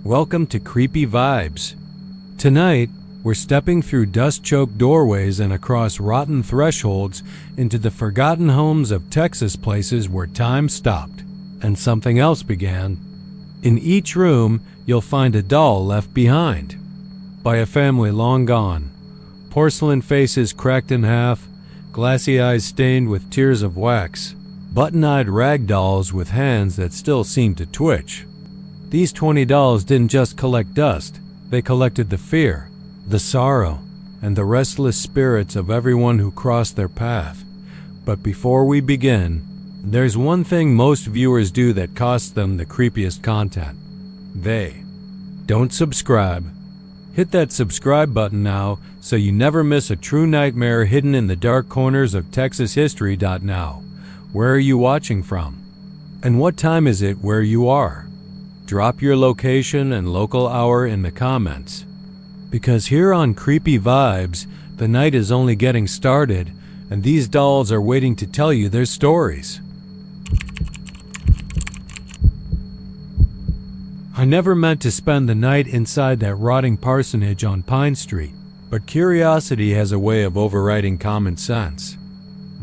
Welcome to Creepy Vibes. Tonight, we're stepping through dust-choked doorways and across rotten thresholds into the forgotten homes of Texas, places where time stopped and something else began. In each room, you'll find a doll left behind by a family long gone. Porcelain faces cracked in half, glassy eyes stained with tears of wax, button-eyed rag dolls with hands that still seem to twitch. These 20 dolls didn't just collect dust, they collected the fear, the sorrow, and the restless spirits of everyone who crossed their path. But before we begin, there's one thing most viewers do that costs them the creepiest content. They don't subscribe. Hit that subscribe button now so you never miss a true nightmare hidden in the dark corners of Texas history. Now, where are you watching from? And what time is it where you are? Drop your location and local hour in the comments. Because here on Creepy Vibes, the night is only getting started, and these dolls are waiting to tell you their stories. I never meant to spend the night inside that rotting parsonage on Pine Street, but curiosity has a way of overriding common sense.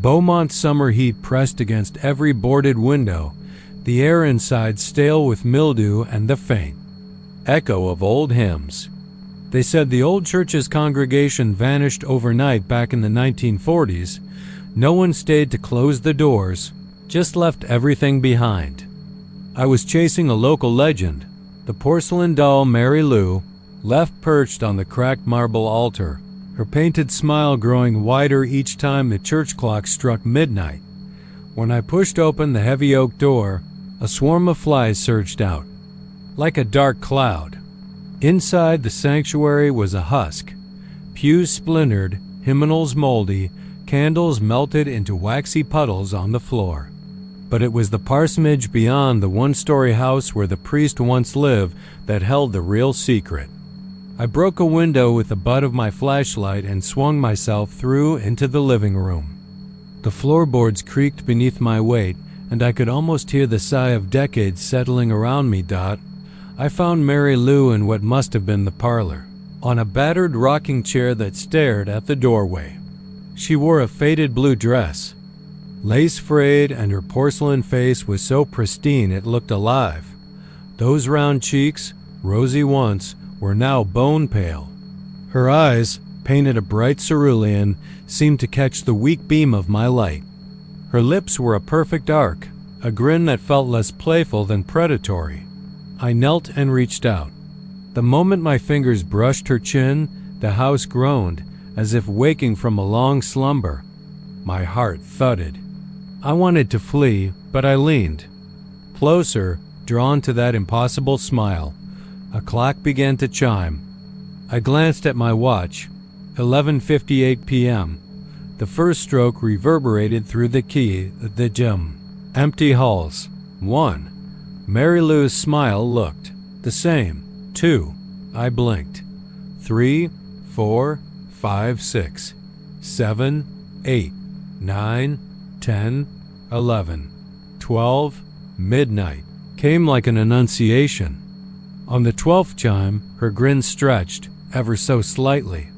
Beaumont's summer heat pressed against every boarded window, the air inside stale with mildew and the faint echo of old hymns. They said the old church's congregation vanished overnight back in the 1940s. No one stayed to close the doors, just left everything behind. I was chasing a local legend, the porcelain doll Mary Lou, left perched on the cracked marble altar, her painted smile growing wider each time the church clock struck midnight. When I pushed open the heavy oak door, a swarm of flies surged out, like a dark cloud. Inside the sanctuary was a husk, pews splintered, hymnals moldy, candles melted into waxy puddles on the floor. But it was the parsonage beyond the one-story house where the priest once lived that held the real secret. I broke a window with the butt of my flashlight and swung myself through into the living room. The floorboards creaked beneath my weight, and I could almost hear the sigh of decades settling around me. I found Mary Lou in what must have been the parlor, on a battered rocking chair that stared at the doorway. She wore a faded blue dress, lace frayed, and her porcelain face was so pristine it looked alive. Those round cheeks, rosy once, were now bone pale. Her eyes, painted a bright cerulean, seemed to catch the weak beam of my light. Her lips were a perfect arc, a grin that felt less playful than predatory. I knelt and reached out. The moment my fingers brushed her chin, the house groaned, as if waking from a long slumber. My heart thudded. I wanted to flee, but I leaned closer, drawn to that impossible smile. A clock began to chime. I glanced at my watch. 11:58 p.m. The first stroke reverberated through the key, the gym. Empty halls. 1. Mary Lou's smile looked the same. 2. I blinked. 3, 4, 5, 6, 7, 8, 9, 10, 11, 12. Midnight came like an annunciation. On the 12th chime, her grin stretched, ever so slightly.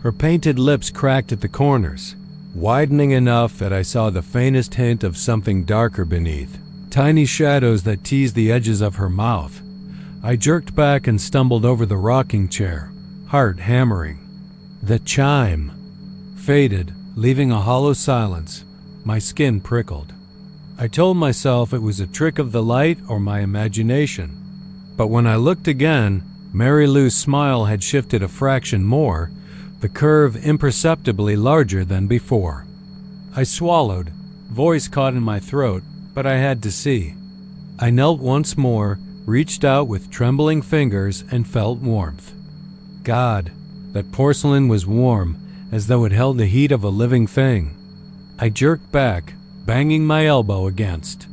Her painted lips cracked at the corners, widening enough that I saw the faintest hint of something darker beneath, tiny shadows that teased the edges of her mouth. I jerked back and stumbled over the rocking chair, heart hammering. The chime faded, leaving a hollow silence. My skin prickled. I told myself it was a trick of the light or my imagination. But when I looked again, Mary Lou's smile had shifted a fraction more, the curve imperceptibly larger than before. I swallowed, voice caught in my throat, but I had to see. I knelt once more, reached out with trembling fingers, and felt warmth. God, that porcelain was warm, as though it held the heat of a living thing. I jerked back, banging my elbow against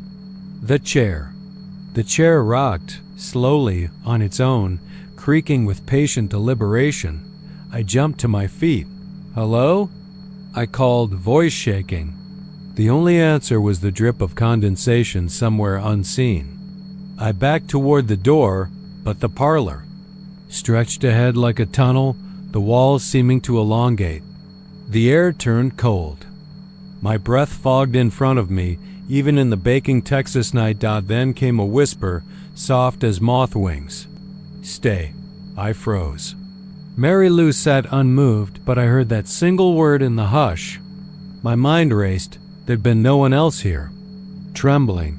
the chair. The chair rocked, slowly, on its own, creaking with patient deliberation. I jumped to my feet. "Hello?" I called, voice shaking. The only answer was the drip of condensation somewhere unseen. I backed toward the door, but the parlor. Stretched ahead like a tunnel, the walls seeming to elongate. The air turned cold. My breath fogged in front of me, even in the baking Texas night. Then came a whisper, soft as moth wings. "Stay." I froze. Mary Lou sat unmoved, but I heard that single word in the hush. My mind raced. There'd been no one else here. Trembling,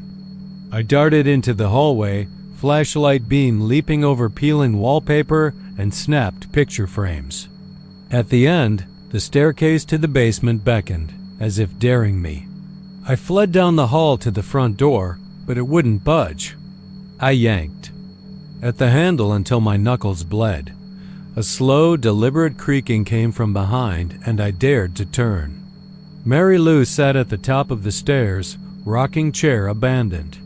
I darted into the hallway, flashlight beam leaping over peeling wallpaper and snapped picture frames. At the end, the staircase to the basement beckoned, as if daring me. I fled down the hall to the front door, but it wouldn't budge. I yanked at the handle until my knuckles bled. A slow, deliberate creaking came from behind, and I dared to turn. Mary Lou sat at the top of the stairs, rocking chair abandoned.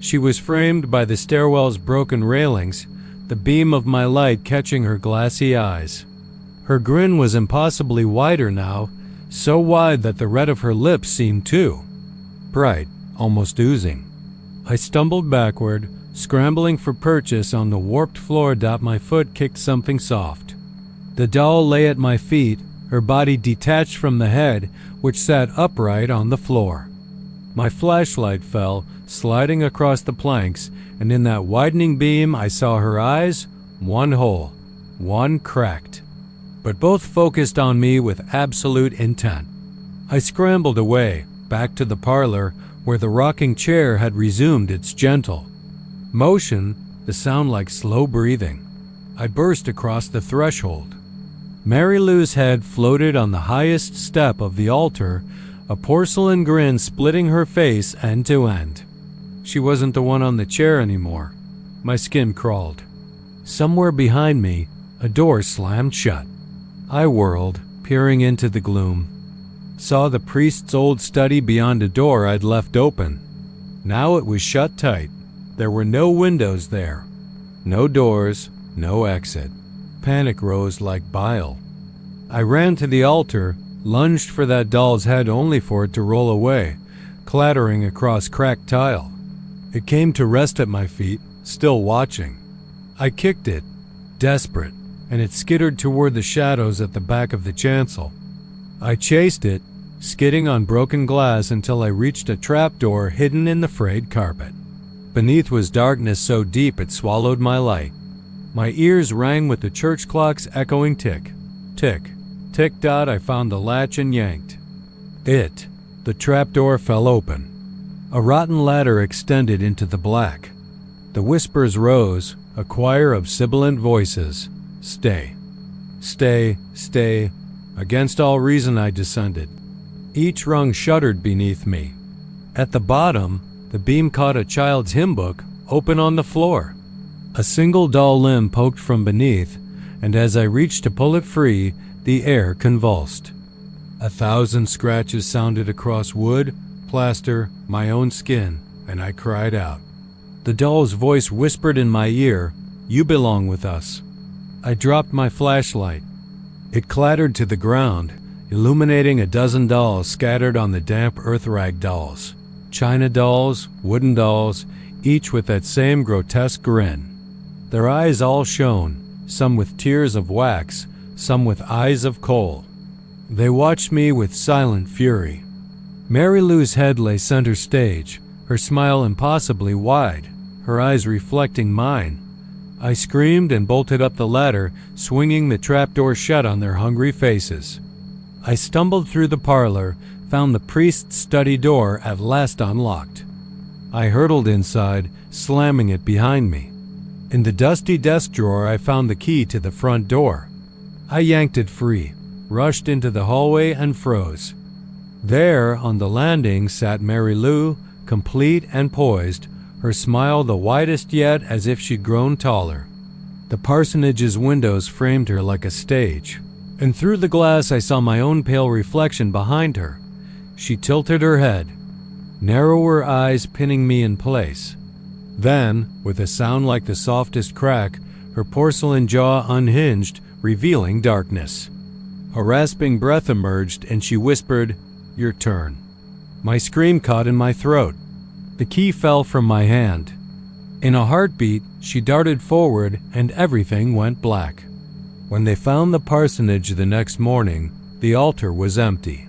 She was framed by the stairwell's broken railings, the beam of my light catching her glassy eyes. Her grin was impossibly wider now, so wide that the red of her lips seemed too bright, almost oozing. I stumbled backward, scrambling for purchase on the warped floor. My foot kicked something soft. The doll lay at my feet, her body detached from the head, which sat upright on the floor. My flashlight fell, sliding across the planks, and in that widening beam I saw her eyes, one whole, one cracked, but both focused on me with absolute intent. I scrambled away, back to the parlor, where the rocking chair had resumed its gentle motion, the sound like slow breathing. I burst across the threshold. Mary Lou's head floated on the highest step of the altar, a porcelain grin splitting her face end to end. She wasn't the one on the chair anymore. My skin crawled. Somewhere behind me, a door slammed shut. I whirled, peering into the gloom. Saw the priest's old study beyond a door I'd left open. Now it was shut tight. There were no windows there. No doors, no exit. Panic rose like bile. I ran to the altar, lunged for that doll's head only for it to roll away, clattering across cracked tile. It came to rest at my feet, still watching. I kicked it, desperate, and it skittered toward the shadows at the back of the chancel. I chased it, skidding on broken glass until I reached a trapdoor hidden in the frayed carpet. Beneath was darkness so deep it swallowed my light. My ears rang with the church clock's echoing tick, tick, tick. I found the latch and yanked. The trapdoor fell open. A rotten ladder extended into the black. The whispers rose, a choir of sibilant voices. Stay, stay, stay. Against all reason I descended. Each rung shuddered beneath me. At the bottom, the beam caught a child's hymn book, open on the floor. A single dull limb poked from beneath, and as I reached to pull it free, the air convulsed. 1,000 scratches sounded across wood, plaster, my own skin, and I cried out. The doll's voice whispered in my ear, "You belong with us." I dropped my flashlight. It clattered to the ground, illuminating a dozen dolls scattered on the damp earth rag dolls. China dolls, wooden dolls, each with that same grotesque grin. Their eyes all shone, some with tears of wax, some with eyes of coal. They watched me with silent fury. Mary Lou's head lay center stage, her smile impossibly wide, her eyes reflecting mine. I screamed and bolted up the ladder, swinging the trapdoor shut on their hungry faces. I stumbled through the parlor, found the priest's study door at last unlocked. I hurtled inside, slamming it behind me. In the dusty desk drawer I found the key to the front door. I yanked it free, rushed into the hallway and froze. There, on the landing, sat Mary Lou, complete and poised, her smile the widest yet, as if she'd grown taller. The parsonage's windows framed her like a stage, and through the glass I saw my own pale reflection behind her. She tilted her head, narrower eyes pinning me in place. Then, with a sound like the softest crack, her porcelain jaw unhinged, revealing darkness. A rasping breath emerged, and she whispered, "Your turn." My scream caught in my throat. The key fell from my hand. In a heartbeat, she darted forward and everything went black. When they found the parsonage the next morning, the altar was empty.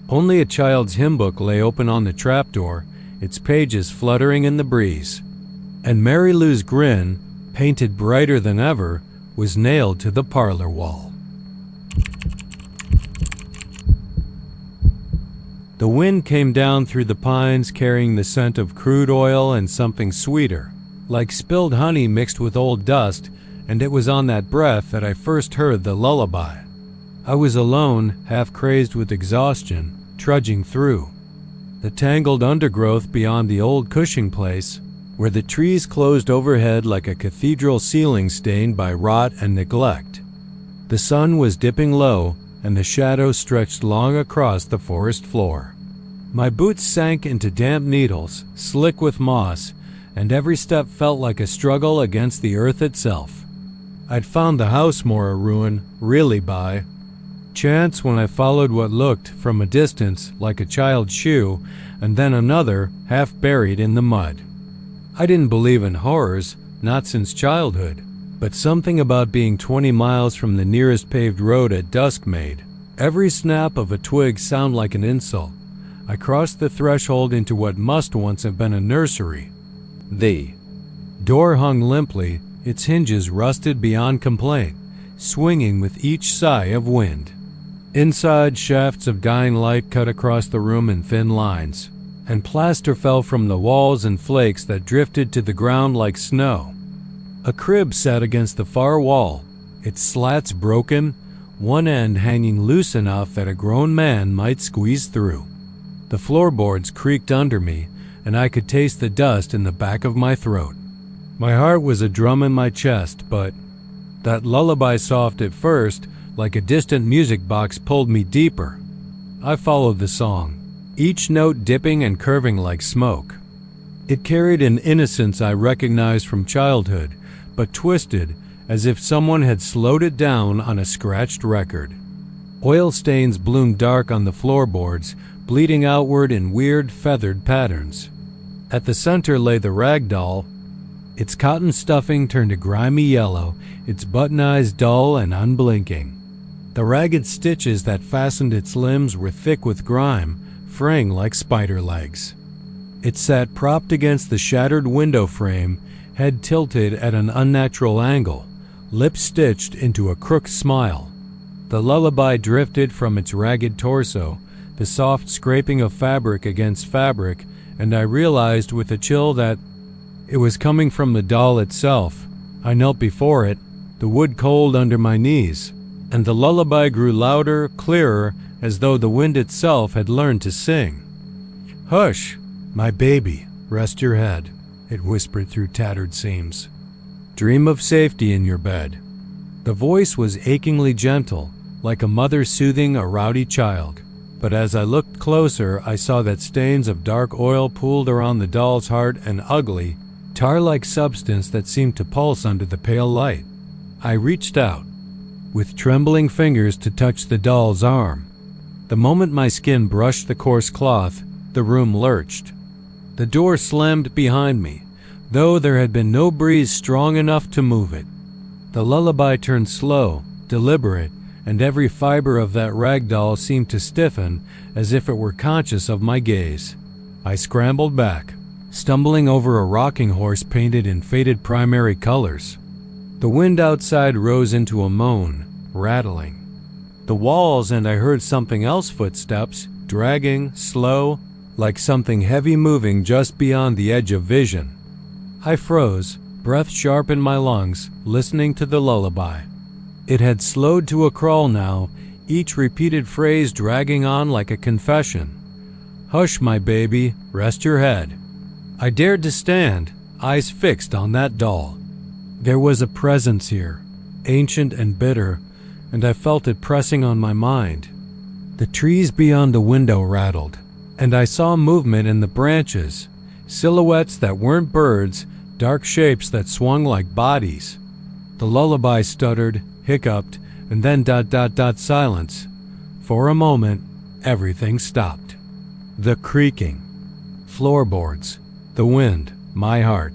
Only a child's hymn book lay open on the trapdoor, its pages fluttering in the breeze. And Mary Lou's grin, painted brighter than ever, was nailed to the parlor wall. The wind came down through the pines carrying the scent of crude oil and something sweeter, like spilled honey mixed with old dust, and it was on that breath that I first heard the lullaby. I was alone, half crazed with exhaustion, trudging through the tangled undergrowth beyond the old Cushing place, where the trees closed overhead like a cathedral ceiling stained by rot and neglect. The sun was dipping low, and the shadows stretched long across the forest floor. My boots sank into damp needles, slick with moss, and every step felt like a struggle against the earth itself. I'd found the house more a ruin, really by chance, when I followed what looked, from a distance, like a child's shoe, and then another, half buried in the mud. I didn't believe in horrors, not since childhood, but something about being 20 miles from the nearest paved road at dusk made every snap of a twig sound like an insult. I crossed the threshold into what must once have been a nursery. The door hung limply, its hinges rusted beyond complaint, swinging with each sigh of wind. Inside, shafts of dying light cut across the room in thin lines, and plaster fell from the walls in flakes that drifted to the ground like snow. A crib sat against the far wall, its slats broken, one end hanging loose enough that a grown man might squeeze through. The floorboards creaked under me, and I could taste the dust in the back of my throat. My heart was a drum in my chest, but that lullaby, soft at first, like a distant music box, pulled me deeper. I followed the song, each note dipping and curving like smoke. It carried an innocence I recognized from childhood, but twisted as if someone had slowed it down on a scratched record. Oil stains bloomed dark on the floorboards, bleeding outward in weird feathered patterns. At the center lay the rag doll. Its cotton stuffing turned a grimy yellow, its button eyes dull and unblinking. The ragged stitches that fastened its limbs were thick with grime, fraying like spider legs. It sat propped against the shattered window frame, head tilted at an unnatural angle, lips stitched into a crooked smile. The lullaby drifted from its ragged torso, the soft scraping of fabric against fabric, and I realized with a chill that it was coming from the doll itself. I knelt before it, the wood cold under my knees, and the lullaby grew louder, clearer, as though the wind itself had learned to sing. "Hush, my baby, rest your head," it whispered through tattered seams. "Dream of safety in your bed." The voice was achingly gentle, like a mother soothing a rowdy child. But as I looked closer, I saw that stains of dark oil pooled around the doll's heart, an ugly, tar-like substance that seemed to pulse under the pale light. I reached out, with trembling fingers, to touch the doll's arm. The moment my skin brushed the coarse cloth, the room lurched. The door slammed behind me, though there had been no breeze strong enough to move it. The lullaby turned slow, deliberate, and every fiber of that rag doll seemed to stiffen as if it were conscious of my gaze. I scrambled back, stumbling over a rocking horse painted in faded primary colors. The wind outside rose into a moan, rattling the walls, and I heard something else, footsteps, dragging, slow, like something heavy moving just beyond the edge of vision. I froze, breath sharp in my lungs, listening to the lullaby. It had slowed to a crawl now, each repeated phrase dragging on like a confession. "Hush, my baby, rest your head." I dared to stand, eyes fixed on that doll. There was a presence here, ancient and bitter, and I felt it pressing on my mind. The trees beyond the window rattled, and I saw movement in the branches, silhouettes that weren't birds, dark shapes that swung like bodies. The lullaby stuttered, hiccuped, and then ... silence. For a moment, everything stopped. The creaking, floorboards, the wind, my heart.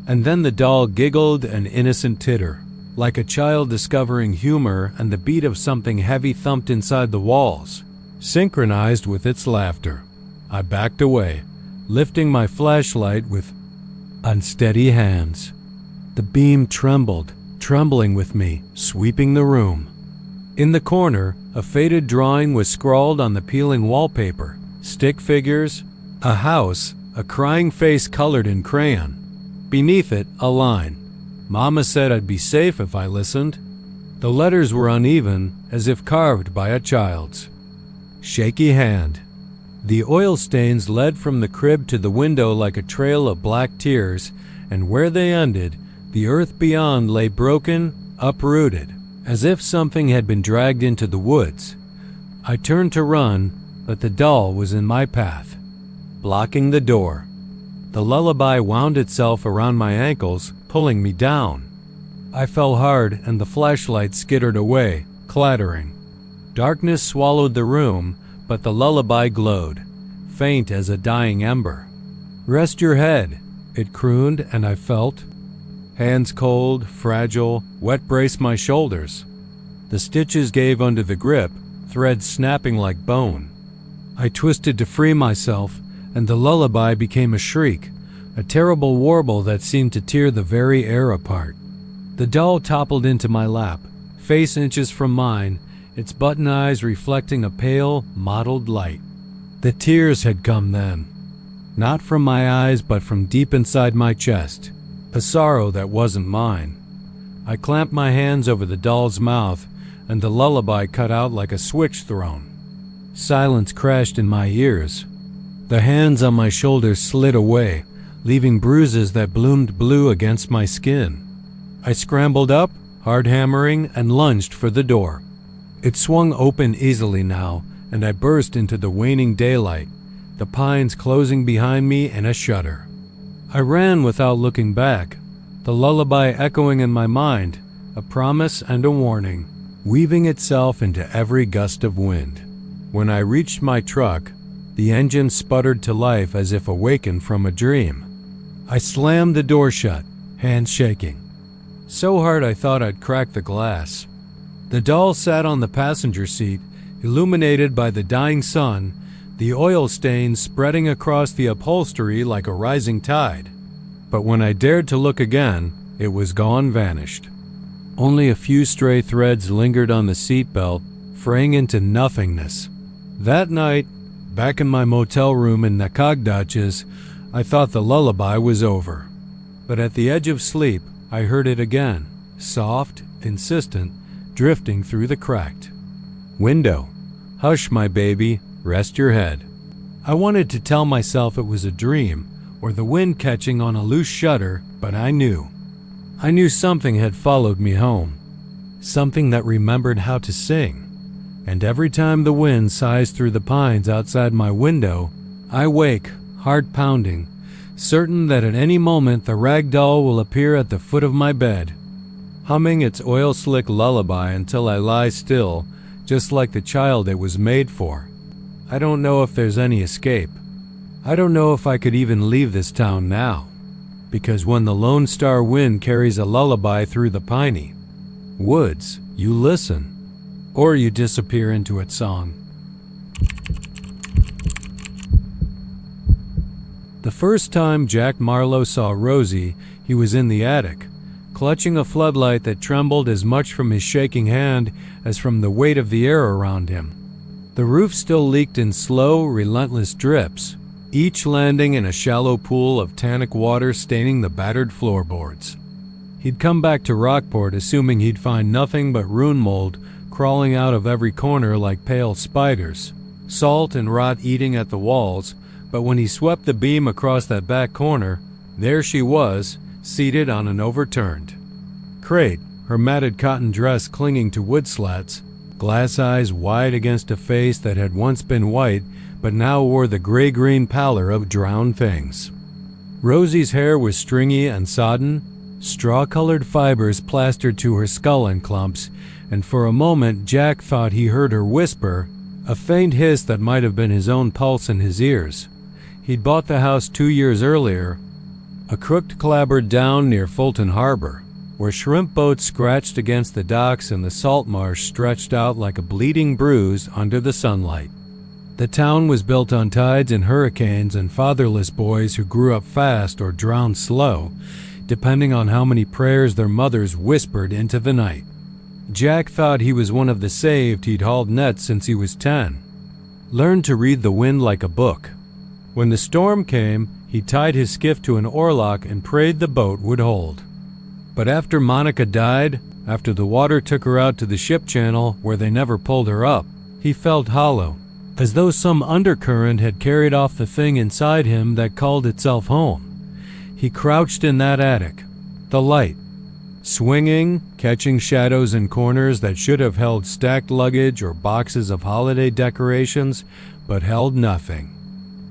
And then the doll giggled an innocent titter, like a child discovering humor, and the beat of something heavy thumped inside the walls, synchronized with its laughter. I backed away, lifting my flashlight with unsteady hands. The beam trembled, trembling with me, sweeping the room. In the corner, a faded drawing was scrawled on the peeling wallpaper. Stick figures, a house, a crying face colored in crayon. Beneath it, a line. Mama said I'd be safe if I listened. The letters were uneven, as if carved by a child's shaky hand. The oil stains led from the crib to the window like a trail of black tears, and where they ended, the earth beyond lay broken, uprooted, as if something had been dragged into the woods. I turned to run, but the doll was in my path, blocking the door. The lullaby wound itself around my ankles, pulling me down. I fell hard, and the flashlight skittered away, clattering. Darkness swallowed the room, but the lullaby glowed, faint as a dying ember. "Rest your head," it crooned, and I felt. Hands cold, fragile, wet braced my shoulders. The stitches gave under the grip, threads snapping like bone. I twisted to free myself, and the lullaby became a shriek, a terrible warble that seemed to tear the very air apart. The doll toppled into my lap, face inches from mine, its button eyes reflecting a pale, mottled light. The tears had come then, not from my eyes but from deep inside my chest, a sorrow that wasn't mine. I clamped my hands over the doll's mouth, and the lullaby cut out like a switch thrown. Silence crashed in my ears. The hands on my shoulders slid away, leaving bruises that bloomed blue against my skin. I scrambled up, hard hammering, and lunged for the door. It swung open easily now, and I burst into the waning daylight, the pines closing behind me in a shudder. I ran without looking back, the lullaby echoing in my mind, a promise and a warning, weaving itself into every gust of wind. When I reached my truck, the engine sputtered to life as if awakened from a dream. I slammed the door shut, hands shaking, so hard I thought I'd crack the glass. The doll sat on the passenger seat, illuminated by the dying sun, the oil stains spreading across the upholstery like a rising tide. But when I dared to look again, it was gone, vanished. Only a few stray threads lingered on the seatbelt, fraying into nothingness. That night, back in my motel room in Nakagdaches, I thought the lullaby was over. But at the edge of sleep, I heard it again, soft, insistent, drifting through the cracked window. "Hush, my baby, rest your head." I wanted to tell myself it was a dream, or the wind catching on a loose shutter, but I knew. I knew something had followed me home, something that remembered how to sing. And every time the wind sighs through the pines outside my window, I wake, heart pounding, certain that at any moment the rag doll will appear at the foot of my bed, humming its oil-slick lullaby until I lie still, just like the child it was made for. I don't know if there's any escape. I don't know if I could even leave this town now, because when the Lone Star wind carries a lullaby through the piney woods, you listen, or you disappear into its song. The first time Jack Marlowe saw Rosie, he was in the attic, clutching a floodlight that trembled as much from his shaking hand as from the weight of the air around him. The roof still leaked in slow, relentless drips, each landing in a shallow pool of tannic water staining the battered floorboards. He'd come back to Rockport assuming he'd find nothing but rune mold crawling out of every corner like pale spiders, salt and rot eating at the walls, but when he swept the beam across that back corner, there she was, seated on an overturned crate, her matted cotton dress clinging to wood slats, glass eyes wide against a face that had once been white but now wore the gray-green pallor of drowned things. Rosie's hair was stringy and sodden, straw-colored fibers plastered to her skull in clumps, and for a moment Jack thought he heard her whisper, a faint hiss that might have been his own pulse in his ears. He'd bought the house 2 years earlier, A crook clabbered down near Fulton Harbor, where shrimp boats scratched against the docks and the salt marsh stretched out like a bleeding bruise under the sunlight. The town was built on tides and hurricanes and fatherless boys who grew up fast or drowned slow, depending on how many prayers their mothers whispered into the night. Jack thought he was one of the saved. He'd hauled nets since he was 10. Learned to read the wind like a book. When the storm came, he tied his skiff to an oarlock and prayed the boat would hold. But after Monica died, after the water took her out to the ship channel where they never pulled her up, he felt hollow, as though some undercurrent had carried off the thing inside him that called itself home. He crouched in that attic, the light, swinging, catching shadows in corners that should have held stacked luggage or boxes of holiday decorations, but held nothing.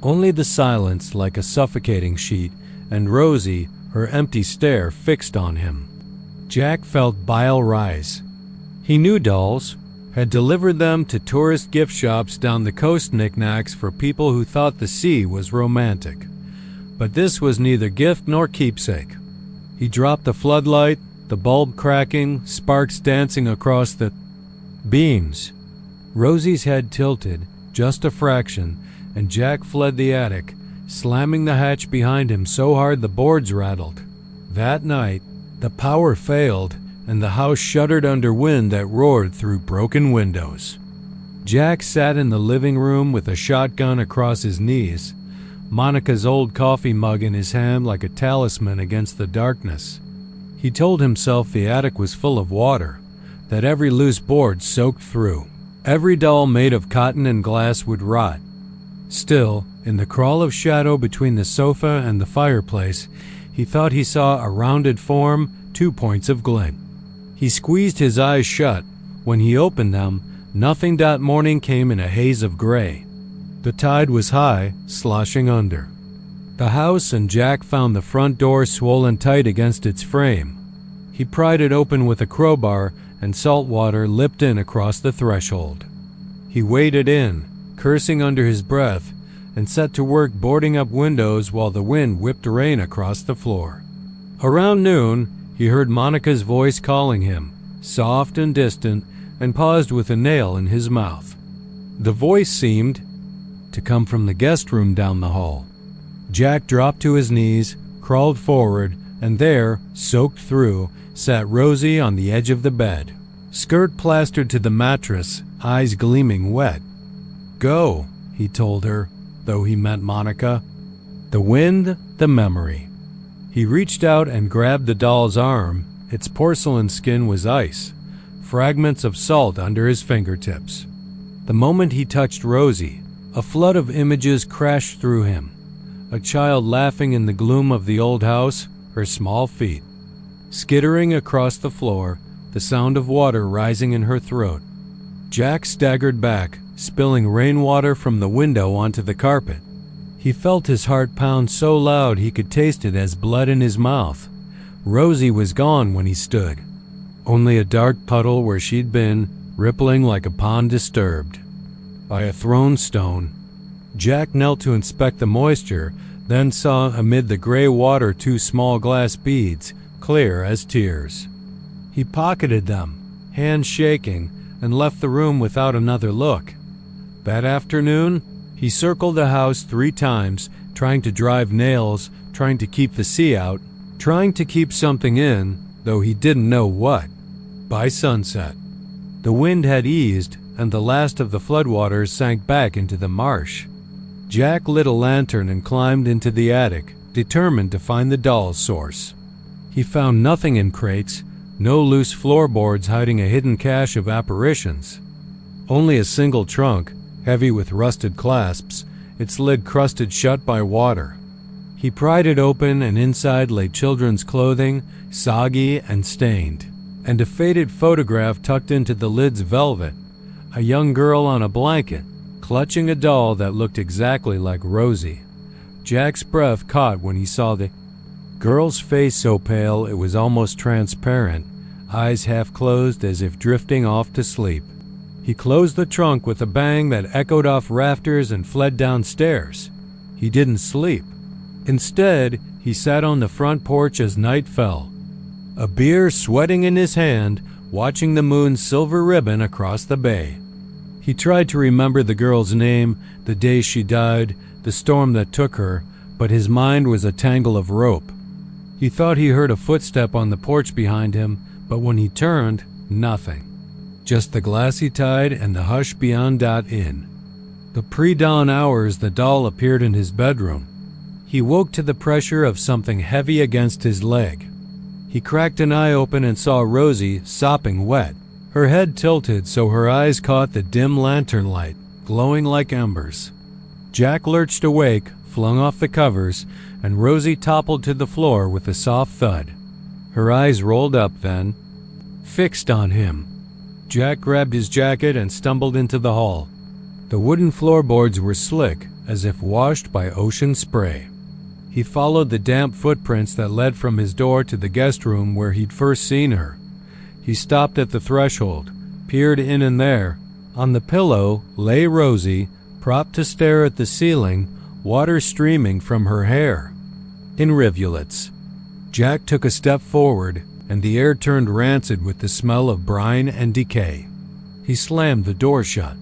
Only the silence like a suffocating sheet, and Rosie, her empty stare fixed on him. Jack felt bile rise. He knew dolls, had delivered them to tourist gift shops down the coast, knickknacks for people who thought the sea was romantic. But this was neither gift nor keepsake. He dropped the floodlight, the bulb cracking, sparks dancing across the beams. Rosie's head tilted, just a fraction, and Jack fled the attic, slamming the hatch behind him so hard the boards rattled. That night, the power failed, and the house shuddered under wind that roared through broken windows. Jack sat in the living room with a shotgun across his knees, Monica's old coffee mug in his hand like a talisman against the darkness. He told himself the attic was full of water, that every loose board soaked through. Every doll made of cotton and glass would rot. Still, in the crawl of shadow between the sofa and the fireplace, he thought he saw a rounded form, 2 points of glint. He squeezed his eyes shut. When he opened them, nothing that morning came in a haze of gray. The tide was high, sloshing under the house, and Jack found the front door swollen tight against its frame. He pried it open with a crowbar, and salt water lipped in across the threshold. He waded in, cursing under his breath, and set to work boarding up windows while the wind whipped rain across the floor. Around noon, he heard Monica's voice calling him, soft and distant, and paused with a nail in his mouth. The voice seemed to come from the guest room down the hall. Jack dropped to his knees, crawled forward, and there, soaked through, sat Rosie on the edge of the bed, skirt plastered to the mattress, eyes gleaming wet. "Go," he told her, though he meant Monica. The wind, the memory. He reached out and grabbed the doll's arm. Its porcelain skin was ice, fragments of salt under his fingertips. The moment he touched Rosie, a flood of images crashed through him. A child laughing in the gloom of the old house, her small feet skittering across the floor, the sound of water rising in her throat. Jack staggered back, spilling rainwater from the window onto the carpet. He felt his heart pound so loud he could taste it as blood in his mouth. Rosie was gone when he stood. Only a dark puddle where she'd been, rippling like a pond disturbed by a thrown stone. Jack knelt to inspect the moisture, then saw amid the gray water 2 small glass beads, clear as tears. He pocketed them, hands shaking, and left the room without another look. That afternoon, he circled the house 3 times, trying to drive nails, trying to keep the sea out, trying to keep something in, though he didn't know what. By sunset, the wind had eased, and the last of the floodwaters sank back into the marsh. Jack lit a lantern and climbed into the attic, determined to find the doll's source. He found nothing in crates, no loose floorboards hiding a hidden cache of apparitions. Only a single trunk, heavy with rusted clasps, its lid crusted shut by water. He pried it open, and inside lay children's clothing, soggy and stained, and a faded photograph tucked into the lid's velvet. A young girl on a blanket, clutching a doll that looked exactly like Rosie. Jack's breath caught when he saw the girl's face, so pale it was almost transparent, eyes half closed as if drifting off to sleep. He closed the trunk with a bang that echoed off rafters and fled downstairs. He didn't sleep. Instead, He sat on the front porch as night fell, a beer sweating in his hand, watching the moon's silver ribbon across the bay. He tried to remember the girl's name, the day she died, the storm that took her, but his mind was a tangle of rope. He thought he heard a footstep on the porch behind him, but when he turned, nothing. Just the glassy tide and the hush beyond that inn. The pre-dawn hours, the doll appeared in his bedroom. He woke to the pressure of something heavy against his leg. He cracked an eye open and saw Rosie sopping wet. Her head tilted so her eyes caught the dim lantern light, glowing like embers. Jack lurched awake, flung off the covers, and Rosie toppled to the floor with a soft thud. Her eyes rolled up then, fixed on him. Jack grabbed his jacket and stumbled into the hall. The wooden floorboards were slick, as if washed by ocean spray. He followed the damp footprints that led from his door to the guest room where he'd first seen her. He stopped at the threshold, peered in, and there, on the pillow, lay Rosie, propped to stare at the ceiling, water streaming from her hair, in rivulets. Jack took a step forward, and the air turned rancid with the smell of brine and decay. He slammed the door shut.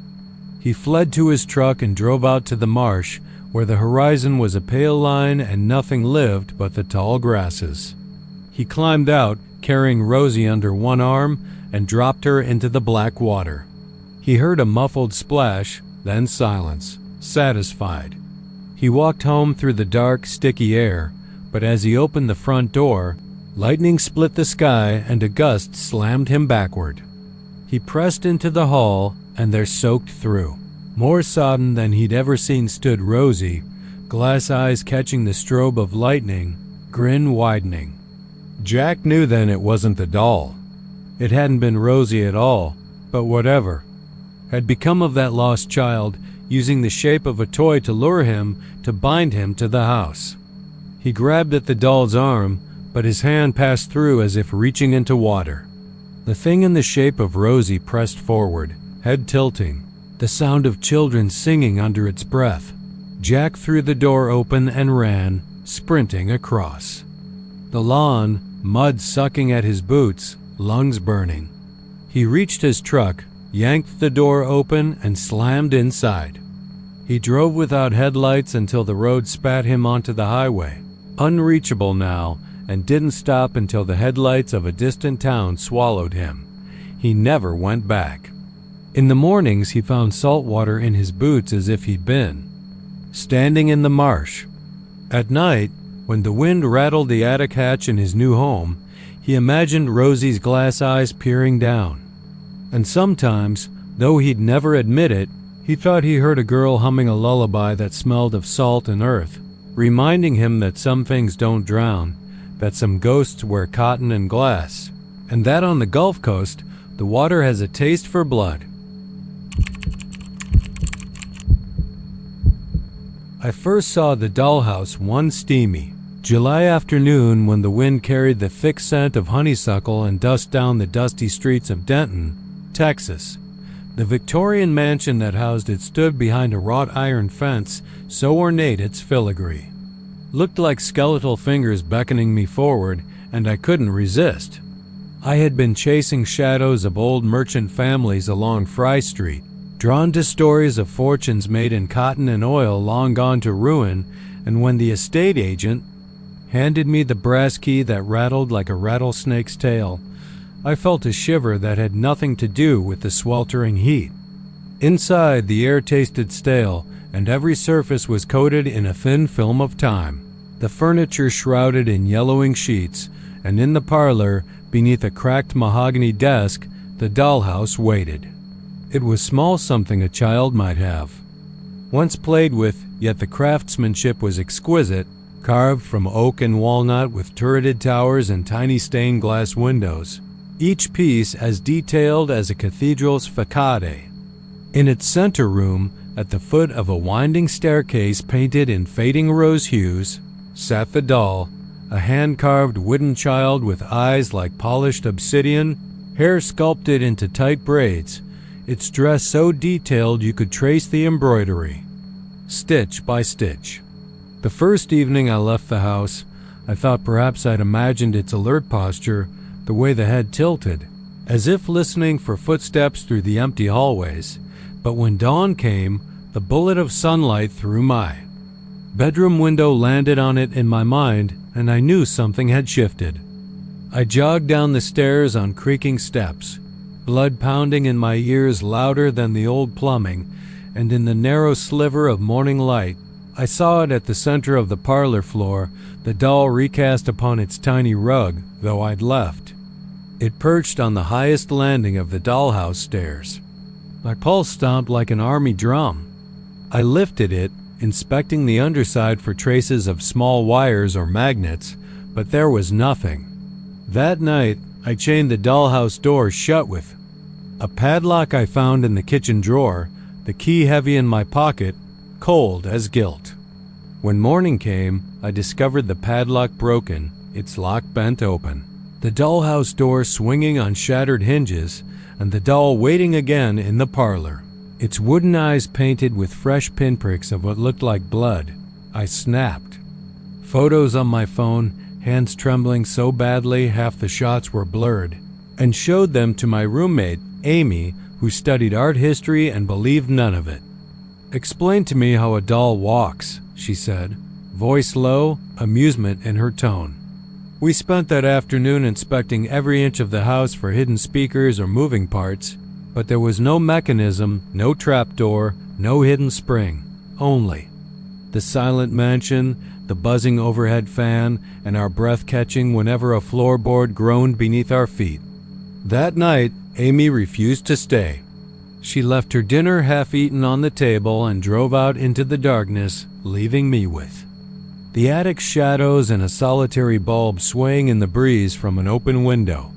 He fled to his truck and drove out to the marsh, where the horizon was a pale line and nothing lived but the tall grasses. He climbed out, carrying Rosie under one arm, and dropped her into the black water. He heard a muffled splash, then silence, satisfied. He walked home through the dark, sticky air, but as he opened the front door, lightning split the sky and a gust slammed him backward. He pressed into the hall, and there soaked through. More sodden than he'd ever seen stood Rosie, glass eyes catching the strobe of lightning, grin widening. Jack knew then it wasn't the doll. It hadn't been Rosie at all, but whatever had become of that lost child, using the shape of a toy to lure him, to bind him to the house. He grabbed at the doll's arm, but his hand passed through as if reaching into water. The thing in the shape of Rosie pressed forward, head tilting, the sound of children singing under its breath. Jack threw the door open and ran, sprinting across. The lawn, mud sucking at his boots, lungs burning. He reached his truck, yanked the door open, and slammed inside. He drove without headlights until the road spat him onto the highway, unreachable now, and didn't stop until the headlights of a distant town swallowed him. He never went back. In the mornings he found salt water in his boots as if he'd been standing in the marsh. At night, when the wind rattled the attic hatch in his new home, he imagined Rosie's glass eyes peering down. And sometimes, though he'd never admit it, he thought he heard a girl humming a lullaby that smelled of salt and earth, reminding him that some things don't drown, that some ghosts wear cotton and glass, and that on the Gulf Coast, the water has a taste for blood. I first saw the dollhouse one steamy July afternoon when the wind carried the thick scent of honeysuckle and dust down the dusty streets of Denton, Texas. The Victorian mansion that housed it stood behind a wrought iron fence so ornate its filigree looked like skeletal fingers beckoning me forward, and I couldn't resist. I had been chasing shadows of old merchant families along Fry Street, drawn to stories of fortunes made in cotton and oil long gone to ruin, and when the estate agent handed me the brass key that rattled like a rattlesnake's tail, I felt a shiver that had nothing to do with the sweltering heat. Inside, the air tasted stale, and every surface was coated in a thin film of time. The furniture shrouded in yellowing sheets, and in the parlor, beneath a cracked mahogany desk, the dollhouse waited. It was small, something a child might have once played with, yet the craftsmanship was exquisite, carved from oak and walnut with turreted towers and tiny stained glass windows, each piece as detailed as a cathedral's facade. In its center room, at the foot of a winding staircase painted in fading rose hues, sat the doll, a hand-carved wooden child with eyes like polished obsidian, hair sculpted into tight braids, its dress so detailed you could trace the embroidery, stitch by stitch. The first evening I left the house, I thought perhaps I'd imagined its alert posture, the way the head tilted, as if listening for footsteps through the empty hallways. But when dawn came, the bullet of sunlight through my bedroom window landed on it in my mind, and I knew something had shifted. I jogged down the stairs on creaking steps, blood pounding in my ears louder than the old plumbing, and in the narrow sliver of morning light, I saw it at the center of the parlor floor, the doll recast upon its tiny rug, though I'd left. It perched on the highest landing of the dollhouse stairs. My pulse stomped like an army drum. I lifted it, inspecting the underside for traces of small wires or magnets, but there was nothing. That night, I chained the dollhouse door shut with a padlock I found in the kitchen drawer, the key heavy in my pocket, cold as guilt. When morning came, I discovered the padlock broken, its lock bent open, the dollhouse door swinging on shattered hinges, and the doll waiting again in the parlor, its wooden eyes painted with fresh pinpricks of what looked like blood. I snapped photos on my phone, hands trembling so badly half the shots were blurred, and showed them to my roommate, Amy, who studied art history and believed none of it. "Explain to me how a doll walks," she said, voice low, amusement in her tone. We spent that afternoon inspecting every inch of the house for hidden speakers or moving parts, but there was no mechanism, no trapdoor, no hidden spring, only the silent mansion, the buzzing overhead fan, and our breath catching whenever a floorboard groaned beneath our feet. That night, Amy refused to stay. She left her dinner half-eaten on the table and drove out into the darkness, leaving me with the attic's shadows and a solitary bulb swaying in the breeze from an open window.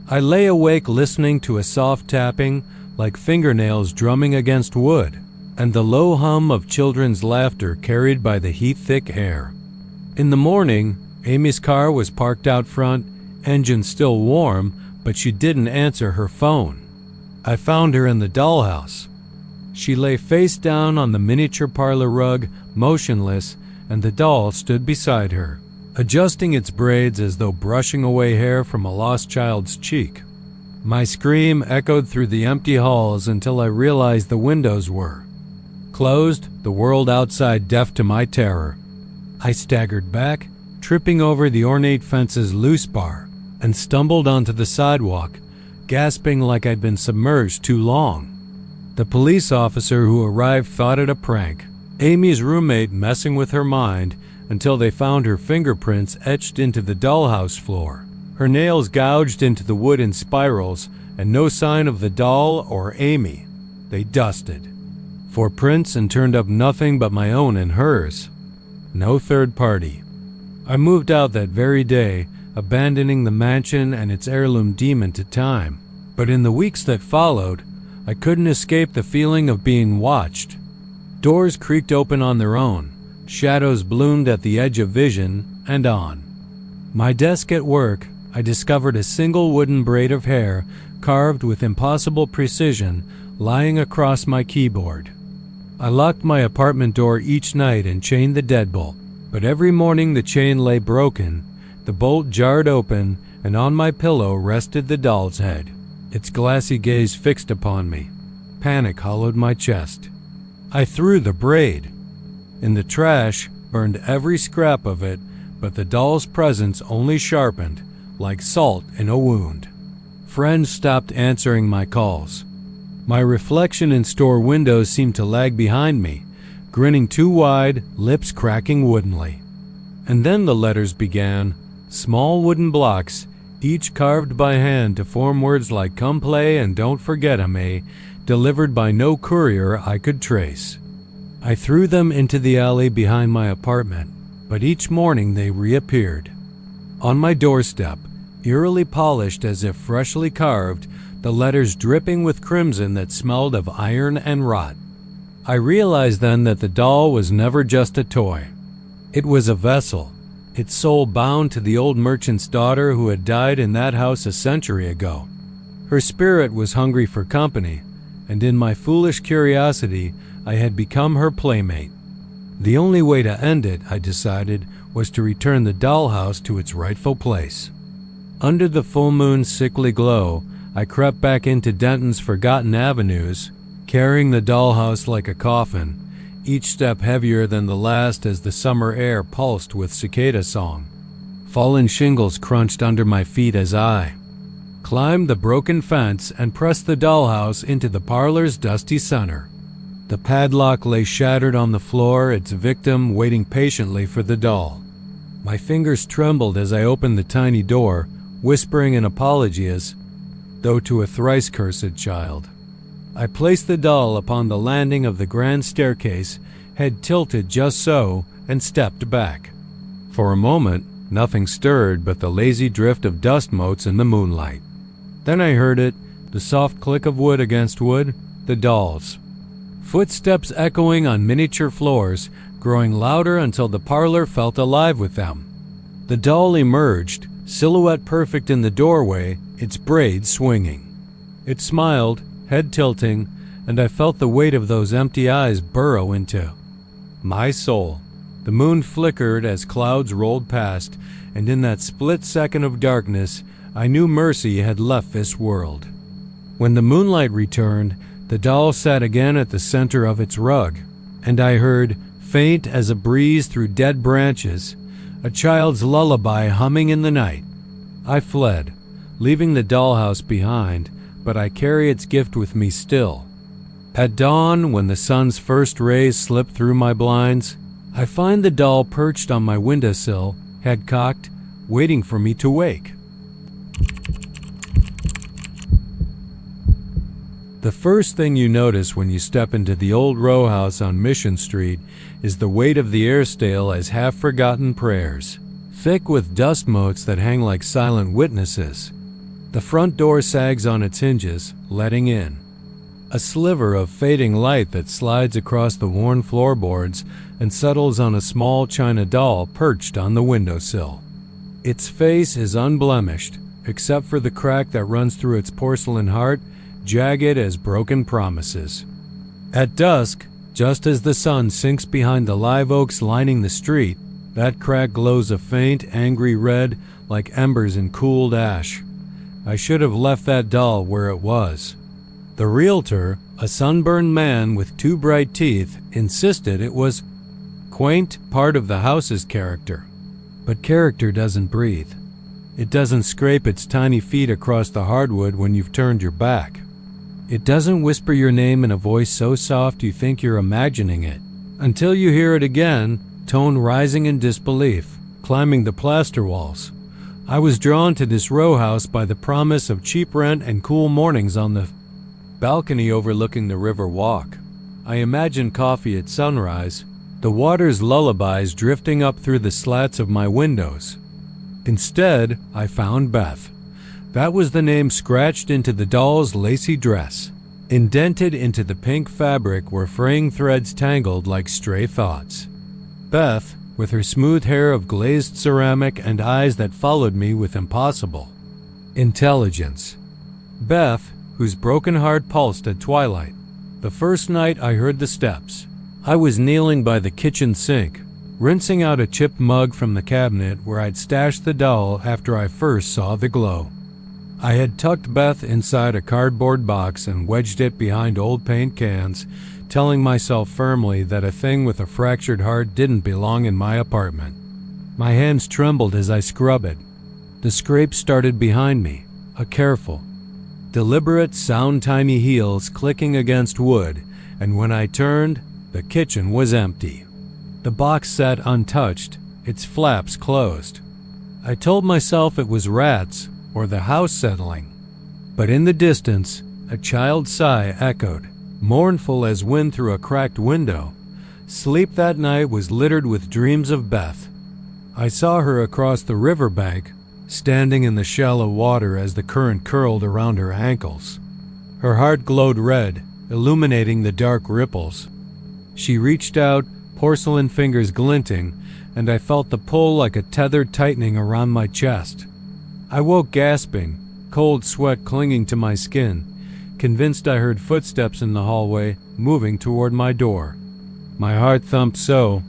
I lay awake listening to a soft tapping, like fingernails drumming against wood, and the low hum of children's laughter carried by the heat-thick air. In the morning, Amy's car was parked out front, engine still warm, but she didn't answer her phone. I found her in the dollhouse. She lay face down on the miniature parlor rug, motionless, and the doll stood beside her, adjusting its braids as though brushing away hair from a lost child's cheek. My scream echoed through the empty halls until I realized the windows were closed, the world outside deaf to my terror. I staggered back, tripping over the ornate fence's loose bar, and stumbled onto the sidewalk, gasping like I'd been submerged too long. The police officer who arrived thought it a prank, Amy's roommate messing with her mind, until they found her fingerprints etched into the dollhouse floor, her nails gouged into the wood in spirals, and no sign of the doll or Amy. They dusted for prints and turned up nothing but my own and hers. No third party. I moved out that very day, abandoning the mansion and its heirloom demon to time. But in the weeks that followed, I couldn't escape the feeling of being watched. Doors creaked open on their own, shadows bloomed at the edge of vision, and on my desk at work, I discovered a single wooden braid of hair, carved with impossible precision, lying across my keyboard. I locked my apartment door each night and chained the deadbolt, but every morning the chain lay broken, the bolt jarred open, and on my pillow rested the doll's head, its glassy gaze fixed upon me. Panic hollowed my chest. I threw the braid in the trash, burned every scrap of it, but the doll's presence only sharpened, like salt in a wound. Friends stopped answering my calls. My reflection in store windows seemed to lag behind me, grinning too wide, lips cracking woodenly. And then the letters began, small wooden blocks, each carved by hand to form words like "come play" and "don't forget me," delivered by no courier I could trace. I threw them into the alley behind my apartment, but each morning they reappeared. On my doorstep, eerily polished as if freshly carved, the letters dripping with crimson that smelled of iron and rot. I realized then that the doll was never just a toy. It was a vessel, its soul bound to the old merchant's daughter who had died in that house a century ago. Her spirit was hungry for company, and in my foolish curiosity, I had become her playmate. The only way to end it, I decided, was to return the dollhouse to its rightful place. Under the full moon's sickly glow, I crept back into Denton's forgotten avenues, carrying the dollhouse like a coffin, each step heavier than the last as the summer air pulsed with cicada song. Fallen shingles crunched under my feet as I climbed the broken fence and pressed the dollhouse into the parlor's dusty center. The padlock lay shattered on the floor, its victim waiting patiently for the doll. My fingers trembled as I opened the tiny door, whispering an apology as though to a thrice-cursed child. I placed the doll upon the landing of the grand staircase, head tilted just so, and stepped back. For a moment, nothing stirred but the lazy drift of dust motes in the moonlight. Then I heard it, the soft click of wood against wood, the doll's footsteps echoing on miniature floors, growing louder until the parlor felt alive with them. The doll emerged, silhouette perfect in the doorway, its braids swinging. It smiled, head tilting, and I felt the weight of those empty eyes burrow into my soul. The moon flickered as clouds rolled past, and in that split second of darkness, I knew mercy had left this world. When the moonlight returned, the doll sat again at the center of its rug, and I heard, faint as a breeze through dead branches, a child's lullaby humming in the night. I fled, leaving the dollhouse behind, but I carry its gift with me still. At dawn, when the sun's first rays slip through my blinds, I find the doll perched on my windowsill, head cocked, waiting for me to wake. The first thing you notice when you step into the old row house on Mission Street is the weight of the air stale as half-forgotten prayers, thick with dust motes that hang like silent witnesses. The front door sags on its hinges, letting in a sliver of fading light that slides across the worn floorboards and settles on a small china doll perched on the windowsill. Its face is unblemished, except for the crack that runs through its porcelain heart, jagged as broken promises. At dusk, just as the sun sinks behind the live oaks lining the street, that crack glows a faint, angry red like embers in cooled ash. I should have left that doll where it was. The realtor, a sunburned man with two bright teeth, insisted it was quaint, part of the house's character. But character doesn't breathe. It doesn't scrape its tiny feet across the hardwood when you've turned your back. It doesn't whisper your name in a voice so soft you think you're imagining it, until you hear it again, tone rising in disbelief, climbing the plaster walls. I was drawn to this row house by the promise of cheap rent and cool mornings on the balcony overlooking the river walk. I imagined coffee at sunrise, the water's lullabies drifting up through the slats of my windows. Instead, I found Beth. That was the name scratched into the doll's lacy dress. Indented into the pink fabric were fraying threads tangled like stray thoughts. Beth, with her smooth hair of glazed ceramic and eyes that followed me with impossible intelligence. Beth, whose broken heart pulsed at twilight. The first night I heard the steps. I was kneeling by the kitchen sink, rinsing out a chipped mug from the cabinet where I'd stashed the doll after I first saw the glow. I had tucked Beth inside a cardboard box and wedged it behind old paint cans, telling myself firmly that a thing with a fractured heart didn't belong in my apartment. My hands trembled as I scrubbed it. The scrape started behind me, a careful, deliberate sound, tiny heels clicking against wood, and when I turned, the kitchen was empty. The box sat untouched, its flaps closed. I told myself it was rats or the house settling, but in the distance, a child's sigh echoed, mournful as wind through a cracked window. Sleep that night was littered with dreams of Beth. I saw her across the riverbank, standing in the shallow water as the current curled around her ankles. Her heart glowed red, illuminating the dark ripples. She reached out, porcelain fingers glinting, and I felt the pull like a tether tightening around my chest. I woke gasping, cold sweat clinging to my skin, convinced I heard footsteps in the hallway, moving toward my door. My heart thumped so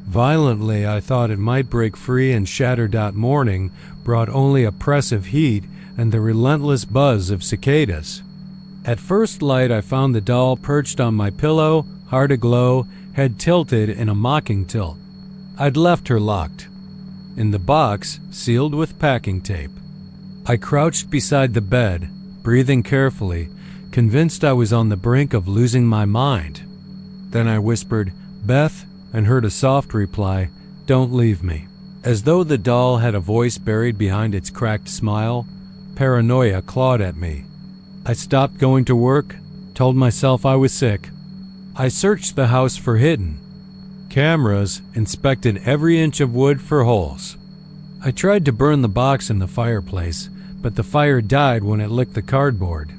Violently, I thought it might break free and shatter. Morning brought only oppressive heat and the relentless buzz of cicadas. At first light, I found the doll perched on my pillow, heart aglow, head tilted in a mocking tilt. I'd left her locked in the box, sealed with packing tape. I crouched beside the bed, breathing carefully, convinced I was on the brink of losing my mind. Then I whispered, "Beth," and heard a soft reply, "Don't leave me." As though the doll had a voice buried behind its cracked smile, paranoia clawed at me. I stopped going to work, told myself I was sick. I searched the house for hidden cameras, inspected every inch of wood for holes. I tried to burn the box in the fireplace, but the fire died when it licked the cardboard.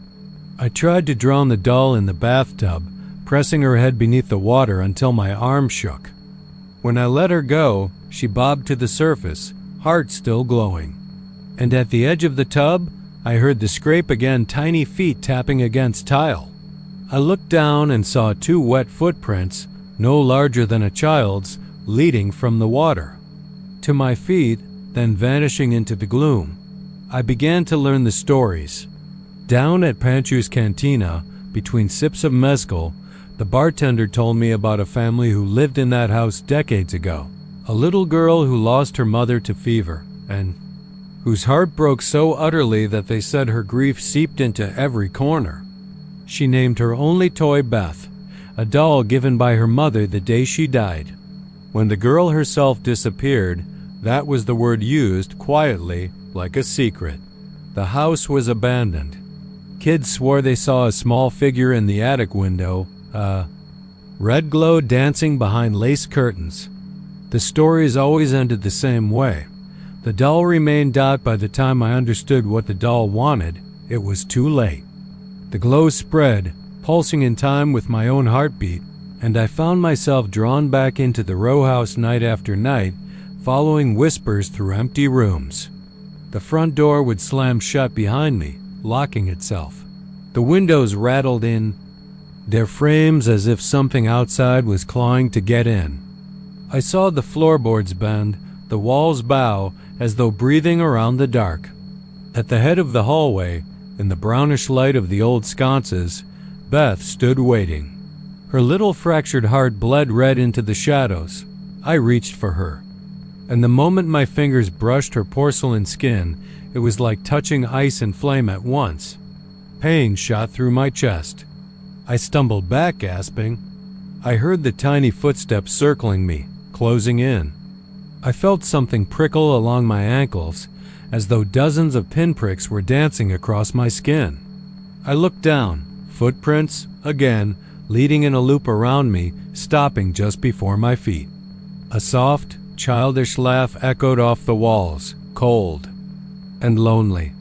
I tried to drown the doll in the bathtub, pressing her head beneath the water until my arm shook. When I let her go, she bobbed to the surface, heart still glowing. And at the edge of the tub, I heard the scrape again, tiny feet tapping against tile. I looked down and saw 2 wet footprints, no larger than a child's, leading from the water to my feet, then vanishing into the gloom. I began to learn the stories. Down at Pancho's Cantina, between sips of mezcal, the bartender told me about a family who lived in that house decades ago. A little girl who lost her mother to fever, and whose heart broke so utterly that they said her grief seeped into every corner. She named her only toy Beth, a doll given by her mother the day she died. When the girl herself disappeared, that was the word used quietly, like a secret. The house was abandoned. Kids swore they saw a small figure in the attic window, red glow dancing behind lace curtains. The stories always ended the same way. The doll remained. By the time I understood what the doll wanted, it was too late. The glow spread, pulsing in time with my own heartbeat, and I found myself drawn back into the row house night after night, following whispers through empty rooms. The front door would slam shut behind me, locking itself. The windows rattled in their frames as if something outside was clawing to get in. I saw the floorboards bend, the walls bow, as though breathing around the dark. At the head of the hallway, in the brownish light of the old sconces, Beth stood waiting. Her little fractured heart bled red into the shadows. I reached for her, and the moment my fingers brushed her porcelain skin, it was like touching ice and flame at once. Pain shot through my chest. I stumbled back, gasping. I heard the tiny footsteps circling me, closing in. I felt something prickle along my ankles, as though dozens of pinpricks were dancing across my skin. I looked down, footprints, again, leading in a loop around me, stopping just before my feet. A soft, childish laugh echoed off the walls, cold and lonely.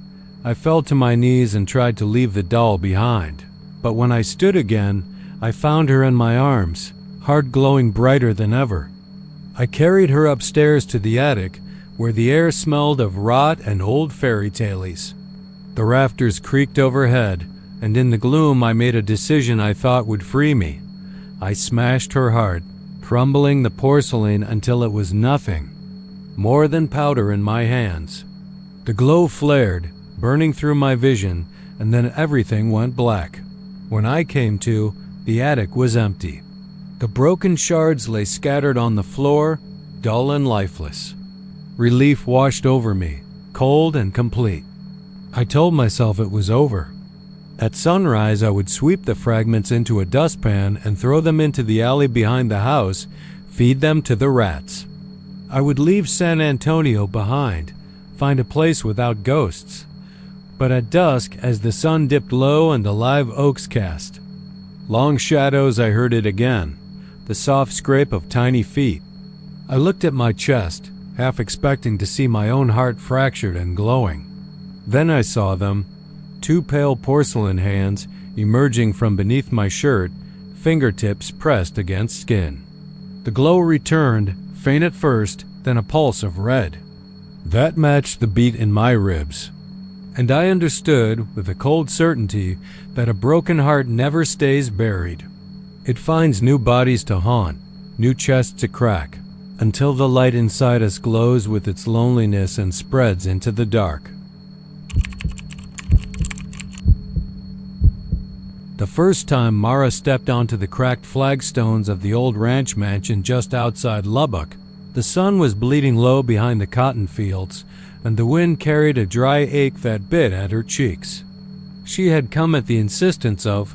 I fell to my knees and tried to leave the doll behind. But when I stood again, I found her in my arms, heart glowing brighter than ever. I carried her upstairs to the attic, where the air smelled of rot and old fairy tales. The rafters creaked overhead, and in the gloom I made a decision I thought would free me. I smashed her heart, crumbling the porcelain until it was nothing more than powder in my hands. The glow flared, burning through my vision, and then everything went black. When I came to, the attic was empty. The broken shards lay scattered on the floor, dull and lifeless. Relief washed over me, cold and complete. I told myself it was over. At sunrise, I would sweep the fragments into a dustpan and throw them into the alley behind the house, feed them to the rats. I would leave San Antonio behind, find a place without ghosts. But at dusk, as the sun dipped low and the live oaks cast long shadows, I heard it again, the soft scrape of tiny feet. I looked at my chest, half expecting to see my own heart fractured and glowing. Then I saw them, 2 pale porcelain hands emerging from beneath my shirt, fingertips pressed against skin. The glow returned, faint at first, then a pulse of red. That matched the beat in my ribs. And I understood, with a cold certainty, that a broken heart never stays buried. It finds new bodies to haunt, new chests to crack, until the light inside us glows with its loneliness and spreads into the dark. The first time Mara stepped onto the cracked flagstones of the old ranch mansion just outside Lubbock, the sun was bleeding low behind the cotton fields, and the wind carried a dry ache that bit at her cheeks. She had come at the insistence of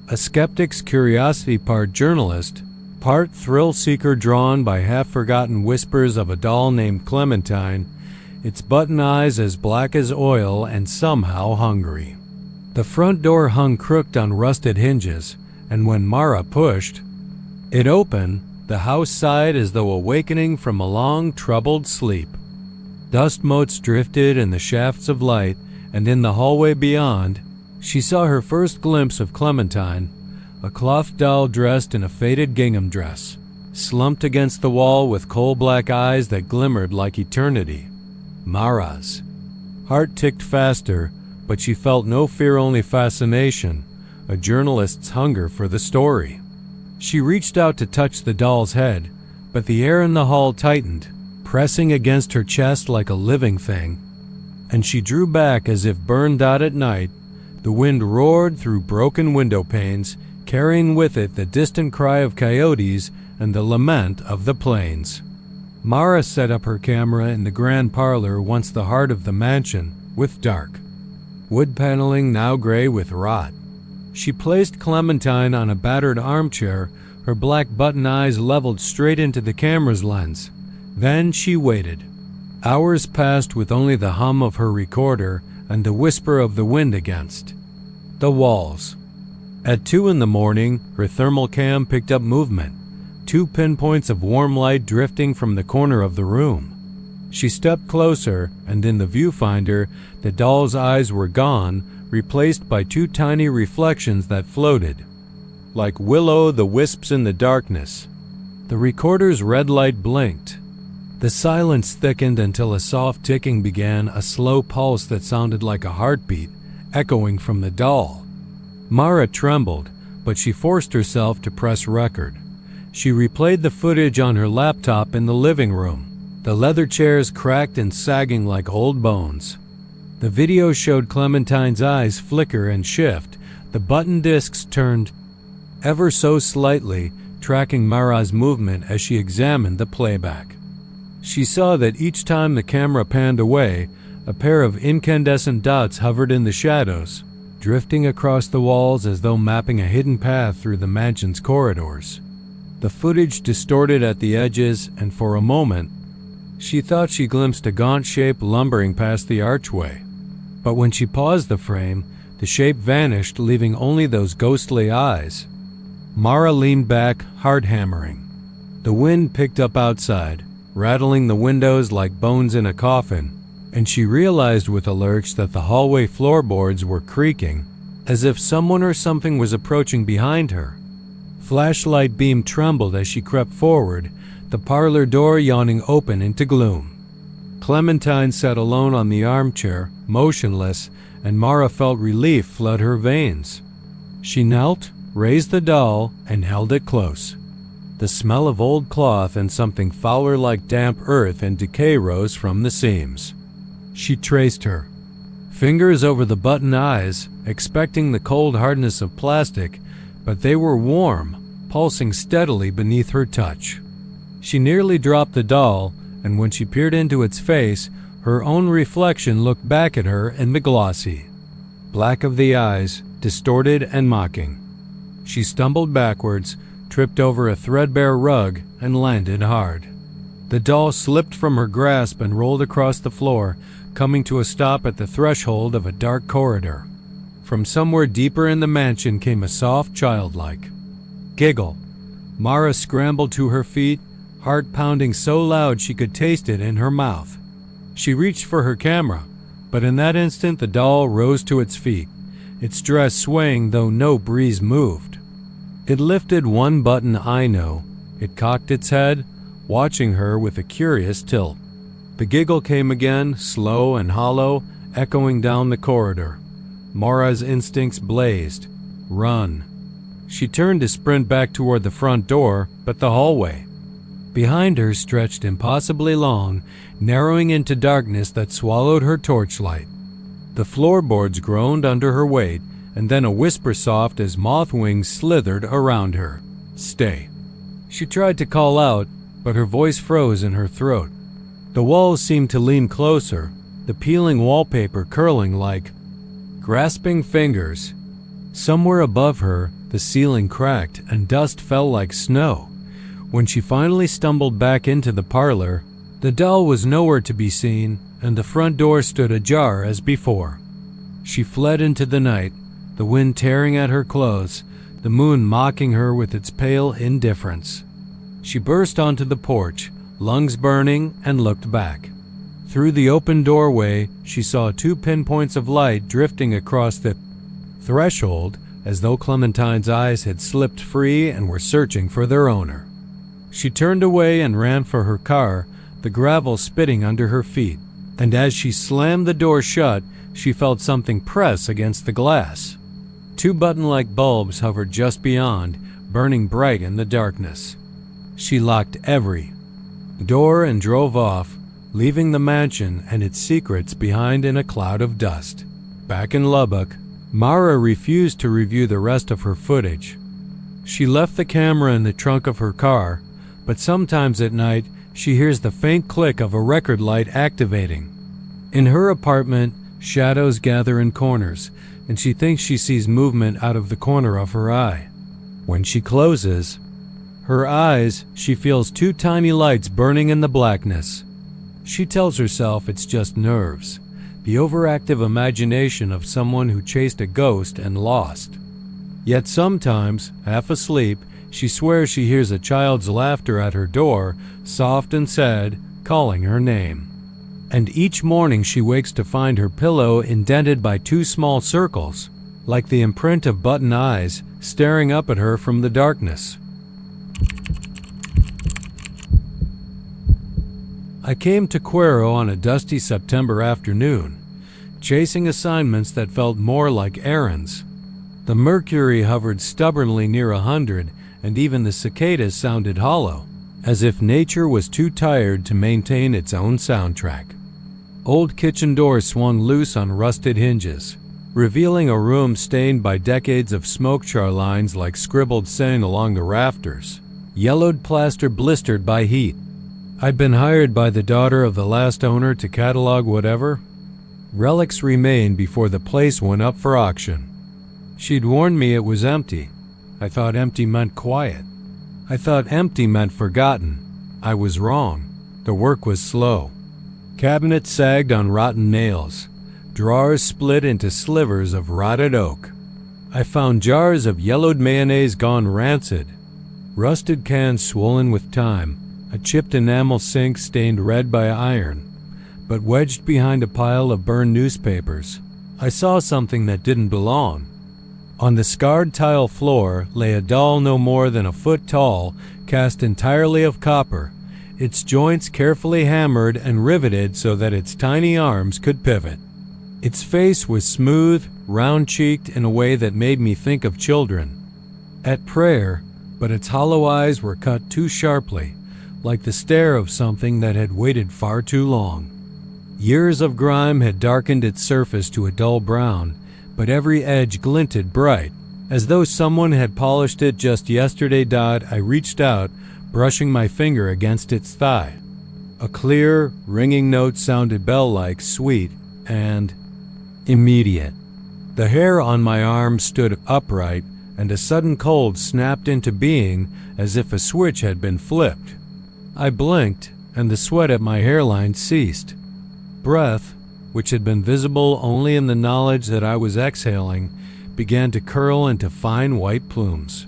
a skeptic's curiosity, part journalist, part thrill-seeker, drawn by half-forgotten whispers of a doll named Clementine, its button eyes as black as oil and somehow hungry. The front door hung crooked on rusted hinges, and when Mara pushed it open, the house sighed as though awakening from a long, troubled sleep. Dust motes drifted in the shafts of light, and in the hallway beyond, she saw her first glimpse of Clementine, a cloth doll dressed in a faded gingham dress, slumped against the wall with coal-black eyes that glimmered like eternity. Mara's heart ticked faster, but she felt no fear, only fascination, a journalist's hunger for the story. She reached out to touch the doll's head, but the air in the hall tightened, pressing against her chest like a living thing, and she drew back as if burned out at night. The wind roared through broken window panes, carrying with it the distant cry of coyotes and the lament of the plains. Mara set up her camera in the grand parlor, once the heart of the mansion, with dark wood paneling now gray with rot. She placed Clementine on a battered armchair, her black button eyes leveled straight into the camera's lens. Then she waited. Hours passed with only the hum of her recorder and the whisper of the wind against the walls. At 2 a.m, her thermal cam picked up movement, 2 pinpoints of warm light drifting from the corner of the room. She stepped closer, and in the viewfinder, the doll's eyes were gone, replaced by 2 tiny reflections that floated like will-o'-the-wisps in the darkness. The recorder's red light blinked. The silence thickened until a soft ticking began, a slow pulse that sounded like a heartbeat, echoing from the doll. Mara trembled, but she forced herself to press record. She replayed the footage on her laptop in the living room, the leather chairs cracked and sagging like old bones. The video showed Clementine's eyes flicker and shift. The button discs turned ever so slightly, tracking Mara's movement as she examined the playback. She saw that each time the camera panned away, a pair of incandescent dots hovered in the shadows, drifting across the walls as though mapping a hidden path through the mansion's corridors. The footage distorted at the edges, and for a moment, she thought she glimpsed a gaunt shape lumbering past the archway. But when she paused the frame, the shape vanished, leaving only those ghostly eyes. Mara leaned back, heart hammering. The wind picked up outside, rattling the windows like bones in a coffin, and she realized with a lurch that the hallway floorboards were creaking, as if someone or something was approaching behind her. Flashlight beam trembled as she crept forward, the parlor door yawning open into gloom. Clementine sat alone on the armchair, motionless, and Mara felt relief flood her veins. She knelt, raised the doll, and held it close. The smell of old cloth and something fouler like damp earth and decay rose from the seams. She traced her fingers over the button eyes, expecting the cold hardness of plastic, but they were warm, pulsing steadily beneath her touch. She nearly dropped the doll, and when she peered into its face, her own reflection looked back at her in the glassy black of the eyes, distorted and mocking. She stumbled backwards, tripped over a threadbare rug, and landed hard. The doll slipped from her grasp and rolled across the floor, coming to a stop at the threshold of a dark corridor. From somewhere deeper in the mansion came a soft, childlike giggle. Mara scrambled to her feet, heart pounding so loud she could taste it in her mouth. She reached for her camera, but in that instant the doll rose to its feet, its dress swaying though no breeze moved. It lifted one button eye. It cocked its head, watching her with a curious tilt. The giggle came again, slow and hollow, echoing down the corridor. Mara's instincts blazed. Run. She turned to sprint back toward the front door, but the hallway Behind her stretched impossibly long, narrowing into darkness that swallowed her torchlight. The floorboards groaned under her weight, and then a whisper soft as moth wings slithered around her. "Stay." She tried to call out, but her voice froze in her throat. The walls seemed to lean closer, the peeling wallpaper curling like grasping fingers. Somewhere above her, the ceiling cracked and dust fell like snow. When she finally stumbled back into the parlor, the doll was nowhere to be seen, and the front door stood ajar as before. She fled into the night, the wind tearing at her clothes, the moon mocking her with its pale indifference. She burst onto the porch, lungs burning, and looked back. Through the open doorway, she saw 2 pinpoints of light drifting across the threshold, as though Clementine's eyes had slipped free and were searching for their owner. She turned away and ran for her car, the gravel spitting under her feet, and as she slammed the door shut, she felt something press against the glass. 2 button-like bulbs hovered just beyond, burning bright in the darkness. She locked every door and drove off, leaving the mansion and its secrets behind in a cloud of dust. Back in Lubbock, Mara refused to review the rest of her footage. She left the camera in the trunk of her car, but sometimes at night she hears the faint click of a record light activating. In her apartment, shadows gather in corners, and she thinks she sees movement out of the corner of her eye. When she closes her eyes, she feels 2 tiny lights burning in the blackness. She tells herself it's just nerves, the overactive imagination of someone who chased a ghost and lost. Yet sometimes, half asleep, she swears she hears a child's laughter at her door, soft and sad, calling her name. And each morning she wakes to find her pillow indented by 2 small circles, like the imprint of button eyes staring up at her from the darkness. I came to Cuero on a dusty September afternoon, chasing assignments that felt more like errands. The mercury hovered stubbornly near 100, and even the cicadas sounded hollow, as if nature was too tired to maintain its own soundtrack. Old kitchen doors swung loose on rusted hinges, revealing a room stained by decades of smoke char lines like scribbled saying along the rafters, yellowed plaster blistered by heat. I'd been hired by the daughter of the last owner to catalog whatever relics remained before the place went up for auction. She'd warned me it was empty. I thought empty meant quiet. I thought empty meant forgotten. I was wrong. The work was slow. Cabinets sagged on rotten nails. Drawers split into slivers of rotted oak. I found jars of yellowed mayonnaise gone rancid, rusted cans swollen with time, a chipped enamel sink stained red by iron. But wedged behind a pile of burned newspapers, I saw something that didn't belong. On the scarred tile floor lay a doll no more than a foot tall, cast entirely of copper, its joints carefully hammered and riveted so that its tiny arms could pivot. Its face was smooth, round-cheeked in a way that made me think of children at prayer, but its hollow eyes were cut too sharply, like the stare of something that had waited far too long. Years of grime had darkened its surface to a dull brown, but every edge glinted bright, as though someone had polished it just yesterday. I reached out, brushing my finger against its thigh. A clear, ringing note sounded bell-like, sweet, and immediate. The hair on my arm stood upright, and a sudden cold snapped into being as if a switch had been flipped. I blinked, and the sweat at my hairline ceased. Breath, which had been visible only in the knowledge that I was exhaling, began to curl into fine white plumes.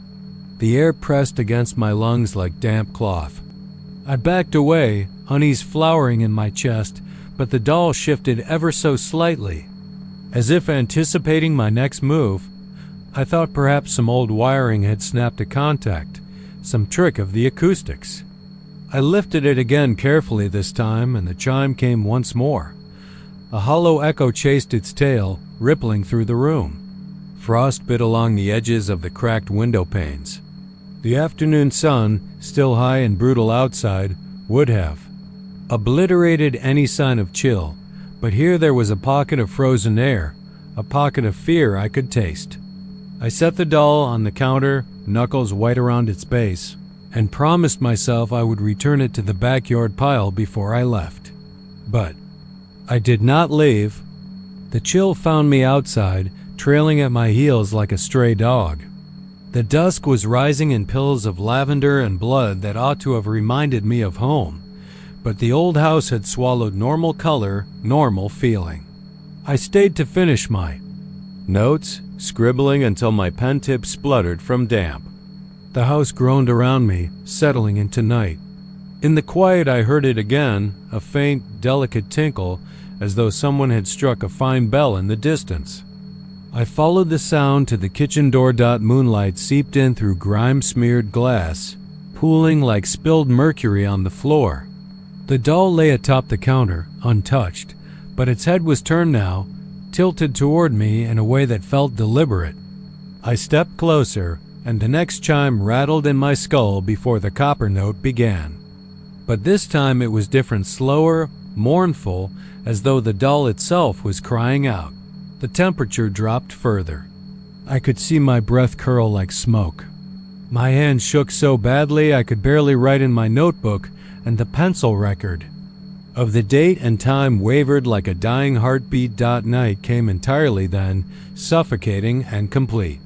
The air pressed against my lungs like damp cloth. I backed away, unease flowering in my chest, but the doll shifted ever so slightly. As if anticipating my next move, I thought perhaps some old wiring had snapped a contact, some trick of the acoustics. I lifted it again carefully this time, and the chime came once more. A hollow echo chased its tail, rippling through the room. Frost bit along the edges of the cracked window panes. The afternoon sun, still high and brutal outside, would have obliterated any sign of chill, but here there was a pocket of frozen air, a pocket of fear I could taste. I set the doll on the counter, knuckles white around its base, and promised myself I would return it to the backyard pile before I left. But I did not leave. The chill found me outside, trailing at my heels like a stray dog. The dusk was rising in pills of lavender and blood that ought to have reminded me of home, but the old house had swallowed normal color, normal feeling. I stayed to finish my notes, scribbling until my pen tip spluttered from damp. The house groaned around me, settling into night. In the quiet I heard it again, a faint, delicate tinkle, as though someone had struck a fine bell in the distance. I followed the sound to the kitchen door. Moonlight seeped in through grime-smeared glass, pooling like spilled mercury on the floor. The doll lay atop the counter, untouched, but its head was turned now, tilted toward me in a way that felt deliberate. I stepped closer, and the next chime rattled in my skull before the copper note began. But this time it was different, slower, mournful, as though the doll itself was crying out. The temperature dropped further. I could see my breath curl like smoke. My hand shook so badly I could barely write in my notebook, and the pencil record of the date and time wavered like a dying heartbeat. Night came entirely then, suffocating and complete.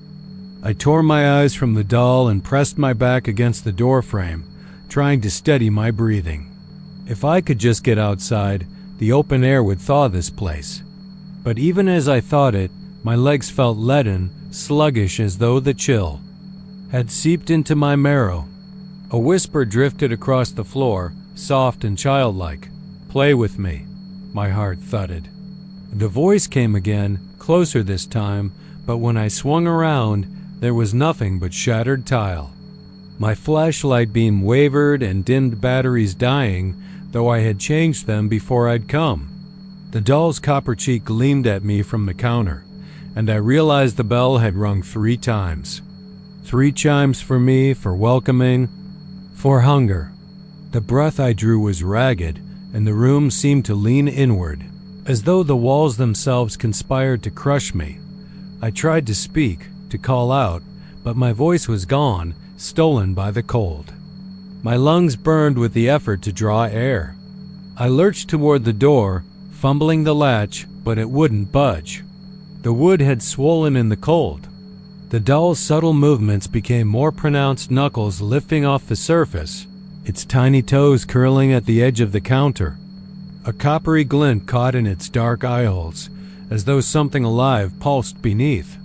I tore my eyes from the doll and pressed my back against the doorframe, trying to steady my breathing. If I could just get outside, the open air would thaw this place. But even as I thought it, my legs felt leaden, sluggish, as though the chill had seeped into my marrow. A whisper drifted across the floor, soft and childlike. "Play with me," my heart thudded. The voice came again, closer this time, but when I swung around, there was nothing but shattered tile. My flashlight beam wavered and dimmed, batteries dying, though I had changed them before I'd come. The doll's copper cheek gleamed at me from the counter, and I realized the bell had rung 3 times. 3 chimes for me, for welcoming, for hunger. The breath I drew was ragged, and the room seemed to lean inward, as though the walls themselves conspired to crush me. I tried to speak, to call out, but my voice was gone, stolen by the cold. My lungs burned with the effort to draw air. I lurched toward the door, fumbling the latch, but it wouldn't budge. The wood had swollen in the cold. The doll's subtle movements became more pronounced, knuckles lifting off the surface, its tiny toes curling at the edge of the counter. A coppery glint caught in its dark eyeholes, as though something alive pulsed beneath.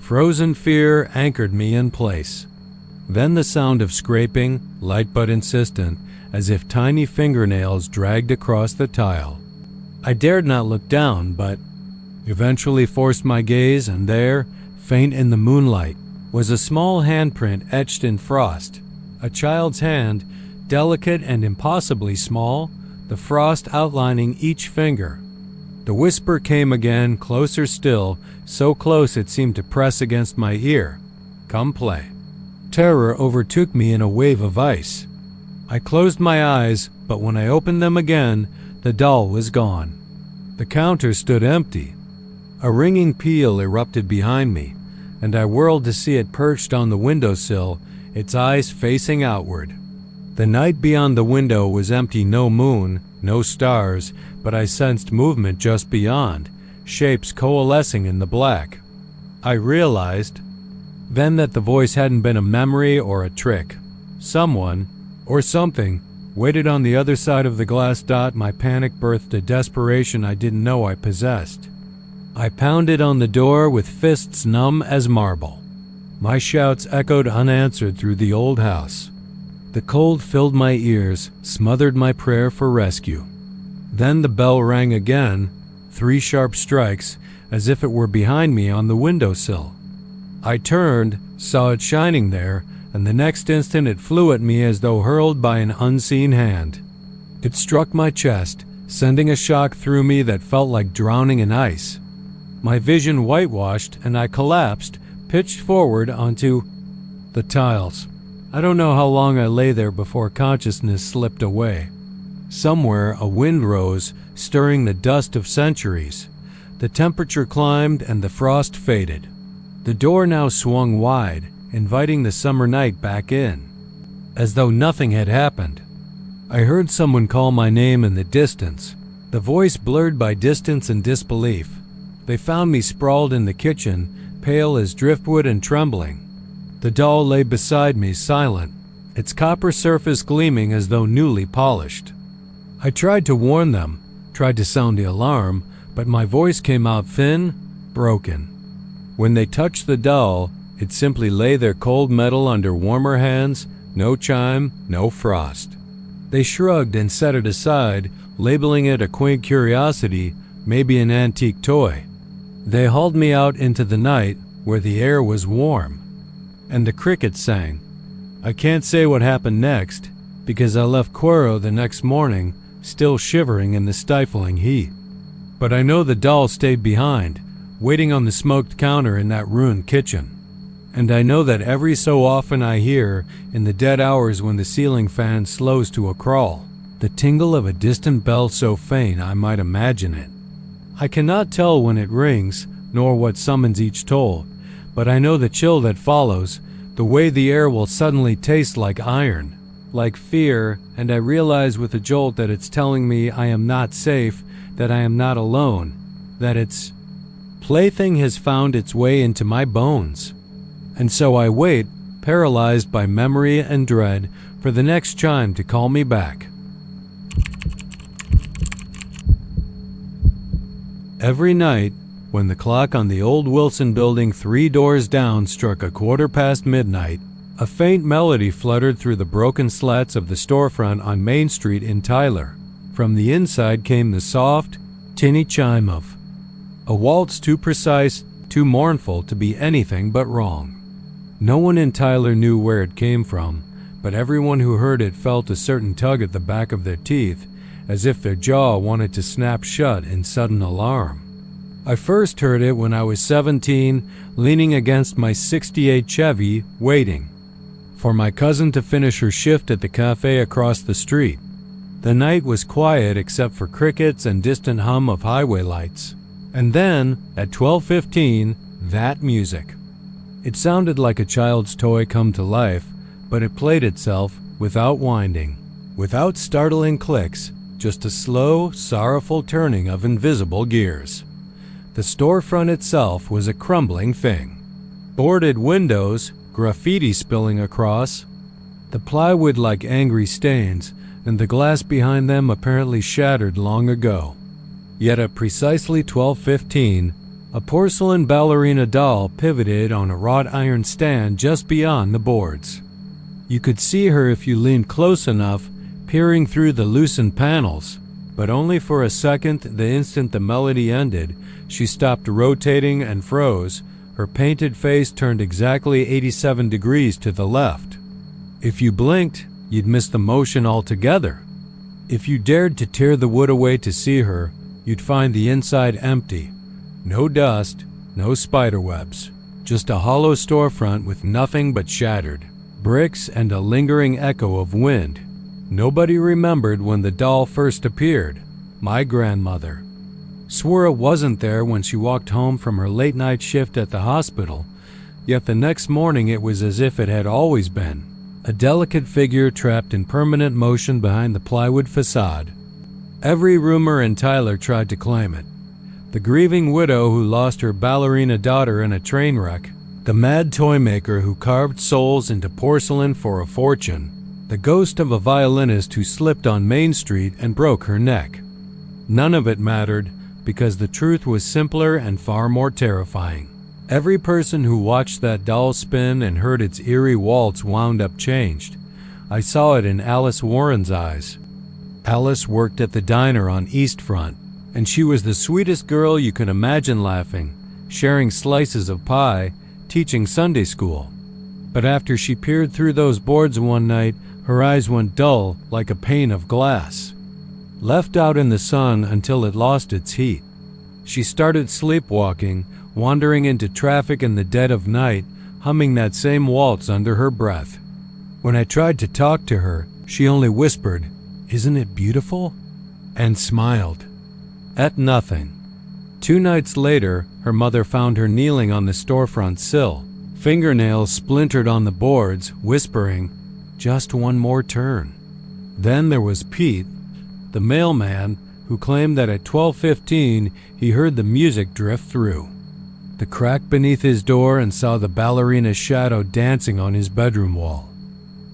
Frozen fear anchored me in place. Then the sound of scraping, light but insistent, as if tiny fingernails dragged across the tile. I dared not look down, but eventually forced my gaze, and there, faint in the moonlight, was a small handprint etched in frost. A child's hand, delicate and impossibly small, the frost outlining each finger. The whisper came again, closer still, so close it seemed to press against my ear. "Come play." Terror overtook me in a wave of ice. I closed my eyes, but when I opened them again, the doll was gone. The counter stood empty. A ringing peal erupted behind me, and I whirled to see it perched on the windowsill, its eyes facing outward. The night beyond the window was empty, no moon, no stars, but I sensed movement just beyond, shapes coalescing in the black. I realized then that the voice hadn't been a memory or a trick. Someone, or something, waited on the other side of the glass. My panic birthed a desperation I didn't know I possessed. I pounded on the door with fists numb as marble. My shouts echoed unanswered through the old house. The cold filled my ears, smothered my prayer for rescue. Then the bell rang again, 3 sharp strikes, as if it were behind me on the windowsill. I turned, saw it shining there, and the next instant it flew at me as though hurled by an unseen hand. It struck my chest, sending a shock through me that felt like drowning in ice. My vision whitewashed, and I collapsed, pitched forward onto the tiles. I don't know how long I lay there before consciousness slipped away. Somewhere a wind rose, stirring the dust of centuries. The temperature climbed and the frost faded. The door now swung wide, inviting the summer night back in, as though nothing had happened. I heard someone call my name in the distance, the voice blurred by distance and disbelief. They found me sprawled in the kitchen, pale as driftwood and trembling. The doll lay beside me, silent, its copper surface gleaming as though newly polished. I tried to warn them, tried to sound the alarm, but my voice came out thin, broken. When they touched the doll, it simply lay there, cold metal under warmer hands, no chime, no frost. They shrugged and set it aside, labeling it a quaint curiosity, maybe an antique toy. They hauled me out into the night, where the air was warm, and the crickets sang. I can't say what happened next, because I left Cuero the next morning, still shivering in the stifling heat. But I know the doll stayed behind, waiting on the smoked counter in that ruined kitchen. And I know that every so often I hear, in the dead hours when the ceiling fan slows to a crawl, the tingle of a distant bell so faint I might imagine it. I cannot tell when it rings, nor what summons each toll, but I know the chill that follows, the way the air will suddenly taste like iron, like fear, and I realize with a jolt that it's telling me I am not safe, that I am not alone, that its plaything has found its way into my bones. And so I wait, paralyzed by memory and dread, for the next chime to call me back. Every night, when the clock on the old Wilson building 3 doors down struck midnight, a faint melody fluttered through the broken slats of the storefront on Main Street in Tyler. From the inside came the soft, tinny chime of a waltz too precise, too mournful to be anything but wrong. No one in Tyler knew where it came from, but everyone who heard it felt a certain tug at the back of their teeth, as if their jaw wanted to snap shut in sudden alarm. I first heard it when I was 17, leaning against my '68 Chevy, waiting for my cousin to finish her shift at the cafe across the street. The night was quiet except for crickets and distant hum of highway lights. And then, at 12:15, that music. It sounded like a child's toy come to life, but it played itself without winding, without startling clicks, just a slow, sorrowful turning of invisible gears. The storefront itself was a crumbling thing. Boarded windows, graffiti spilling across, the plywood like angry stains, and the glass behind them apparently shattered long ago. Yet at precisely 12:15, a porcelain ballerina doll pivoted on a wrought iron stand just beyond the boards. You could see her if you leaned close enough, peering through the loosened panels, but only for a second. The instant the melody ended, she stopped rotating and froze, her painted face turned exactly 87 degrees to the left. If you blinked, you'd miss the motion altogether. If you dared to tear the wood away to see her, you'd find the inside empty. No dust, no spiderwebs, just a hollow storefront with nothing but shattered bricks and a lingering echo of wind. Nobody remembered when the doll first appeared. My grandmother swore it wasn't there when she walked home from her late-night shift at the hospital, yet the next morning it was as if it had always been, a delicate figure trapped in permanent motion behind the plywood facade. Every roomer in Tyler tried to claim it. The grieving widow who lost her ballerina daughter in a train wreck, the mad toy maker who carved souls into porcelain for a fortune, the ghost of a violinist who slipped on Main Street and broke her neck. None of it mattered, because the truth was simpler and far more terrifying. Every person who watched that doll spin and heard its eerie waltz wound up changed. I saw it in Alice Warren's eyes. Alice worked at the diner on East Front, and she was the sweetest girl you could imagine, laughing, sharing slices of pie, teaching Sunday school. But after she peered through those boards one night, her eyes went dull like a pane of glass. Left out in the sun until it lost its heat, she started sleepwalking, wandering into traffic in the dead of night, humming that same waltz under her breath. When I tried to talk to her, she only whispered, "Isn't it beautiful?" and smiled. At nothing. 2 nights later, her mother found her kneeling on the storefront sill, fingernails splintered on the boards, whispering, "Just one more turn." Then there was Pete, the mailman, who claimed that at 12:15 he heard the music drift through the crack beneath his door and saw the ballerina's shadow dancing on his bedroom wall.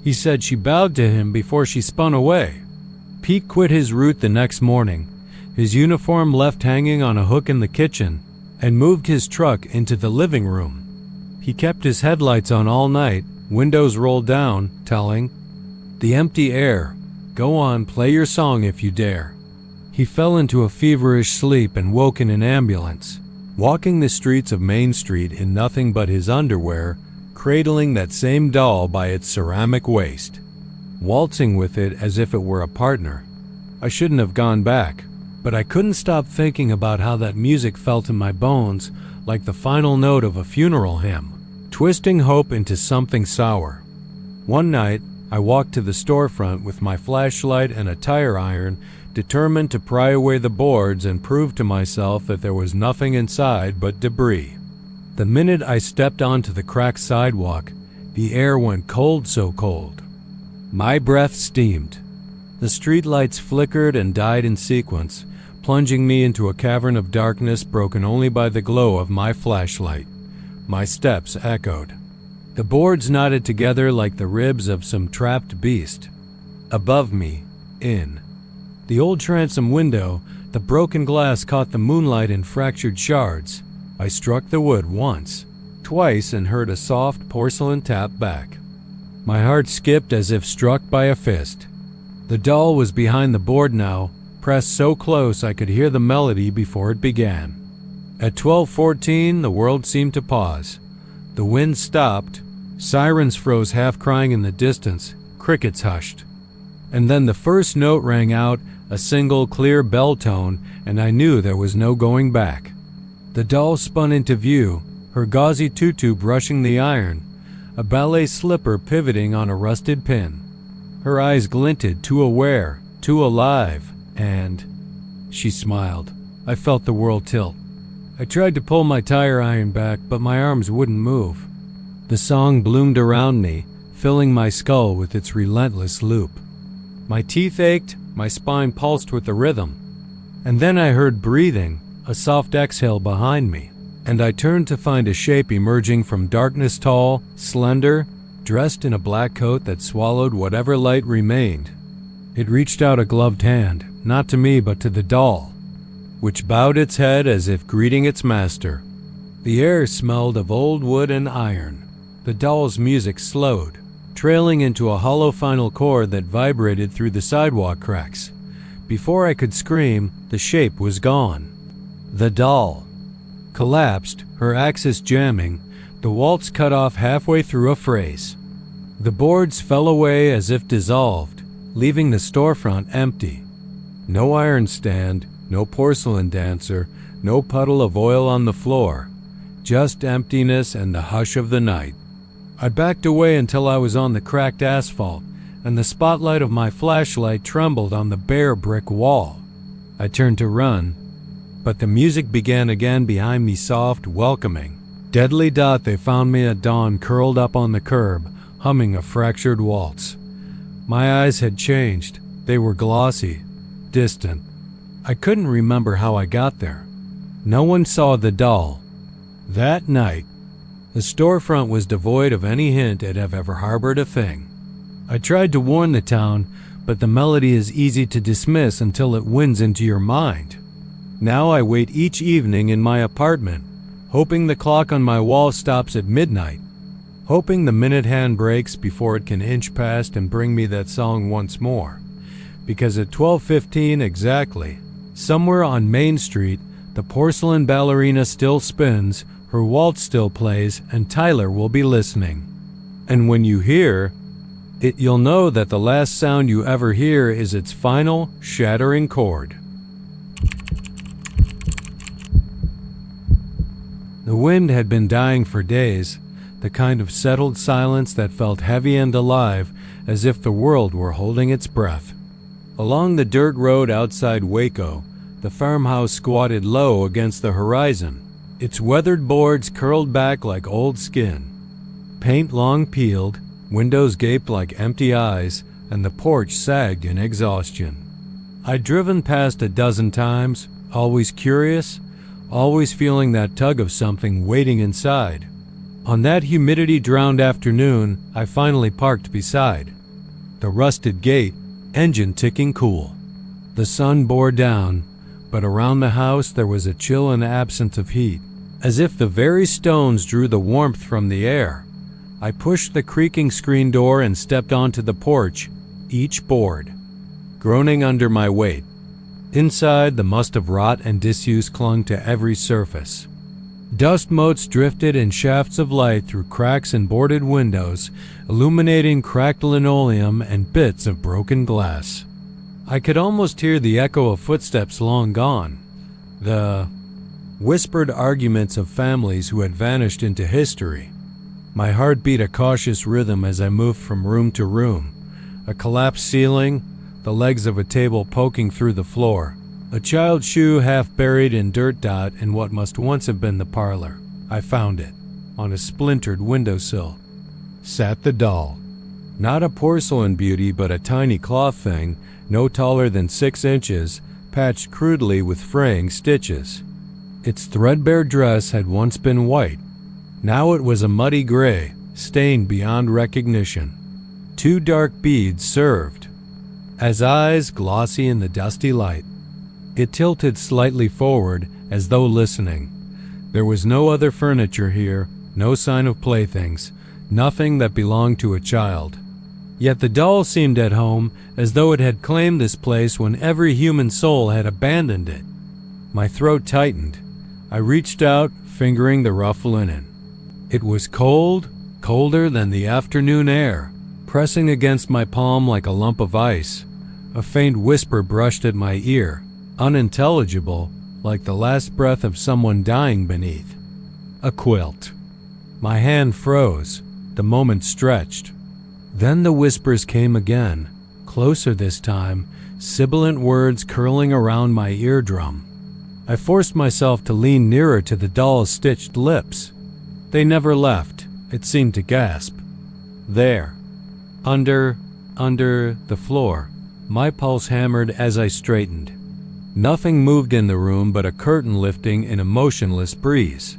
He said she bowed to him before she spun away. Pete quit his route the next morning, his uniform left hanging on a hook in the kitchen, and moved his truck into the living room. He kept his headlights on all night, windows rolled down, telling the empty air, "Go on, play your song if you dare." He fell into a feverish sleep and woke in an ambulance, walking the streets of Main Street in nothing but his underwear, cradling that same doll by its ceramic waist, waltzing with it as if it were a partner. I shouldn't have gone back, but I couldn't stop thinking about how that music felt in my bones, like the final note of a funeral hymn, twisting hope into something sour. One night, I walked to the storefront with my flashlight and a tire iron, determined to pry away the boards and prove to myself that there was nothing inside but debris. The minute I stepped onto the cracked sidewalk, the air went cold, so cold. My breath steamed. The streetlights flickered and died in sequence, plunging me into a cavern of darkness broken only by the glow of my flashlight. My steps echoed. The boards knotted together like the ribs of some trapped beast. Above me, in the old transom window, the broken glass caught the moonlight in fractured shards. I struck the wood once, twice, and heard a soft porcelain tap back. My heart skipped as if struck by a fist. The doll was behind the board now, pressed so close I could hear the melody before it began. At 12:14, the world seemed to pause. The wind stopped, sirens froze half-crying in the distance, crickets hushed. And then the first note rang out, a single clear bell tone, and I knew there was no going back. The doll spun into view, her gauzy tutu brushing the iron, a ballet slipper pivoting on a rusted pin. Her eyes glinted, too aware, too alive, and she smiled. I felt the world tilt. I tried to pull my tire iron back, but my arms wouldn't move. The song bloomed around me, filling my skull with its relentless loop. My teeth ached, my spine pulsed with the rhythm. And then I heard breathing, a soft exhale behind me, and I turned to find a shape emerging from darkness, tall, slender, dressed in a black coat that swallowed whatever light remained. It reached out a gloved hand, not to me but to the doll, which bowed its head as if greeting its master. The air smelled of old wood and iron. The doll's music slowed, trailing into a hollow final chord that vibrated through the sidewalk cracks. Before I could scream, the shape was gone. The doll collapsed, her axis jamming, the waltz cut off halfway through a phrase. The boards fell away as if dissolved, leaving the storefront empty. No iron stand, no porcelain dancer, no puddle of oil on the floor, just emptiness and the hush of the night. I backed away until I was on the cracked asphalt, and the spotlight of my flashlight trembled on the bare brick wall. I turned to run, but the music began again behind me, soft, welcoming. Deadly dot, they found me at dawn, curled up on the curb, humming a fractured waltz. My eyes had changed. They were glossy, distant. I couldn't remember how I got there. No one saw the doll. That night, the storefront was devoid of any hint it had ever harbored a thing. I tried to warn the town, but the melody is easy to dismiss until it wins into your mind. Now I wait each evening in my apartment, hoping the clock on my wall stops at midnight, hoping the minute hand breaks before it can inch past and bring me that song once more. Because at 12:15 exactly, somewhere on Main Street, the porcelain ballerina still spins, her waltz still plays, and Tyler will be listening. And when you hear it, you'll know that the last sound you ever hear is its final, shattering chord. The wind had been dying for days. the kind of settled silence that felt heavy and alive, as if the world were holding its breath. Along the dirt road outside Waco, the farmhouse squatted low against the horizon, its weathered boards curled back like old skin. Paint long peeled, windows gaped like empty eyes, and the porch sagged in exhaustion. I'd driven past a dozen times, always curious, always feeling that tug of something waiting inside. On that humidity-drowned afternoon, I finally parked beside. The rusted gate, engine ticking cool. The sun bore down, but around the house there was a chill and absence of heat, as if the very stones drew the warmth from the air. I pushed the creaking screen door and stepped onto the porch, each board groaning under my weight. Inside, the must of rot and disuse clung to every surface. Dust motes drifted in shafts of light through cracks in boarded windows, illuminating cracked linoleum and bits of broken glass. I could almost hear the echo of footsteps long gone, the whispered arguments of families who had vanished into history. My heart beat a cautious rhythm as I moved from room to room. A collapsed ceiling, the legs of a table poking through the floor, a child's shoe half buried in dirt dot in what must once have been the parlor. I found it. On a splintered windowsill sat the doll. Not a porcelain beauty, but a tiny cloth thing, no taller than 6 inches, patched crudely with fraying stitches. Its threadbare dress had once been white. Now it was a muddy gray, stained beyond recognition. 2 dark beads served as eyes, glossy in the dusty light. It tilted slightly forward, as though listening. There was no other furniture here, no sign of playthings, nothing that belonged to a child. Yet the doll seemed at home, as though it had claimed this place when every human soul had abandoned it. My throat tightened. I reached out, fingering the rough linen. It was cold, colder than the afternoon air, pressing against my palm like a lump of ice. A faint whisper brushed at my ear, unintelligible, like the last breath of someone dying beneath. A quilt. My hand froze. The moment stretched. Then the whispers came again, closer this time, sibilant words curling around my eardrum. I forced myself to lean nearer to the doll's stitched lips. They never left. It seemed to gasp. There. Under the floor. My pulse hammered as I straightened. Nothing moved in the room but a curtain lifting in a motionless breeze.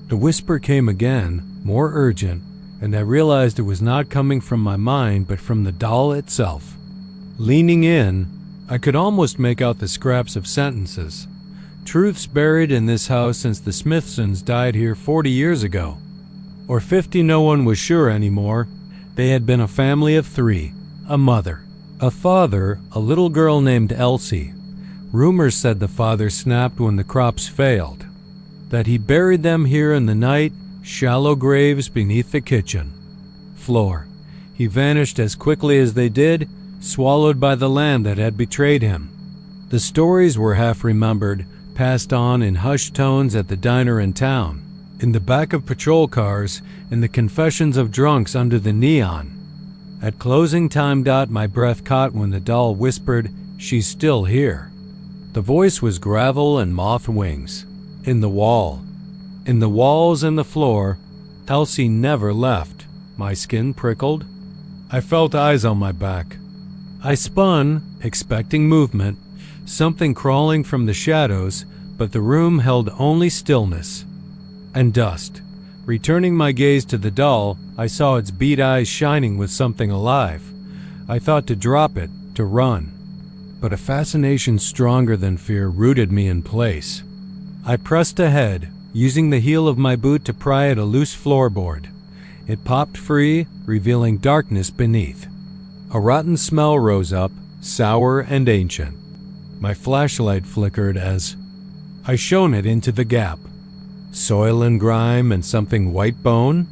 The whisper came again, more urgent, and I realized it was not coming from my mind but from the doll itself. Leaning in, I could almost make out the scraps of sentences. Truths buried in this house since the Smithsons died here 40 years ago. Or 50, no one was sure anymore. They had been a family of 3, a mother, a father, a little girl named Elsie. Rumors said the father snapped when the crops failed, that he buried them here in the night, shallow graves beneath the kitchen floor. He vanished as quickly as they did, swallowed by the land that had betrayed him. The stories were half remembered, passed on in hushed tones at the diner in town, in the back of patrol cars, in the confessions of drunks under the neon. At closing time dot, my breath caught when the doll whispered, "She's still here." The voice was gravel and moth wings. In the wall. In the walls and the floor. Elsie never left. My skin prickled. I felt eyes on my back. I spun, expecting movement, something crawling from the shadows, but the room held only stillness and dust. Returning my gaze to the doll, I saw its bead eyes shining with something alive. I thought to drop it, to run. But a fascination stronger than fear rooted me in place. I pressed ahead, using the heel of my boot to pry at a loose floorboard. It popped free, revealing darkness beneath. A rotten smell rose up, sour and ancient. My flashlight flickered as I shone it into the gap. Soil and grime and something white bone?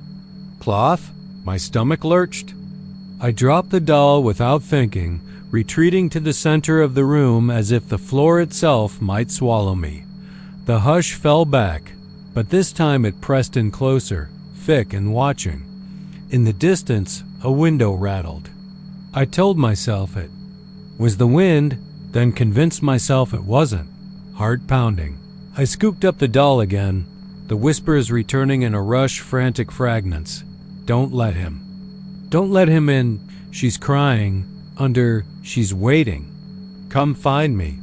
Cloth? My stomach lurched. I dropped the doll without thinking, retreating to the center of the room as if the floor itself might swallow me. The hush fell back, but this time it pressed in closer, thick and watching. In the distance, a window rattled. I told myself it was the wind, then convinced myself it wasn't. Heart pounding. I scooped up the doll again, the whispers returning in a rush, frantic fragments. Don't let him. Don't let him in. She's crying. She's waiting. Come find me.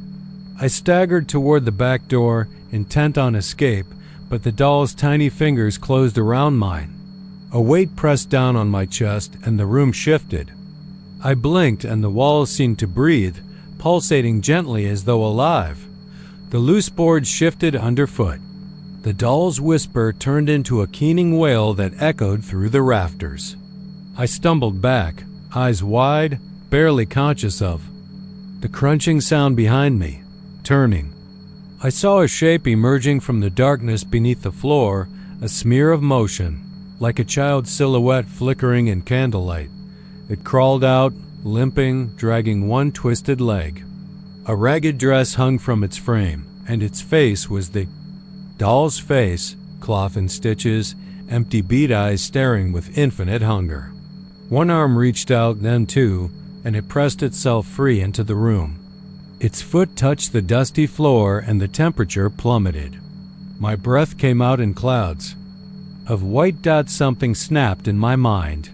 I staggered toward the back door, intent on escape, but the doll's tiny fingers closed around mine. A weight pressed down on my chest, and the room shifted. I blinked, and the walls seemed to breathe, pulsating gently as though alive. The loose boards shifted underfoot. The doll's whisper turned into a keening wail that echoed through the rafters. I stumbled back, eyes wide, barely conscious of the crunching sound behind me. Turning, I saw a shape emerging from the darkness beneath the floor, a smear of motion, like a child's silhouette flickering in candlelight. It crawled out, limping, dragging one twisted leg. A ragged dress hung from its frame, and its face was the doll's face, cloth and stitches, empty bead eyes staring with infinite hunger. One arm reached out, then two, and it pressed itself free into the room. Its foot touched the dusty floor, and the temperature plummeted. My breath came out in clouds. Of white dots, something snapped in my mind.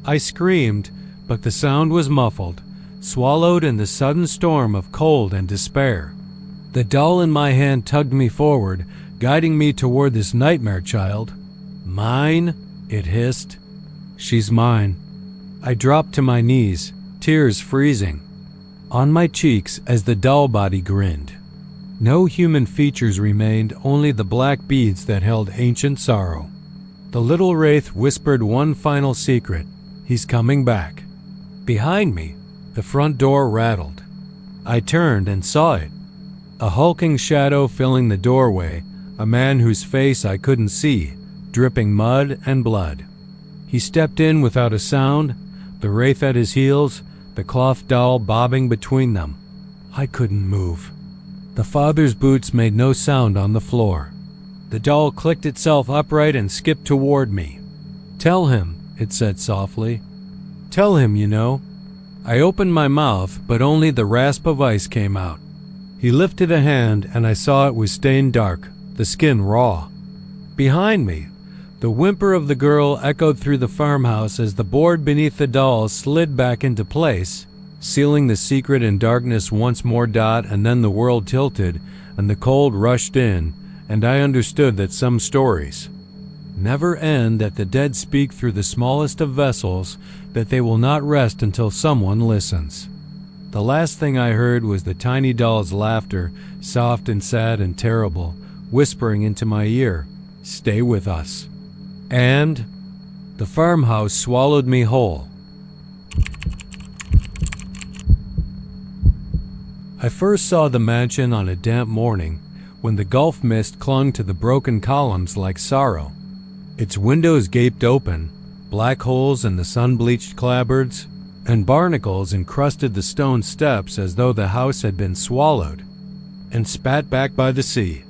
I screamed, but the sound was muffled, swallowed in the sudden storm of cold and despair. The doll in my hand tugged me forward, guiding me toward this nightmare child. Mine, it hissed. She's mine. I dropped to my knees, tears freezing on my cheeks as the doll body grinned. No human features remained, only the black beads that held ancient sorrow. The little wraith whispered one final secret. He's coming back. Behind me, the front door rattled. I turned and saw it. A hulking shadow filling the doorway, a man whose face I couldn't see, dripping mud and blood. He stepped in without a sound, the wraith at his heels, the cloth doll bobbing between them. I couldn't move. The father's boots made no sound on the floor. The doll clicked itself upright and skipped toward me. Tell him, it said softly. Tell him, you know. I opened my mouth, but only the rasp of ice came out. He lifted a hand, and I saw it was stained dark, the skin raw. Behind me, the whimper of the girl echoed through the farmhouse as the board beneath the doll slid back into place, sealing the secret in darkness once more. And then the world tilted, and the cold rushed in, and I understood that some stories never end, that the dead speak through the smallest of vessels, that they will not rest until someone listens. The last thing I heard was the tiny doll's laughter, soft and sad and terrible, whispering into my ear, "Stay with us." And the farmhouse swallowed me whole. I first saw the mansion on a damp morning, when the gulf mist clung to the broken columns like sorrow. Its windows gaped open, black holes in the sun-bleached clapboards, and barnacles encrusted the stone steps as though the house had been swallowed and spat back by the sea.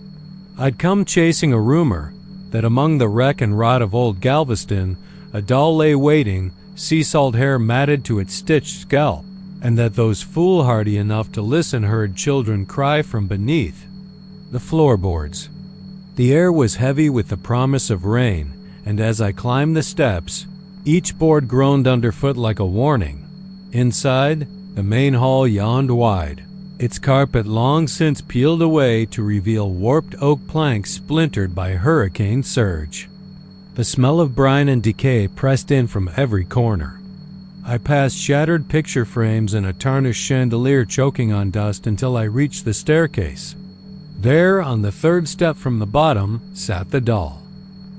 I'd come chasing a rumor that among the wreck and rot of old Galveston, a doll lay waiting, sea salt hair matted to its stitched scalp, and that those foolhardy enough to listen heard children cry from beneath the floorboards. The air was heavy with the promise of rain, and as I climbed the steps, each board groaned underfoot like a warning. Inside, the main hall yawned wide, its carpet long since peeled away to reveal warped oak planks splintered by hurricane surge. The smell of brine and decay pressed in from every corner. I passed shattered picture frames and a tarnished chandelier choking on dust until I reached the staircase. There, on the third step from the bottom, sat the doll.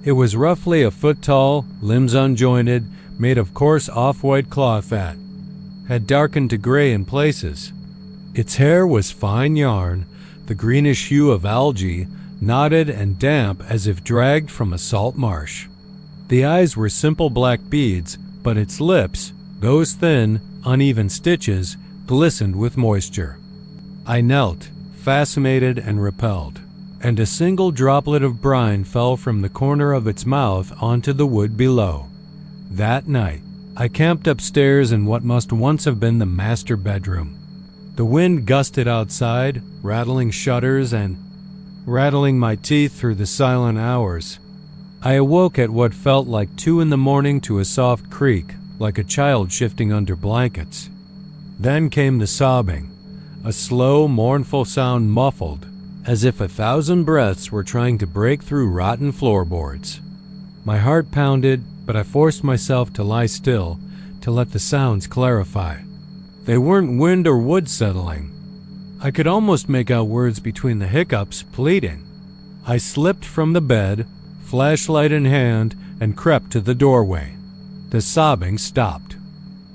It was roughly a foot tall, limbs unjointed, made of coarse off-white cloth that had darkened to gray in places. Its hair was fine yarn, the greenish hue of algae, knotted and damp as if dragged from a salt marsh. The eyes were simple black beads, but its lips, those thin, uneven stitches, glistened with moisture. I knelt, fascinated and repelled. and a single droplet of brine fell from the corner of its mouth onto the wood below. That night, I camped upstairs in what must once have been the master bedroom. The wind gusted outside, rattling shutters and rattling my teeth through the silent hours. I awoke at what felt like 2 in the morning to a soft creak, like a child shifting under blankets. Then came the sobbing, a slow, mournful sound muffled, as if 1,000 breaths were trying to break through rotten floorboards. My heart pounded, but I forced myself to lie still, to let the sounds clarify. They weren't wind or wood settling. I could almost make out words between the hiccups, pleading. I slipped from the bed, flashlight in hand, and crept to the doorway. The sobbing stopped.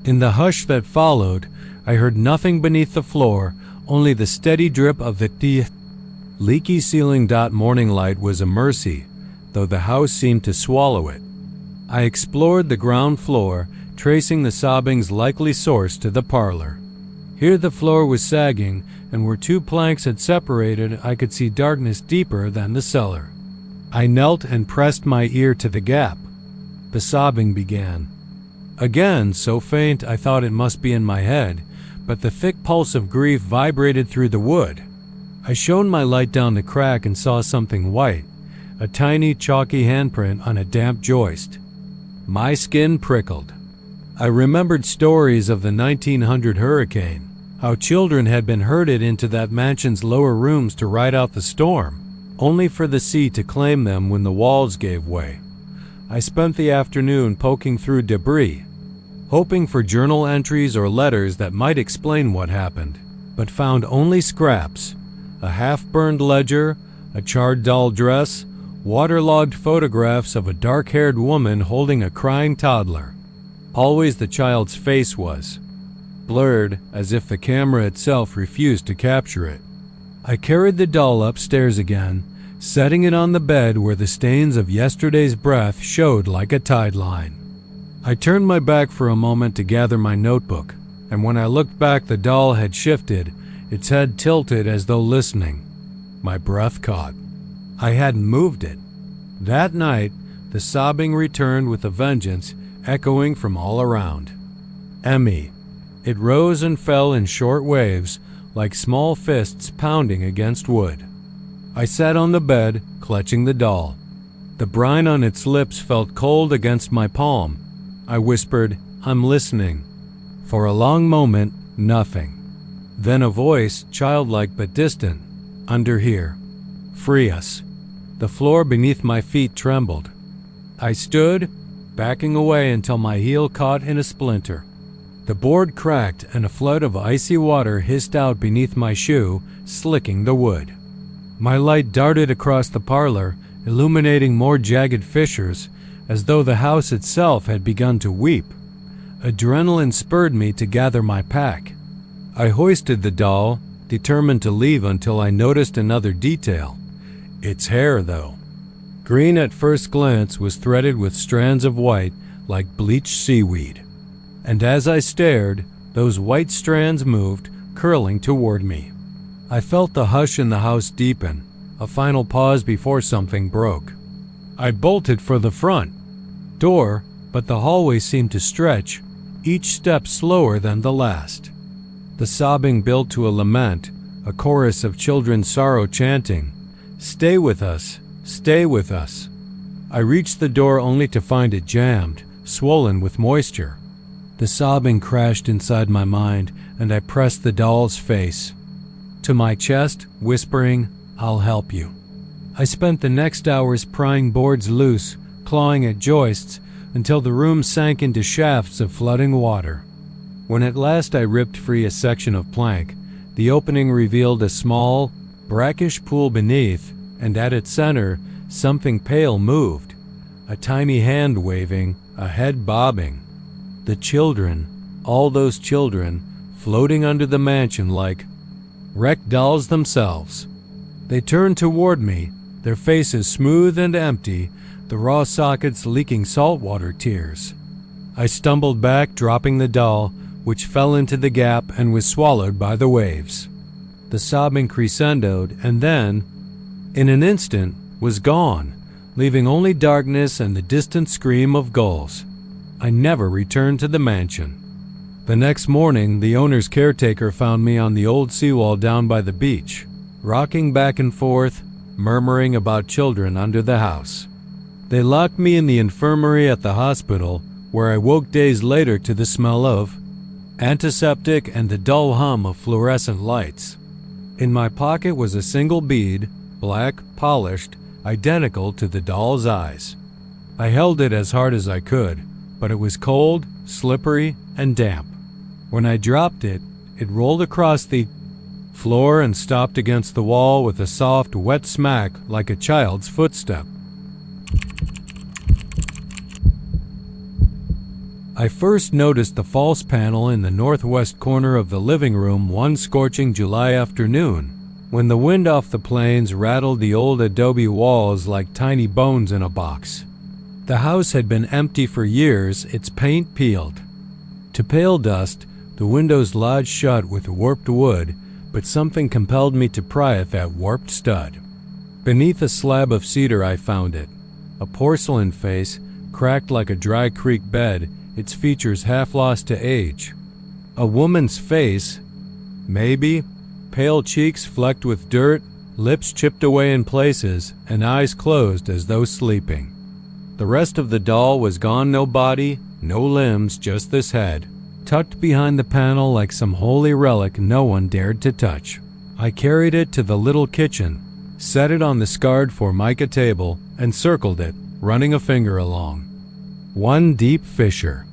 In the hush that followed, I heard nothing beneath the floor, only the steady drip of the leaky ceiling. Morning light was a mercy, though the house seemed to swallow it. I explored the ground floor, tracing the sobbing's likely source to the parlor. Here the floor was sagging, and where 2 planks had separated, I could see darkness deeper than the cellar. I knelt and pressed my ear to the gap. The sobbing began. Again, so faint I thought it must be in my head, but the thick pulse of grief vibrated through the wood. I shone my light down the crack and saw something white, a tiny, chalky handprint on a damp joist. My skin prickled. I remembered stories of the 1900 hurricane, how children had been herded into that mansion's lower rooms to ride out the storm, only for the sea to claim them when the walls gave way. I spent the afternoon poking through debris, hoping for journal entries or letters that might explain what happened, but found only scraps, a half-burned ledger, a charred doll dress, waterlogged photographs of a dark-haired woman holding a crying toddler. Always the child's face was blurred, as if the camera itself refused to capture it. I carried the doll upstairs again, setting it on the bed where the stains of yesterday's breath showed like a tide line. I turned my back for a moment to gather my notebook, and when I looked back, the doll had shifted, its head tilted as though listening. My breath caught. I hadn't moved it. That night, the sobbing returned with a vengeance, echoing from all around. Emmy. It rose and fell in short waves, like small fists pounding against wood. I sat on the bed, clutching the doll. The brine on its lips felt cold against my palm. I whispered, "I'm listening." For a long moment, nothing. Then a voice, childlike but distant, "Under here. Free us." The floor beneath my feet trembled. I stood, backing away until my heel caught in a splinter. The board cracked and a flood of icy water hissed out beneath my shoe, slicking the wood. My light darted across the parlor, illuminating more jagged fissures, as though the house itself had begun to weep. Adrenaline spurred me to gather my pack. I hoisted the doll, determined to leave until I noticed another detail. Its hair, though. Green at first glance, was threaded with strands of white like bleached seaweed. And as I stared, those white strands moved, curling toward me. I felt the hush in the house deepen, a final pause before something broke. I bolted for the front door, but the hallway seemed to stretch, each step slower than the last. The sobbing built to a lament, a chorus of children's sorrow chanting, "Stay with us, stay with us." I reached the door only to find it jammed, swollen with moisture. The sobbing crashed inside my mind, and I pressed the doll's face to my chest, whispering, "I'll help you." I spent the next hours prying boards loose, clawing at joists, until the room sank into shafts of flooding water. When at last I ripped free a section of plank, the opening revealed a small, brackish pool beneath, and at its center, something pale moved, a tiny hand waving, a head bobbing. The children, all those children, floating under the mansion like wrecked dolls themselves. They turned toward me, their faces smooth and empty, the raw sockets leaking saltwater tears. I stumbled back, dropping the doll, which fell into the gap and was swallowed by the waves. The sobbing crescendoed, and then, in an instant, was gone, leaving only darkness and the distant scream of gulls. I never returned to the mansion. The next morning, the owner's caretaker found me on the old seawall down by the beach, rocking back and forth, murmuring about children under the house. They locked me in the infirmary at the hospital, where I woke days later to the smell of antiseptic and the dull hum of fluorescent lights. In my pocket was a single bead, black, polished, identical to the doll's eyes. I held it as hard as I could, but it was cold, slippery, and damp. When I dropped it, it rolled across the floor and stopped against the wall with a soft, wet smack like a child's footstep. I first noticed the false panel in the northwest corner of the living room one scorching July afternoon, when the wind off the plains rattled the old adobe walls like tiny bones in a box. The house had been empty for years, its paint peeled to pale dust, the windows lodged shut with warped wood, but something compelled me to pry at that warped stud. Beneath a slab of cedar I found it, a porcelain face, cracked like a dry creek bed, its features half lost to age. A woman's face, maybe, pale cheeks flecked with dirt, lips chipped away in places, and eyes closed as though sleeping. The rest of the doll was gone, no body, no limbs, just this head, tucked behind the panel like some holy relic no one dared to touch. I carried it to the little kitchen, set it on the scarred formica table, and circled it, running a finger along. One deep fissure.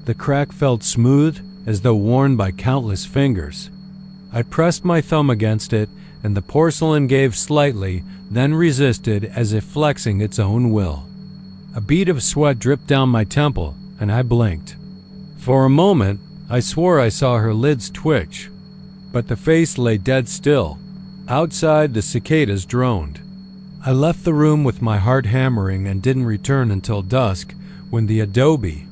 The crack felt smooth, as though worn by countless fingers. I pressed my thumb against it, and the porcelain gave slightly, then resisted as if flexing its own will. A bead of sweat dripped down my temple, and I blinked. For a moment, I swore I saw her lids twitch, but the face lay dead still. Outside, the cicadas droned. I left the room with my heart hammering and didn't return until dusk, when the adobe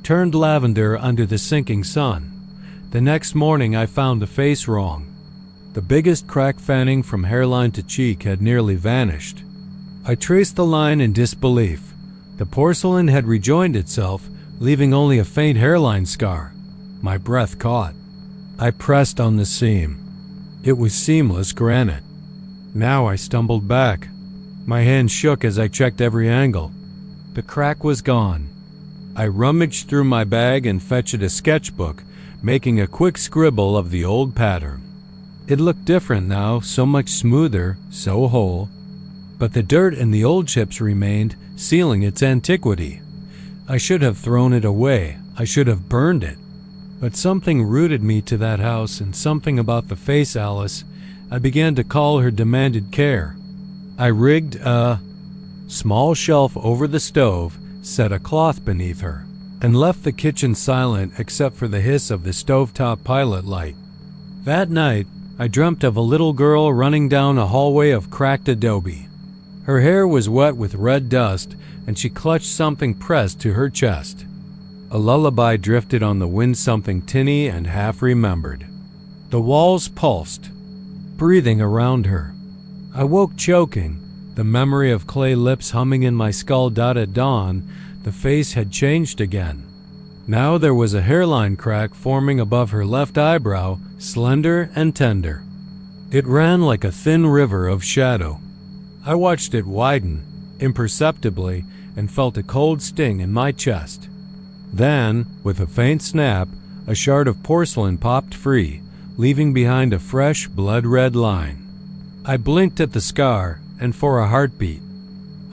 turned lavender under the sinking sun. The next morning I found the face wrong. The biggest crack fanning from hairline to cheek had nearly vanished. I traced the line in disbelief. The porcelain had rejoined itself, leaving only a faint hairline scar. My breath caught. I pressed on the seam. It was seamless granite. Now I stumbled back. My hand shook as I checked every angle. The crack was gone. I rummaged through my bag and fetched a sketchbook, making a quick scribble of the old pattern. It looked different now, so much smoother, so whole. But the dirt and the old chips remained, sealing its antiquity. I should have thrown it away. I should have burned it. But something rooted me to that house, and something about the face Alice I began to call her demanded care. I rigged a small shelf over the stove, set a cloth beneath her, and left the kitchen silent except for the hiss of the stovetop pilot light. That night, I dreamt of a little girl running down a hallway of cracked adobe. Her hair was wet with red dust, and she clutched something pressed to her chest. A lullaby drifted on the wind, something tinny and half-remembered. The walls pulsed, breathing around her. I woke choking, the memory of clay lips humming in my skull. At dawn, the face had changed again. Now there was a hairline crack forming above her left eyebrow, slender and tender. It ran like a thin river of shadow. I watched it widen, imperceptibly, and felt a cold sting in my chest. Then, with a faint snap, a shard of porcelain popped free, leaving behind a fresh, blood-red line. I blinked at the scar, and for a heartbeat.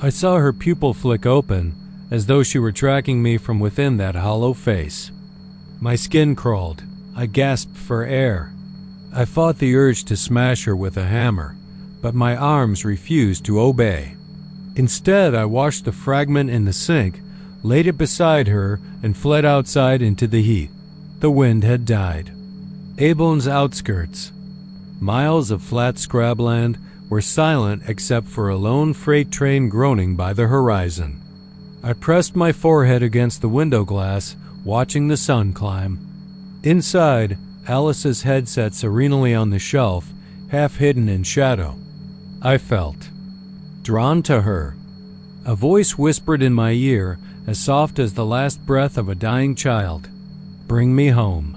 I saw her pupil flick open, as though she were tracking me from within that hollow face. My skin crawled. I gasped for air. I fought the urge to smash her with a hammer, but my arms refused to obey. Instead, I washed the fragment in the sink, laid it beside her, and fled outside into the heat. The wind had died. Abel's outskirts, miles of flat scrubland, were silent except for a lone freight train groaning by the horizon. I pressed my forehead against the window glass, watching the sun climb. Inside, Alice's head sat serenely on the shelf, half hidden in shadow. I felt drawn to her. A voice whispered in my ear, as soft as the last breath of a dying child, "Bring me home."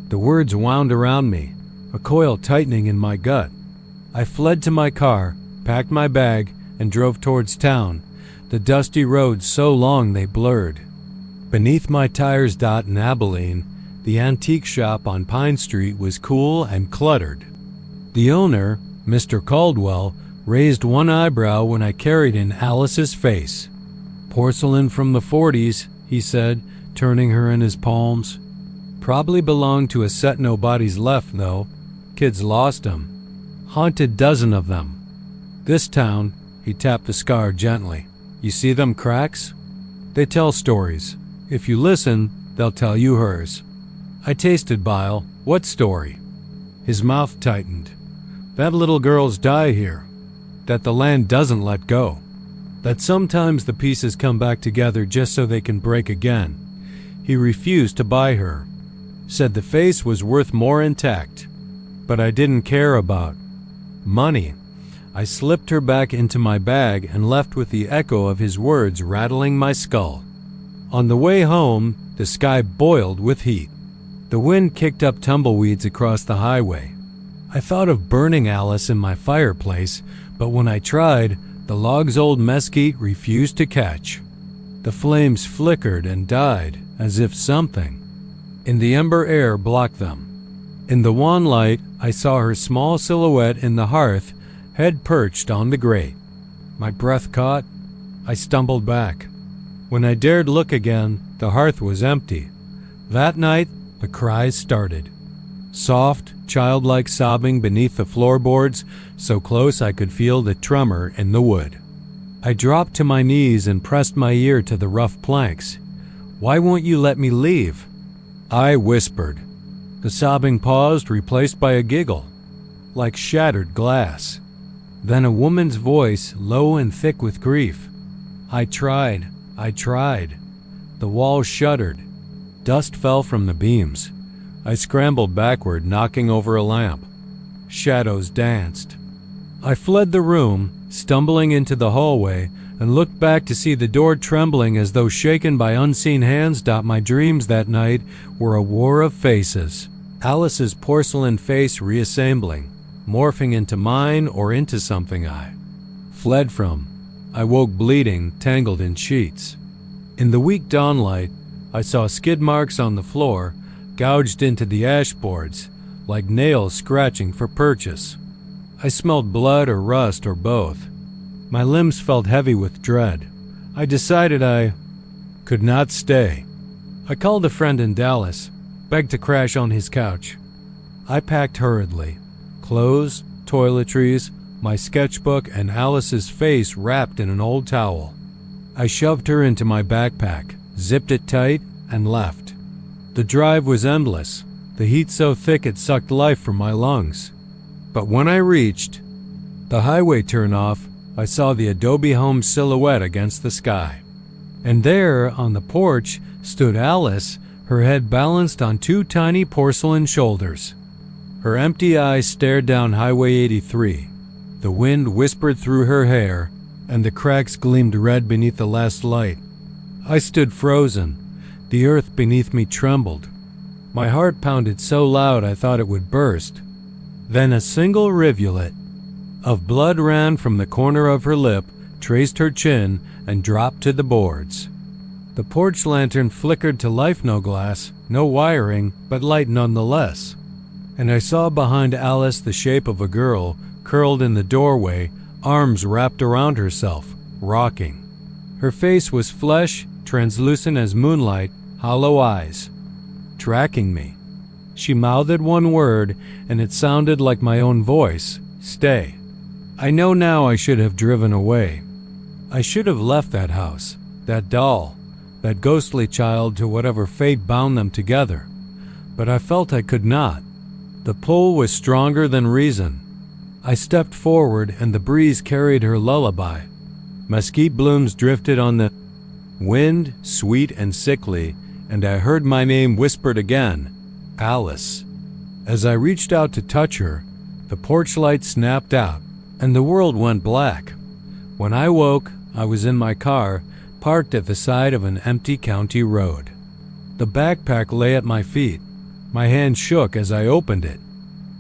The words wound around me, a coil tightening in my gut. I fled to my car, packed my bag, and drove towards town, the dusty roads so long they blurred. Beneath my tires in Abilene, the antique shop on Pine Street was cool and cluttered. The owner, Mr. Caldwell, raised one eyebrow when I carried in Alice's face. "Porcelain from the 40s, he said, turning her in his palms. "Probably belonged to a set nobody's left, though. Kids lost 'em. Haunted dozen of them. This town," he tapped the scar gently. "You see them cracks? They tell stories. If you listen, they'll tell you hers." I tasted bile. "What story?" His mouth tightened. "That little girls die here. That the land doesn't let go. That sometimes the pieces come back together just so they can break again. He refused to buy her. Said the face was worth more intact. But I didn't care about money." I slipped her back into my bag and left with the echo of his words rattling my skull. On the way home, the sky boiled with heat. The wind kicked up tumbleweeds across the highway. I thought of burning Alice in my fireplace, but when I tried, the log's old mesquite refused to catch. The flames flickered and died, as if something in the ember air blocked them. In the wan light, I saw her small silhouette in the hearth, head perched on the grate. My breath caught. I stumbled back. When I dared look again, the hearth was empty. That night, the cries started. Soft, childlike sobbing beneath the floorboards, so close I could feel the tremor in the wood. I dropped to my knees and pressed my ear to the rough planks. "Why won't you let me leave?" I whispered. The sobbing paused, replaced by a giggle, like shattered glass. Then a woman's voice, low and thick with grief. I tried. The walls shuddered. Dust fell from the beams. I scrambled backward, knocking over a lamp. Shadows danced. I fled the room, stumbling into the hallway, and looked back to see the door trembling as though shaken by unseen hands. My dreams that night were a war of faces. Alice's porcelain face reassembling, morphing into mine or into something I fled from. I woke bleeding, tangled in sheets. In the weak dawnlight, I saw skid marks on the floor, gouged into the ashboards, like nails scratching for purchase. I smelled blood or rust or both. My limbs felt heavy with dread. I decided I could not stay. I called a friend in Dallas, begged to crash on his couch. I packed hurriedly. Clothes, toiletries, my sketchbook, and Alice's face wrapped in an old towel. I shoved her into my backpack, zipped it tight, and left. The drive was endless, the heat so thick it sucked life from my lungs. But when I reached the highway turnoff, I saw the adobe home silhouette against the sky. And there, on the porch, stood Alice, her head balanced on two tiny porcelain shoulders. Her empty eyes stared down Highway 83. The wind whispered through her hair, and the cracks gleamed red beneath the last light. I stood frozen. The earth beneath me trembled. My heart pounded so loud I thought it would burst. Then a single rivulet of blood ran from the corner of her lip, traced her chin, and dropped to the boards. The porch lantern flickered to life. No glass, no wiring, but light nonetheless. And I saw behind Alice the shape of a girl, curled in the doorway, arms wrapped around herself, rocking. Her face was flesh, translucent as moonlight, hollow eyes, tracking me. She mouthed one word, and it sounded like my own voice, "Stay." I know now I should have driven away. I should have left that house, that doll, that ghostly child to whatever fate bound them together. But I felt I could not. The pull was stronger than reason. I stepped forward, and the breeze carried her lullaby. Mesquite blooms drifted on the wind, sweet and sickly, and I heard my name whispered again, Alice. As I reached out to touch her, the porch light snapped out, and the world went black. When I woke, I was in my car, parked at the side of an empty county road. The backpack lay at my feet. My hand shook as I opened it.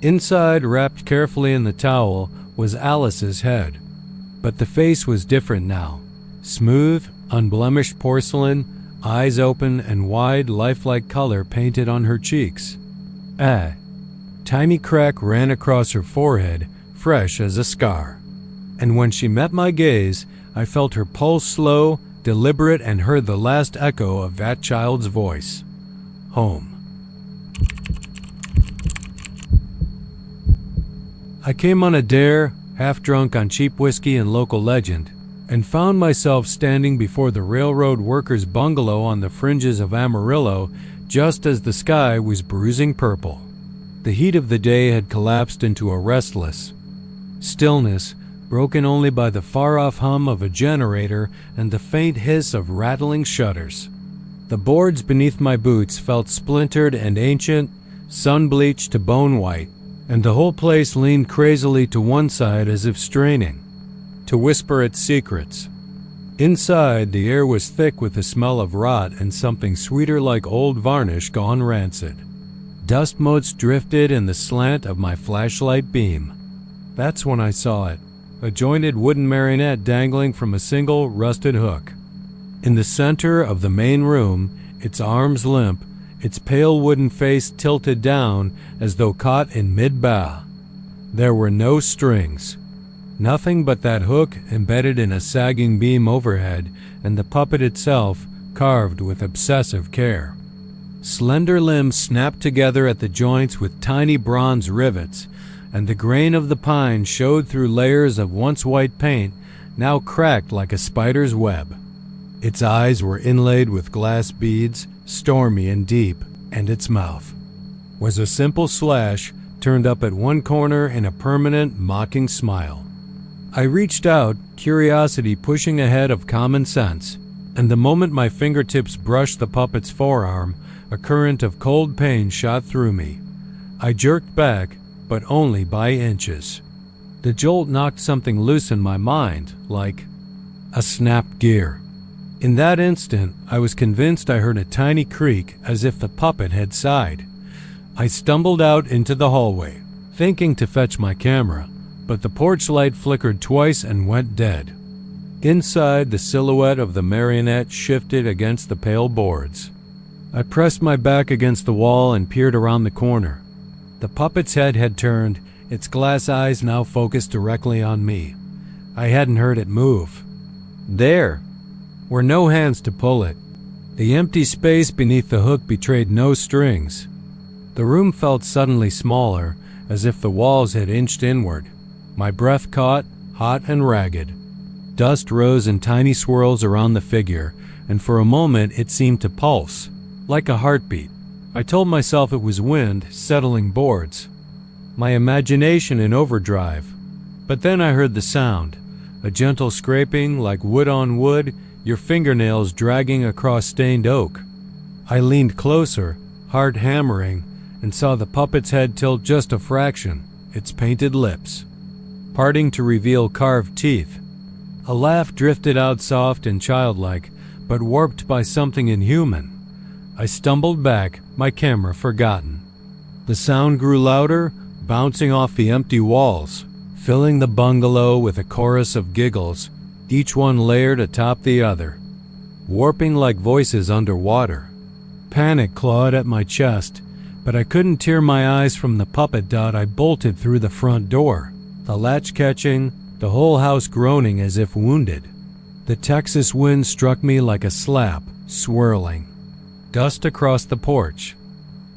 Inside, wrapped carefully in the towel, was Alice's head. But the face was different now. Smooth, unblemished porcelain, eyes open and wide, lifelike color painted on her cheeks. Tiny crack ran across her forehead, fresh as a scar. And when she met my gaze, I felt her pulse slow, deliberate, and heard the last echo of that child's voice. Home. I came on a dare, half drunk on cheap whiskey and local legend, and found myself standing before the railroad workers' bungalow on the fringes of Amarillo just as the sky was bruising purple. The heat of the day had collapsed into a restless stillness, broken only by the far-off hum of a generator and the faint hiss of rattling shutters. The boards beneath my boots felt splintered and ancient, sun-bleached to bone white, and the whole place leaned crazily to one side as if straining to whisper its secrets. Inside, the air was thick with the smell of rot and something sweeter like old varnish gone rancid. Dust motes drifted in the slant of my flashlight beam. That's when I saw it, a jointed wooden marionette dangling from a single rusted hook. In the center of the main room, its arms limp, its pale wooden face tilted down as though caught in mid-bow. There were no strings. Nothing but that hook embedded in a sagging beam overhead and the puppet itself carved with obsessive care. Slender limbs snapped together at the joints with tiny bronze rivets, and the grain of the pine showed through layers of once white paint, now cracked like a spider's web. Its eyes were inlaid with glass beads, stormy and deep, and its mouth was a simple slash turned up at one corner in a permanent, mocking smile. I reached out, curiosity pushing ahead of common sense, and the moment my fingertips brushed the puppet's forearm, a current of cold pain shot through me. I jerked back, but only by inches. The jolt knocked something loose in my mind, like a snapped gear. In that instant, I was convinced I heard a tiny creak as if the puppet had sighed. I stumbled out into the hallway, thinking to fetch my camera, but the porch light flickered twice and went dead. Inside, the silhouette of the marionette shifted against the pale boards. I pressed my back against the wall and peered around the corner. The puppet's head had turned, its glass eyes now focused directly on me. I hadn't heard it move. There were no hands to pull it. The empty space beneath the hook betrayed no strings. The room felt suddenly smaller, as if the walls had inched inward. My breath caught, hot and ragged. Dust rose in tiny swirls around the figure, and for a moment it seemed to pulse, like a heartbeat. I told myself it was wind settling boards, my imagination in overdrive. But then I heard the sound, a gentle scraping like wood on wood, your fingernails dragging across stained oak. I leaned closer, heart hammering, and saw the puppet's head tilt just a fraction, its painted lips parting to reveal carved teeth. A laugh drifted out soft and childlike, but warped by something inhuman. I stumbled back, my camera forgotten. The sound grew louder, bouncing off the empty walls, filling the bungalow with a chorus of giggles, each one layered atop the other, warping like voices underwater. Panic clawed at my chest, but I couldn't tear my eyes from the puppet. I bolted through the front door, the latch catching, the whole house groaning as if wounded. The Texas wind struck me like a slap, swirling dust across the porch.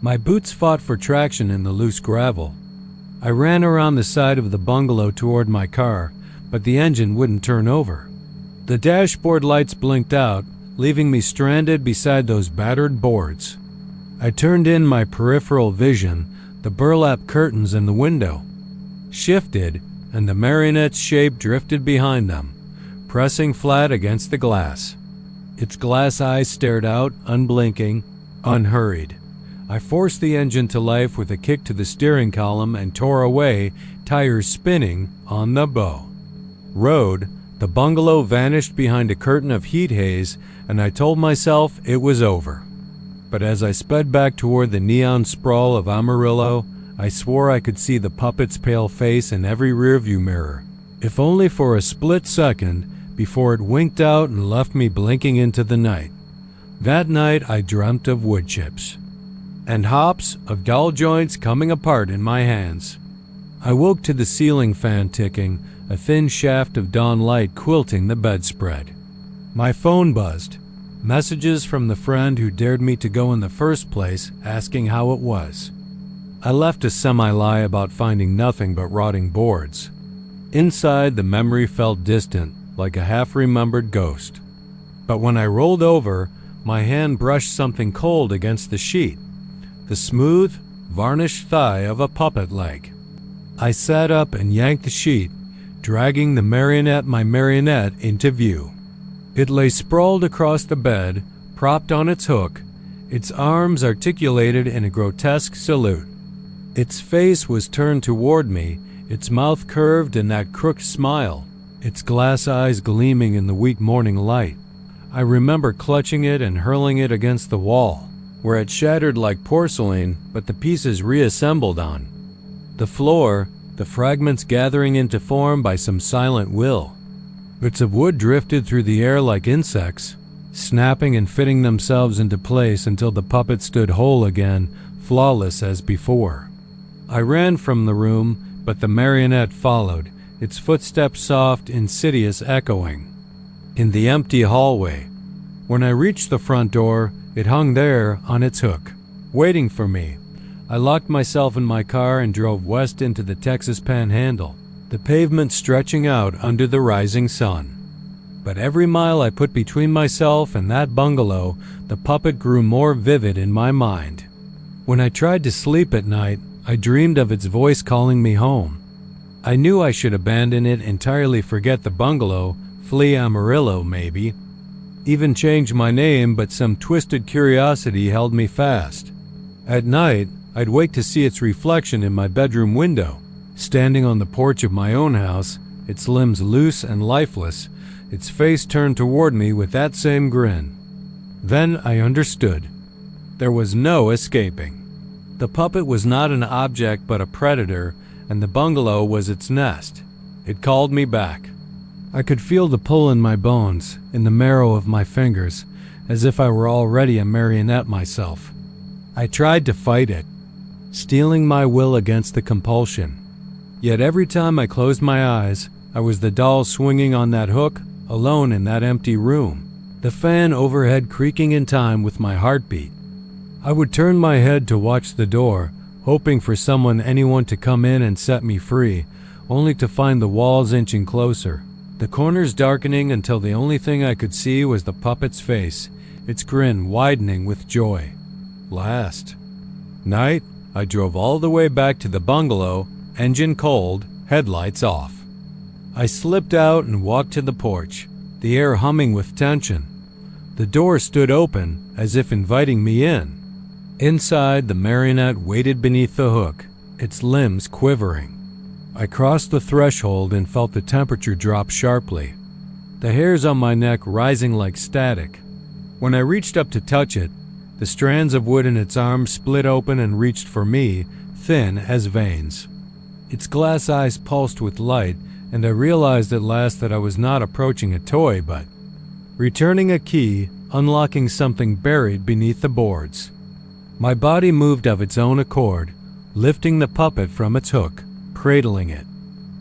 My boots fought for traction in the loose gravel. I ran around the side of the bungalow toward my car, but the engine wouldn't turn over. The dashboard lights blinked out, leaving me stranded beside those battered boards. I turned in my peripheral vision, the burlap curtains in the window shifted, and the marionette's shape drifted behind them, pressing flat against the glass. Its glass eyes stared out, unblinking, unhurried. I forced the engine to life with a kick to the steering column and tore away, tires spinning, on the bow road, The bungalow vanished behind a curtain of heat haze, and I told myself it was over. But as I sped back toward the neon sprawl of Amarillo, I swore I could see the puppet's pale face in every rearview mirror, if only for a split second before it winked out and left me blinking into the night. That night I dreamt of wood chips and hops of dull joints coming apart in my hands. I woke to the ceiling fan ticking, a thin shaft of dawn light quilting the bedspread. My phone buzzed. Messages from the friend who dared me to go in the first place, asking how it was. I left a semi-lie about finding nothing but rotting boards. Inside, the memory felt distant, like a half-remembered ghost. But when I rolled over, my hand brushed something cold against the sheet, the smooth, varnished thigh of a puppet leg. I sat up and yanked the sheet, dragging my marionette into view. It lay sprawled across the bed, propped on its hook, its arms articulated in a grotesque salute. Its face was turned toward me, its mouth curved in that crooked smile, its glass eyes gleaming in the weak morning light. I remember clutching it and hurling it against the wall, where it shattered like porcelain, but the pieces reassembled on the floor, the fragments gathering into form by some silent will. Bits of wood drifted through the air like insects, snapping and fitting themselves into place until the puppet stood whole again, flawless as before. I ran from the room, but the marionette followed, its footsteps soft, insidious echoing. In the empty hallway. When I reached the front door, it hung there on its hook, waiting for me. I locked myself in my car and drove west into the Texas Panhandle, the pavement stretching out under the rising sun. But every mile I put between myself and that bungalow, the puppet grew more vivid in my mind. When I tried to sleep at night, I dreamed of its voice calling me home. I knew I should abandon it, entirely forget the bungalow, flee Amarillo maybe, even change my name, but some twisted curiosity held me fast. At night, I'd wake to see its reflection in my bedroom window, standing on the porch of my own house, its limbs loose and lifeless, its face turned toward me with that same grin. Then I understood. There was no escaping. The puppet was not an object but a predator, and the bungalow was its nest. It called me back. I could feel the pull in my bones, in the marrow of my fingers, as if I were already a marionette myself. I tried to fight it, steeling my will against the compulsion. Yet every time I closed my eyes, I was the doll swinging on that hook, alone in that empty room, the fan overhead creaking in time with my heartbeat. I would turn my head to watch the door, hoping for anyone to come in and set me free, only to find the walls inching closer, the corners darkening until the only thing I could see was the puppet's face, its grin widening with joy. Last night, I drove all the way back to the bungalow, engine cold, headlights off. I slipped out and walked to the porch, the air humming with tension. The door stood open, as if inviting me in. Inside, the marionette waited beneath the hook, its limbs quivering. I crossed the threshold and felt the temperature drop sharply, the hairs on my neck rising like static. When I reached up to touch it, the strands of wood in its arms split open and reached for me, thin as veins. Its glass eyes pulsed with light, and I realized at last that I was not approaching a toy, but returning a key, unlocking something buried beneath the boards. My body moved of its own accord, lifting the puppet from its hook, cradling it.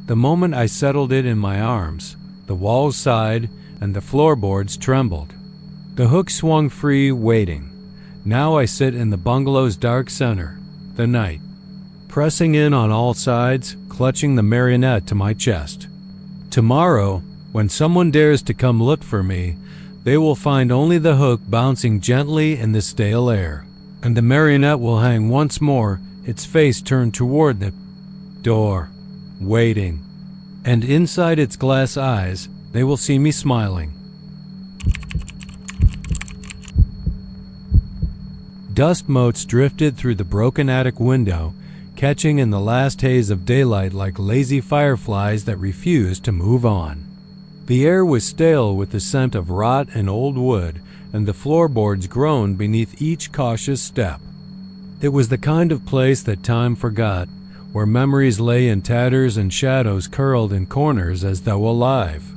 The moment I settled it in my arms, the walls sighed and the floorboards trembled. The hook swung free, waiting. Now I sit in the bungalow's dark center, the night, pressing in on all sides, clutching the marionette to my chest. Tomorrow, when someone dares to come look for me, they will find only the hook bouncing gently in the stale air, and the marionette will hang once more, its face turned toward the door, waiting. And inside its glass eyes, they will see me smiling. Dust motes drifted through the broken attic window, catching in the last haze of daylight like lazy fireflies that refused to move on. The air was stale with the scent of rot and old wood, and the floorboards groaned beneath each cautious step. It was the kind of place that time forgot, where memories lay in tatters and shadows curled in corners as though alive.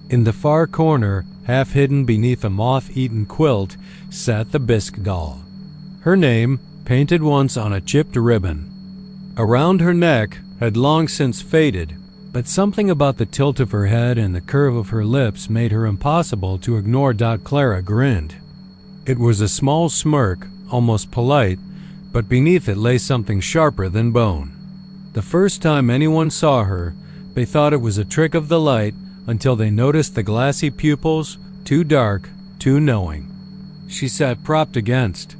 In the far corner, half hidden beneath a moth-eaten quilt, sat the bisque doll. Her name, painted once on a chipped ribbon. Around her neck, had long since faded, but something about the tilt of her head and the curve of her lips made her impossible to ignore. Clara grinned. It was a small smirk, almost polite, but beneath it lay something sharper than bone. The first time anyone saw her, they thought it was a trick of the light until they noticed the glassy pupils, too dark, too knowing. She sat propped against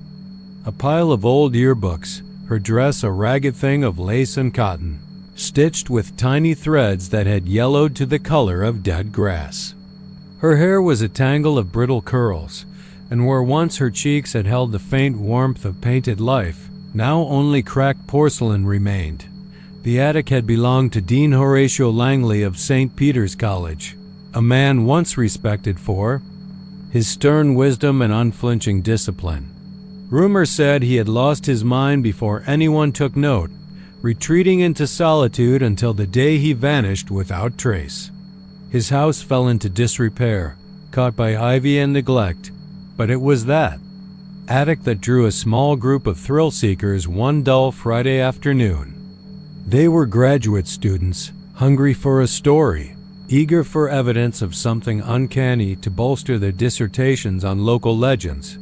a pile of old yearbooks, her dress a ragged thing of lace and cotton, stitched with tiny threads that had yellowed to the color of dead grass. Her hair was a tangle of brittle curls, and where once her cheeks had held the faint warmth of painted life, now only cracked porcelain remained. The attic had belonged to Dean Horatio Langley of St. Peter's College, a man once respected for his stern wisdom and unflinching discipline. Rumor said he had lost his mind before anyone took note, retreating into solitude until the day he vanished without trace. His house fell into disrepair, caught by ivy and neglect, but it was that attic that drew a small group of thrill-seekers one dull Friday afternoon. They were graduate students, hungry for a story, eager for evidence of something uncanny to bolster their dissertations on local legends.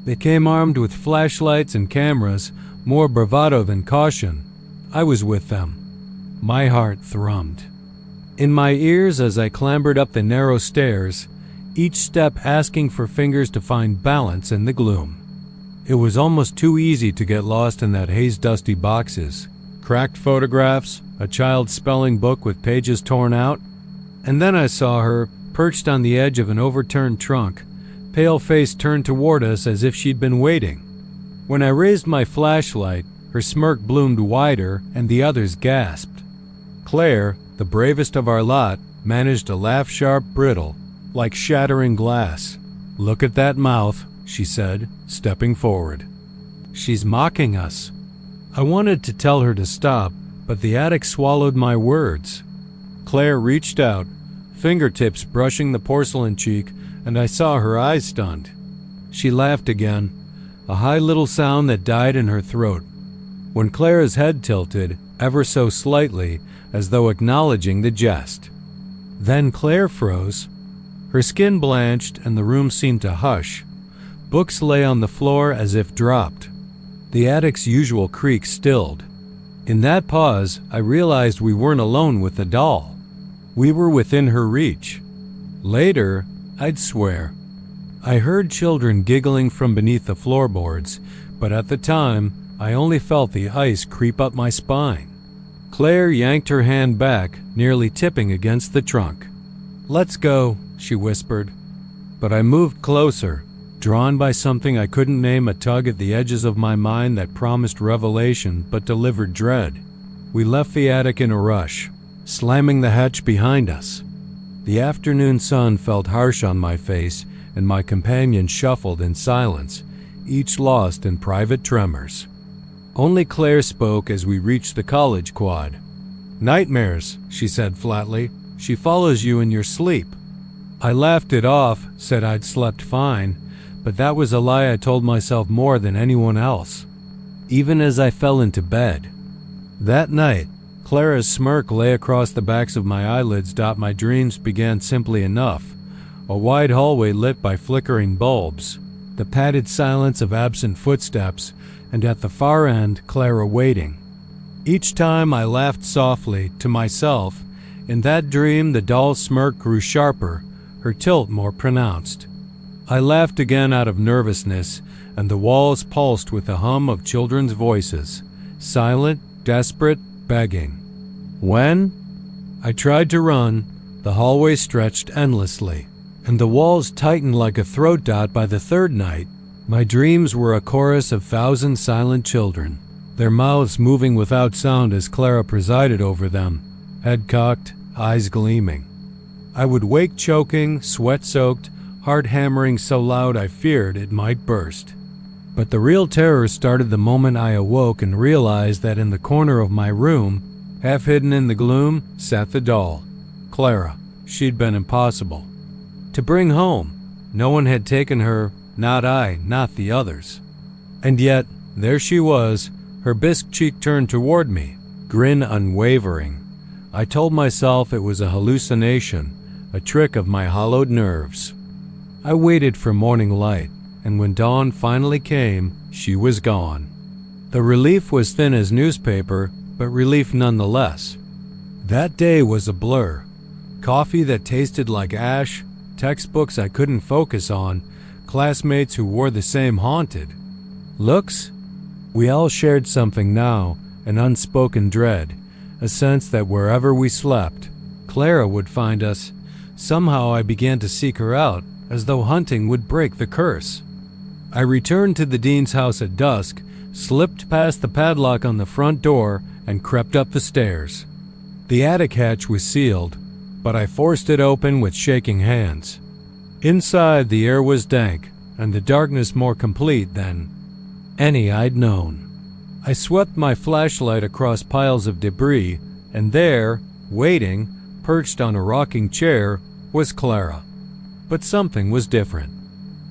They came armed with flashlights and cameras, more bravado than caution. I was with them. My heart thrummed. In my ears as I clambered up the narrow stairs, each step asking for fingers to find balance in the gloom. It was almost too easy to get lost in that haze-dusty boxes. Cracked photographs, a child's spelling book with pages torn out, and then I saw her, perched on the edge of an overturned trunk, pale face turned toward us as if she'd been waiting. When I raised my flashlight, her smirk bloomed wider and the others gasped. Claire, the bravest of our lot, managed a laugh sharp, brittle, like shattering glass. "Look at that mouth," she said, stepping forward. "She's mocking us." I wanted to tell her to stop, but the attic swallowed my words. Claire reached out, fingertips brushing the porcelain cheek, and I saw her eyes stunned. She laughed again, a high little sound that died in her throat. When Clara's head tilted, ever so slightly, as though acknowledging the jest. Then Claire froze. Her skin blanched and the room seemed to hush. Books lay on the floor as if dropped. The attic's usual creak stilled. In that pause, I realized we weren't alone with the doll. We were within her reach. Later, I'd swear, I heard children giggling from beneath the floorboards, but at the time, I only felt the ice creep up my spine. Claire yanked her hand back, nearly tipping against the trunk. "Let's go," she whispered. But I moved closer, drawn by something I couldn't name, a tug at the edges of my mind that promised revelation but delivered dread. We left the attic in a rush, slamming the hatch behind us. The afternoon sun felt harsh on my face, and my companions shuffled in silence, each lost in private tremors. Only Claire spoke as we reached the college quad. "Nightmares," she said flatly. "She follows you in your sleep." I laughed it off, said I'd slept fine, but that was a lie I told myself more than anyone else, even as I fell into bed. That night, Clara's smirk lay across the backs of my eyelids. My dreams began simply enough, a wide hallway lit by flickering bulbs, the padded silence of absent footsteps, and at the far end, Clara waiting. Each time I laughed softly, to myself. In that dream, the doll's smirk grew sharper, her tilt more pronounced. I laughed again out of nervousness, and the walls pulsed with the hum of children's voices, silent, desperate, begging. When I tried to run, the hallway stretched endlessly, and the walls tightened like a throat dot. By the third night, my dreams were a chorus of thousand silent children, their mouths moving without sound as Clara presided over them, head cocked, eyes gleaming. I would wake choking, sweat-soaked, heart hammering so loud I feared it might burst. But the real terror started the moment I awoke and realized that in the corner of my room, half hidden in the gloom, sat the doll, Clara. She'd been impossible to bring home. No one had taken her, not I, not the others. And yet, there she was, her bisque cheek turned toward me, grin unwavering. I told myself it was a hallucination, a trick of my hollowed nerves. I waited for morning light, and when dawn finally came, she was gone. The relief was thin as newspaper, but relief nonetheless. That day was a blur. Coffee that tasted like ash, textbooks I couldn't focus on, classmates who wore the same haunted looks. We all shared something now, an unspoken dread, a sense that wherever we slept, Clara would find us. Somehow I began to seek her out, as though hunting would break the curse. I returned to the dean's house at dusk, slipped past the padlock on the front door, and crept up the stairs. The attic hatch was sealed, but I forced it open with shaking hands. Inside, the air was dank, and the darkness more complete than any I'd known. I swept my flashlight across piles of debris, and there, waiting, perched on a rocking chair, was Clara. But something was different.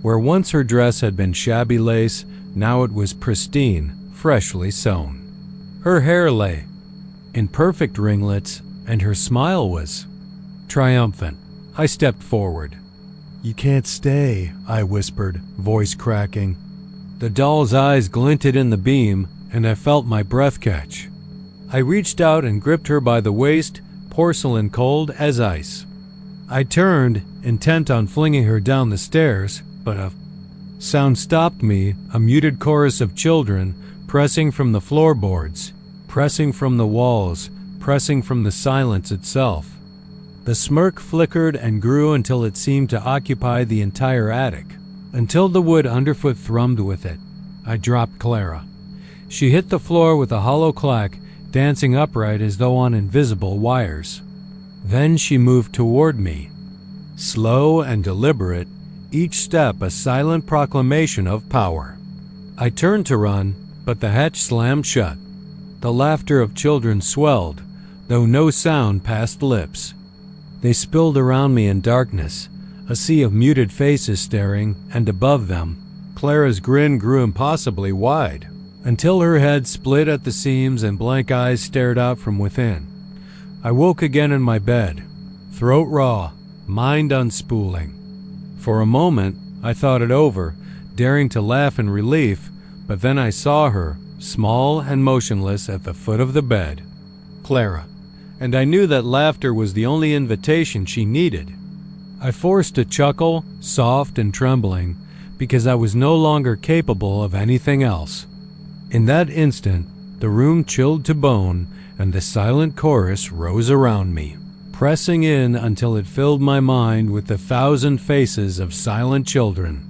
Where once her dress had been shabby lace, now it was pristine, freshly sewn. Her hair lay in perfect ringlets, and her smile was triumphant. I stepped forward. "You can't stay," I whispered, voice cracking. The doll's eyes glinted in the beam, and I felt my breath catch. I reached out and gripped her by the waist, porcelain cold as ice. I turned, intent on flinging her down the stairs, but a sound stopped me, a muted chorus of children, pressing from the floorboards, pressing from the walls, pressing from the silence itself. The smirk flickered and grew until it seemed to occupy the entire attic, until the wood underfoot thrummed with it. I dropped Clara. She hit the floor with a hollow clack, dancing upright as though on invisible wires. Then she moved toward me, slow and deliberate, each step a silent proclamation of power. I turned to run, but the hatch slammed shut. The laughter of children swelled, though no sound passed lips. They spilled around me in darkness, a sea of muted faces staring, and above them, Clara's grin grew impossibly wide, until her head split at the seams and blank eyes stared out from within. I woke again in my bed, throat raw, mind unspooling. For a moment, I thought it over, daring to laugh in relief, but then I saw her, small and motionless at the foot of the bed. Clara. And I knew that laughter was the only invitation she needed. I forced a chuckle, soft and trembling, because I was no longer capable of anything else. In that instant, the room chilled to bone, and the silent chorus rose around me, pressing in until it filled my mind with 1,000 faces of silent children,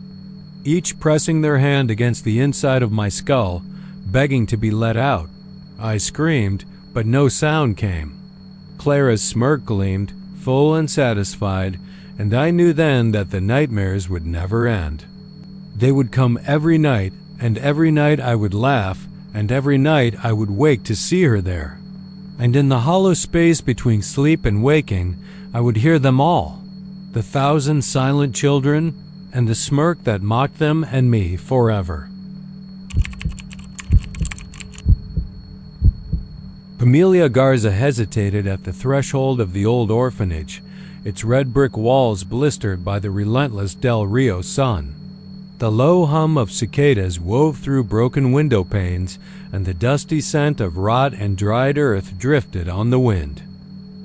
each pressing their hand against the inside of my skull, begging to be let out. I screamed, but no sound came. Clara's smirk gleamed, full and satisfied, and I knew then that the nightmares would never end. They would come every night, and every night I would laugh, and every night I would wake to see her there. And in the hollow space between sleep and waking, I would hear them all, the 1,000 silent children, and the smirk that mocked them and me forever. Amelia Garza hesitated at the threshold of the old orphanage, its red brick walls blistered by the relentless Del Rio sun. The low hum of cicadas wove through broken window panes, and the dusty scent of rot and dried earth drifted on the wind.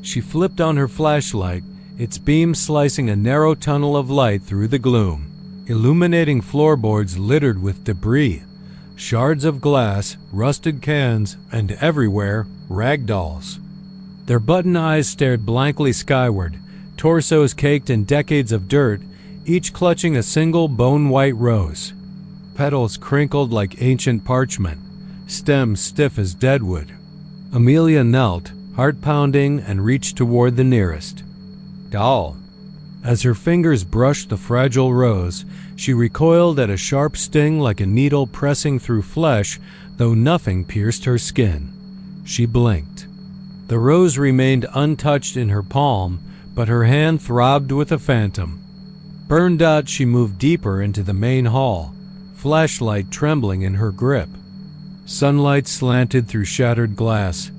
She flipped on her flashlight, its beam slicing a narrow tunnel of light through the gloom, illuminating floorboards littered with debris, shards of glass, rusted cans, and everywhere, rag dolls. Their button eyes stared blankly skyward, torsos caked in decades of dirt, each clutching a single bone-white rose. Petals crinkled like ancient parchment, stems stiff as deadwood. Amelia knelt, heart pounding, and reached toward the nearest doll. As her fingers brushed the fragile rose, she recoiled at a sharp sting like a needle pressing through flesh, though nothing pierced her skin. She blinked. The rose remained untouched in her palm, but her hand throbbed with a phantom. Burned out, she moved deeper into the main hall, flashlight trembling in her grip. Sunlight slanted through shattered glass,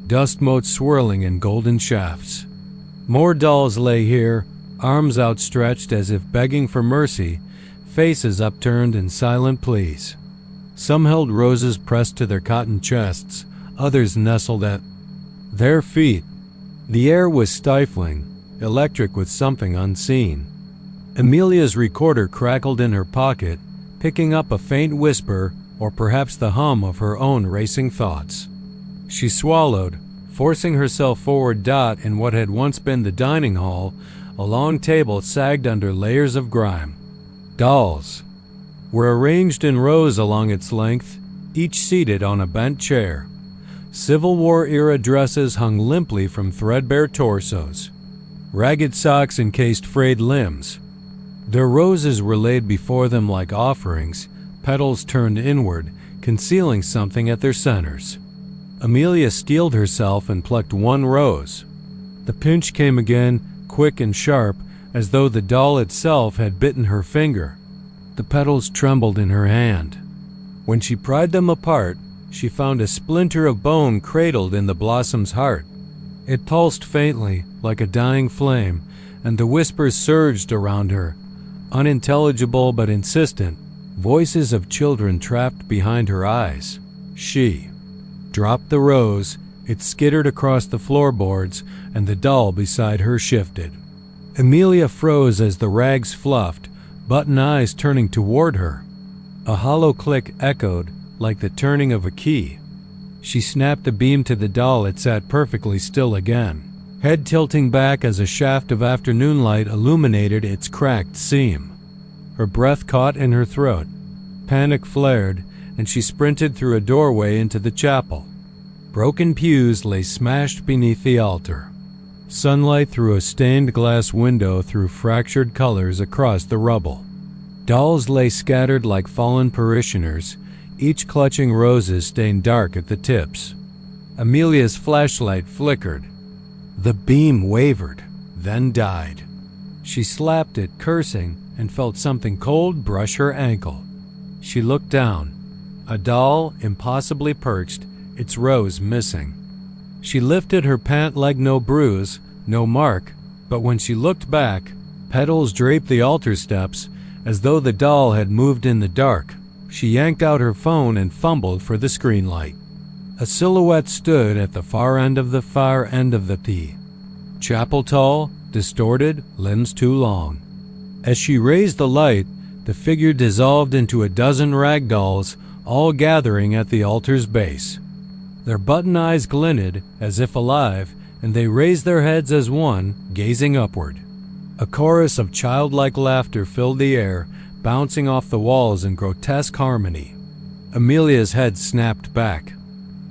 dust motes swirling in golden shafts. More dolls lay here, arms outstretched as if begging for mercy, faces upturned in silent pleas. Some held roses pressed to their cotton chests, others nestled at their feet. The air was stifling, electric with something unseen. Amelia's recorder crackled in her pocket, picking up a faint whisper or perhaps the hum of her own racing thoughts. She swallowed, forcing herself forward. In what had once been the dining hall, a long table sagged under layers of grime. Dolls were arranged in rows along its length, each seated on a bent chair. Civil War-era dresses hung limply from threadbare torsos. Ragged socks encased frayed limbs. Their roses were laid before them like offerings, petals turned inward, concealing something at their centers. Amelia steeled herself and plucked one rose. The pinch came again, quick and sharp, as though the doll itself had bitten her finger. The petals trembled in her hand. When she pried them apart, she found a splinter of bone cradled in the blossom's heart. It pulsed faintly, like a dying flame, and the whispers surged around her, unintelligible but insistent, voices of children trapped behind her eyes. She dropped the rose, it skittered across the floorboards, and the doll beside her shifted. Amelia froze as the rags fluffed, button eyes turning toward her. A hollow click echoed, like the turning of a key. She snapped the beam to the doll. It sat perfectly still again, head tilting back as a shaft of afternoon light illuminated its cracked seam. Her breath caught in her throat. Panic flared, and she sprinted through a doorway into the chapel. Broken pews lay smashed beneath the altar. Sunlight through a stained glass window threw fractured colors across the rubble. Dolls lay scattered like fallen parishioners, each clutching roses stained dark at the tips. Amelia's flashlight flickered. The beam wavered, then died. She slapped it, cursing, and felt something cold brush her ankle. She looked down. A doll, impossibly perched, its rose missing. She lifted her pant leg, no bruise, no mark, but when she looked back, petals draped the altar steps, as though the doll had moved in the dark. She yanked out her phone and fumbled for the screen light. A silhouette stood at the far end of the T. Chapel tall, distorted, limbs too long. As she raised the light, the figure dissolved into a dozen rag dolls, all gathering at the altar's base. Their button eyes glinted, as if alive, and they raised their heads as one, gazing upward. A chorus of childlike laughter filled the air, bouncing off the walls in grotesque harmony. Amelia's head snapped back.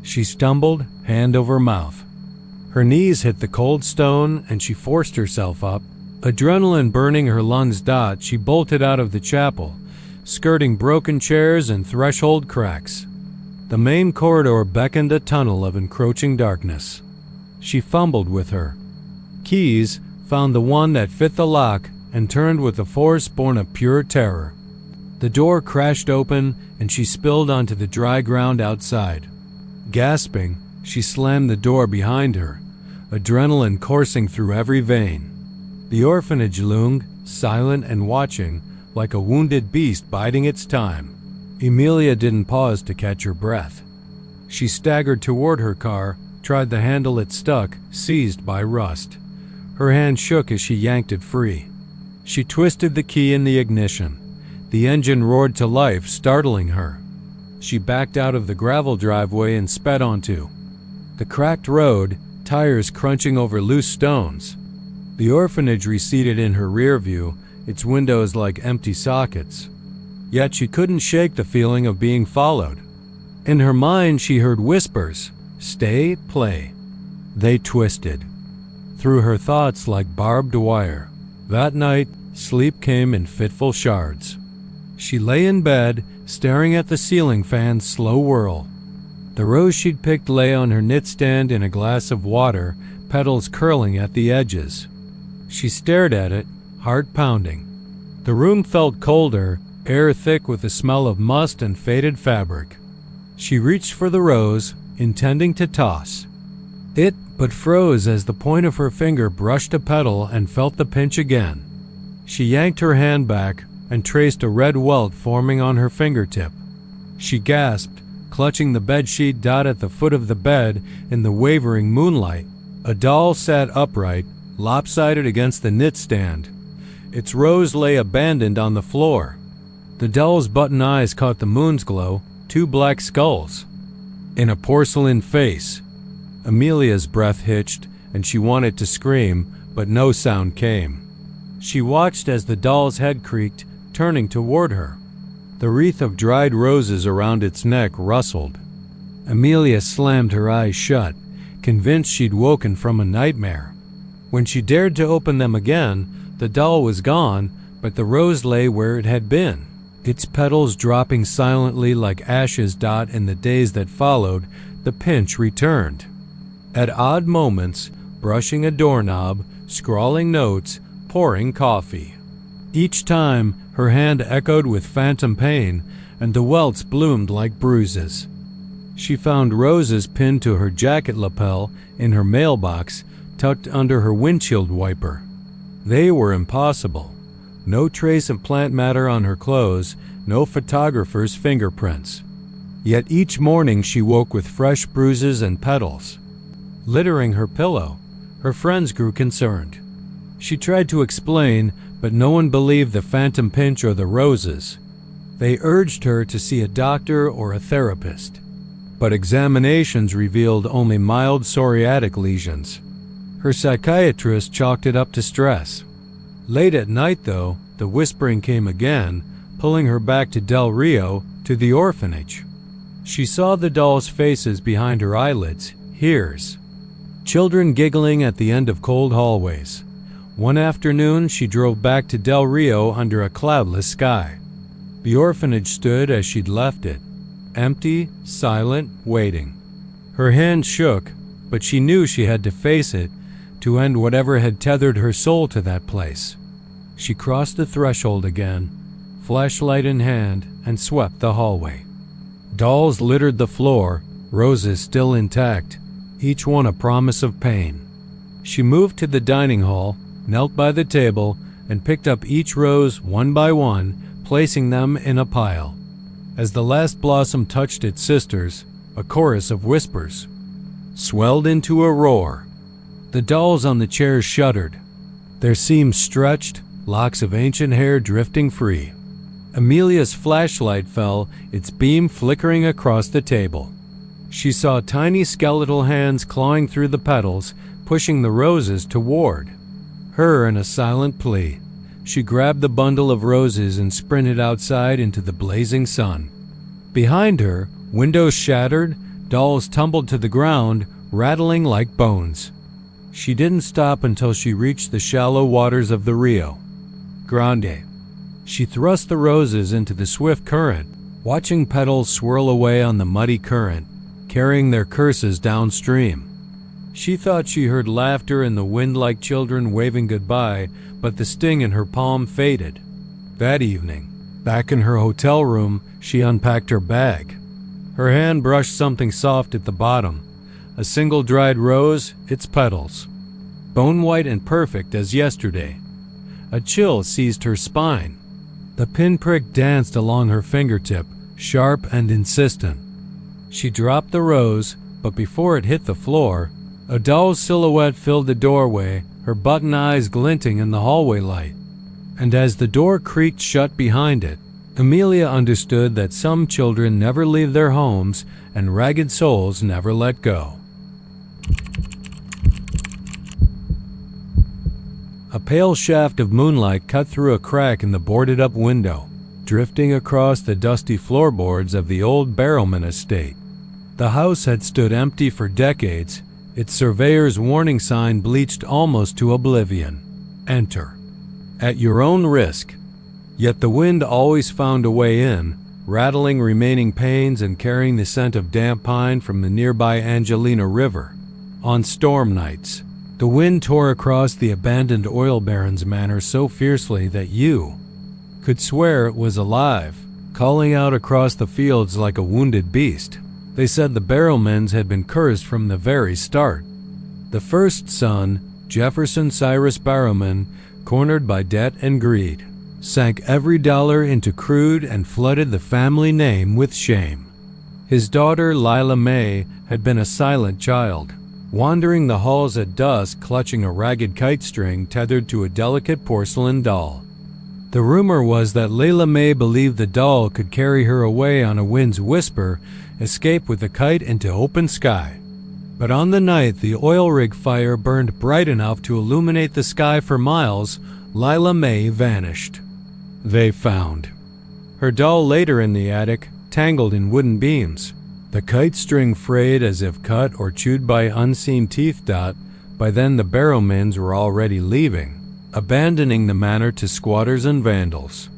She stumbled, hand over mouth. Her knees hit the cold stone, and she forced herself up. Adrenaline burning her lungs. She bolted out of the chapel, skirting broken chairs and threshold cracks. The main corridor beckoned, a tunnel of encroaching darkness. She fumbled with her keys, found the one that fit the lock, and turned with a force born of pure terror. The door crashed open, and she spilled onto the dry ground outside. Gasping, she slammed the door behind her, adrenaline coursing through every vein. The orphanage loomed, silent and watching, like a wounded beast biding its time. Amelia didn't pause to catch her breath. She staggered toward her car, tried the handle. It stuck, seized by rust. Her hand shook as she yanked it free. She twisted the key in the ignition. The engine roared to life, startling her. She backed out of the gravel driveway and sped onto the cracked road, tires crunching over loose stones. The orphanage receded in her rear view, its windows like empty sockets. Yet she couldn't shake the feeling of being followed. In her mind she heard whispers, "Stay, play." They twisted through her thoughts like barbed wire. That night, sleep came in fitful shards. She lay in bed, staring at the ceiling fan's slow whirl. The rose she'd picked lay on her knitstand in a glass of water, petals curling at the edges. She stared at it, heart pounding. The room felt colder, air thick with the smell of must and faded fabric. She reached for the rose, intending to toss. It but froze as the point of her finger brushed a petal and felt the pinch again. She yanked her hand back and traced a red welt forming on her fingertip. She gasped, clutching the bedsheet dot at the foot of the bed in the wavering moonlight. A doll sat upright, lopsided against the knitstand. Its rose lay abandoned on the floor. The doll's button eyes caught the moon's glow, two black skulls. In a porcelain face. Amelia's breath hitched, and she wanted to scream, but no sound came. She watched as the doll's head creaked, turning toward her. The wreath of dried roses around its neck rustled. Amelia slammed her eyes shut, convinced she'd woken from a nightmare. When she dared to open them again, the doll was gone, but the rose lay where it had been, its petals dropping silently like ashes dot in the days that followed. The pinch returned. At odd moments, brushing a doorknob, scrawling notes, pouring coffee. Each time, her hand echoed with phantom pain, and the welts bloomed like bruises. She found roses pinned to her jacket lapel in her mailbox, tucked under her windshield wiper. They were impossible. No trace of plant matter on her clothes, no photographer's fingerprints. Yet each morning she woke with fresh bruises and petals. Littering her pillow, her friends grew concerned. She tried to explain, but no one believed the phantom pinch or the roses. They urged her to see a doctor or a therapist, but examinations revealed only mild psoriatic lesions. Her psychiatrist chalked it up to stress. Late at night, though, the whispering came again, pulling her back to Del Rio, to the orphanage. She saw the dolls' faces behind her eyelids, hears. Children giggling at the end of cold hallways. One afternoon, she drove back to Del Rio under a cloudless sky. The orphanage stood as she'd left it, empty, silent, waiting. Her hand shook, but she knew she had to face it to end whatever had tethered her soul to that place. She crossed the threshold again, flashlight in hand, and swept the hallway. Dolls littered the floor, roses still intact, each one a promise of pain. She moved to the dining hall, knelt by the table, and picked up each rose one by one, placing them in a pile. As the last blossom touched its sisters, a chorus of whispers swelled into a roar. The dolls on the chairs shuddered, their seams stretched, locks of ancient hair drifting free. Amelia's flashlight fell, its beam flickering across the table. She saw tiny skeletal hands clawing through the petals, pushing the roses toward her in a silent plea. She grabbed the bundle of roses and sprinted outside into the blazing sun. Behind her, windows shattered, dolls tumbled to the ground, rattling like bones. She didn't stop until she reached the shallow waters of the Rio Grande. She thrust the roses into the swift current, watching petals swirl away on the muddy current, carrying their curses downstream. She thought she heard laughter in the wind like children waving goodbye, but the sting in her palm faded. That evening, back in her hotel room, she unpacked her bag. Her hand brushed something soft at the bottom, a single dried rose, its petals, bone white and perfect as yesterday. A chill seized her spine. The pinprick danced along her fingertip, sharp and insistent. She dropped the rose, but before it hit the floor, a doll's silhouette filled the doorway, her button eyes glinting in the hallway light. And as the door creaked shut behind it, Amelia understood that some children never leave their homes and ragged souls never let go. A pale shaft of moonlight cut through a crack in the boarded-up window, drifting across the dusty floorboards of the old Barrowman estate. The house had stood empty for decades, its surveyor's warning sign bleached almost to oblivion. Enter. at your own risk. Yet the wind always found a way in, rattling remaining panes and carrying the scent of damp pine from the nearby Angelina River. On storm nights, the wind tore across the abandoned oil barons' manor so fiercely that you could swear it was alive, calling out across the fields like a wounded beast. They said the Barrowmans had been cursed from the very start. The first son, Jefferson Cyrus Barrowman, cornered by debt and greed, sank every dollar into crude and flooded the family name with shame. His daughter, Lila May, had been a silent child, wandering the halls at dusk clutching a ragged kite string tethered to a delicate porcelain doll. The rumor was that Layla May believed the doll could carry her away on a wind's whisper, escape with the kite into open sky. But on the night the oil rig fire burned bright enough to illuminate the sky for miles, Lila May vanished. They found her doll later in the attic, tangled in wooden beams, the kite string frayed as if cut or chewed by unseen teeth. By then the Barrowmans were already leaving, abandoning the manor to squatters and vandals.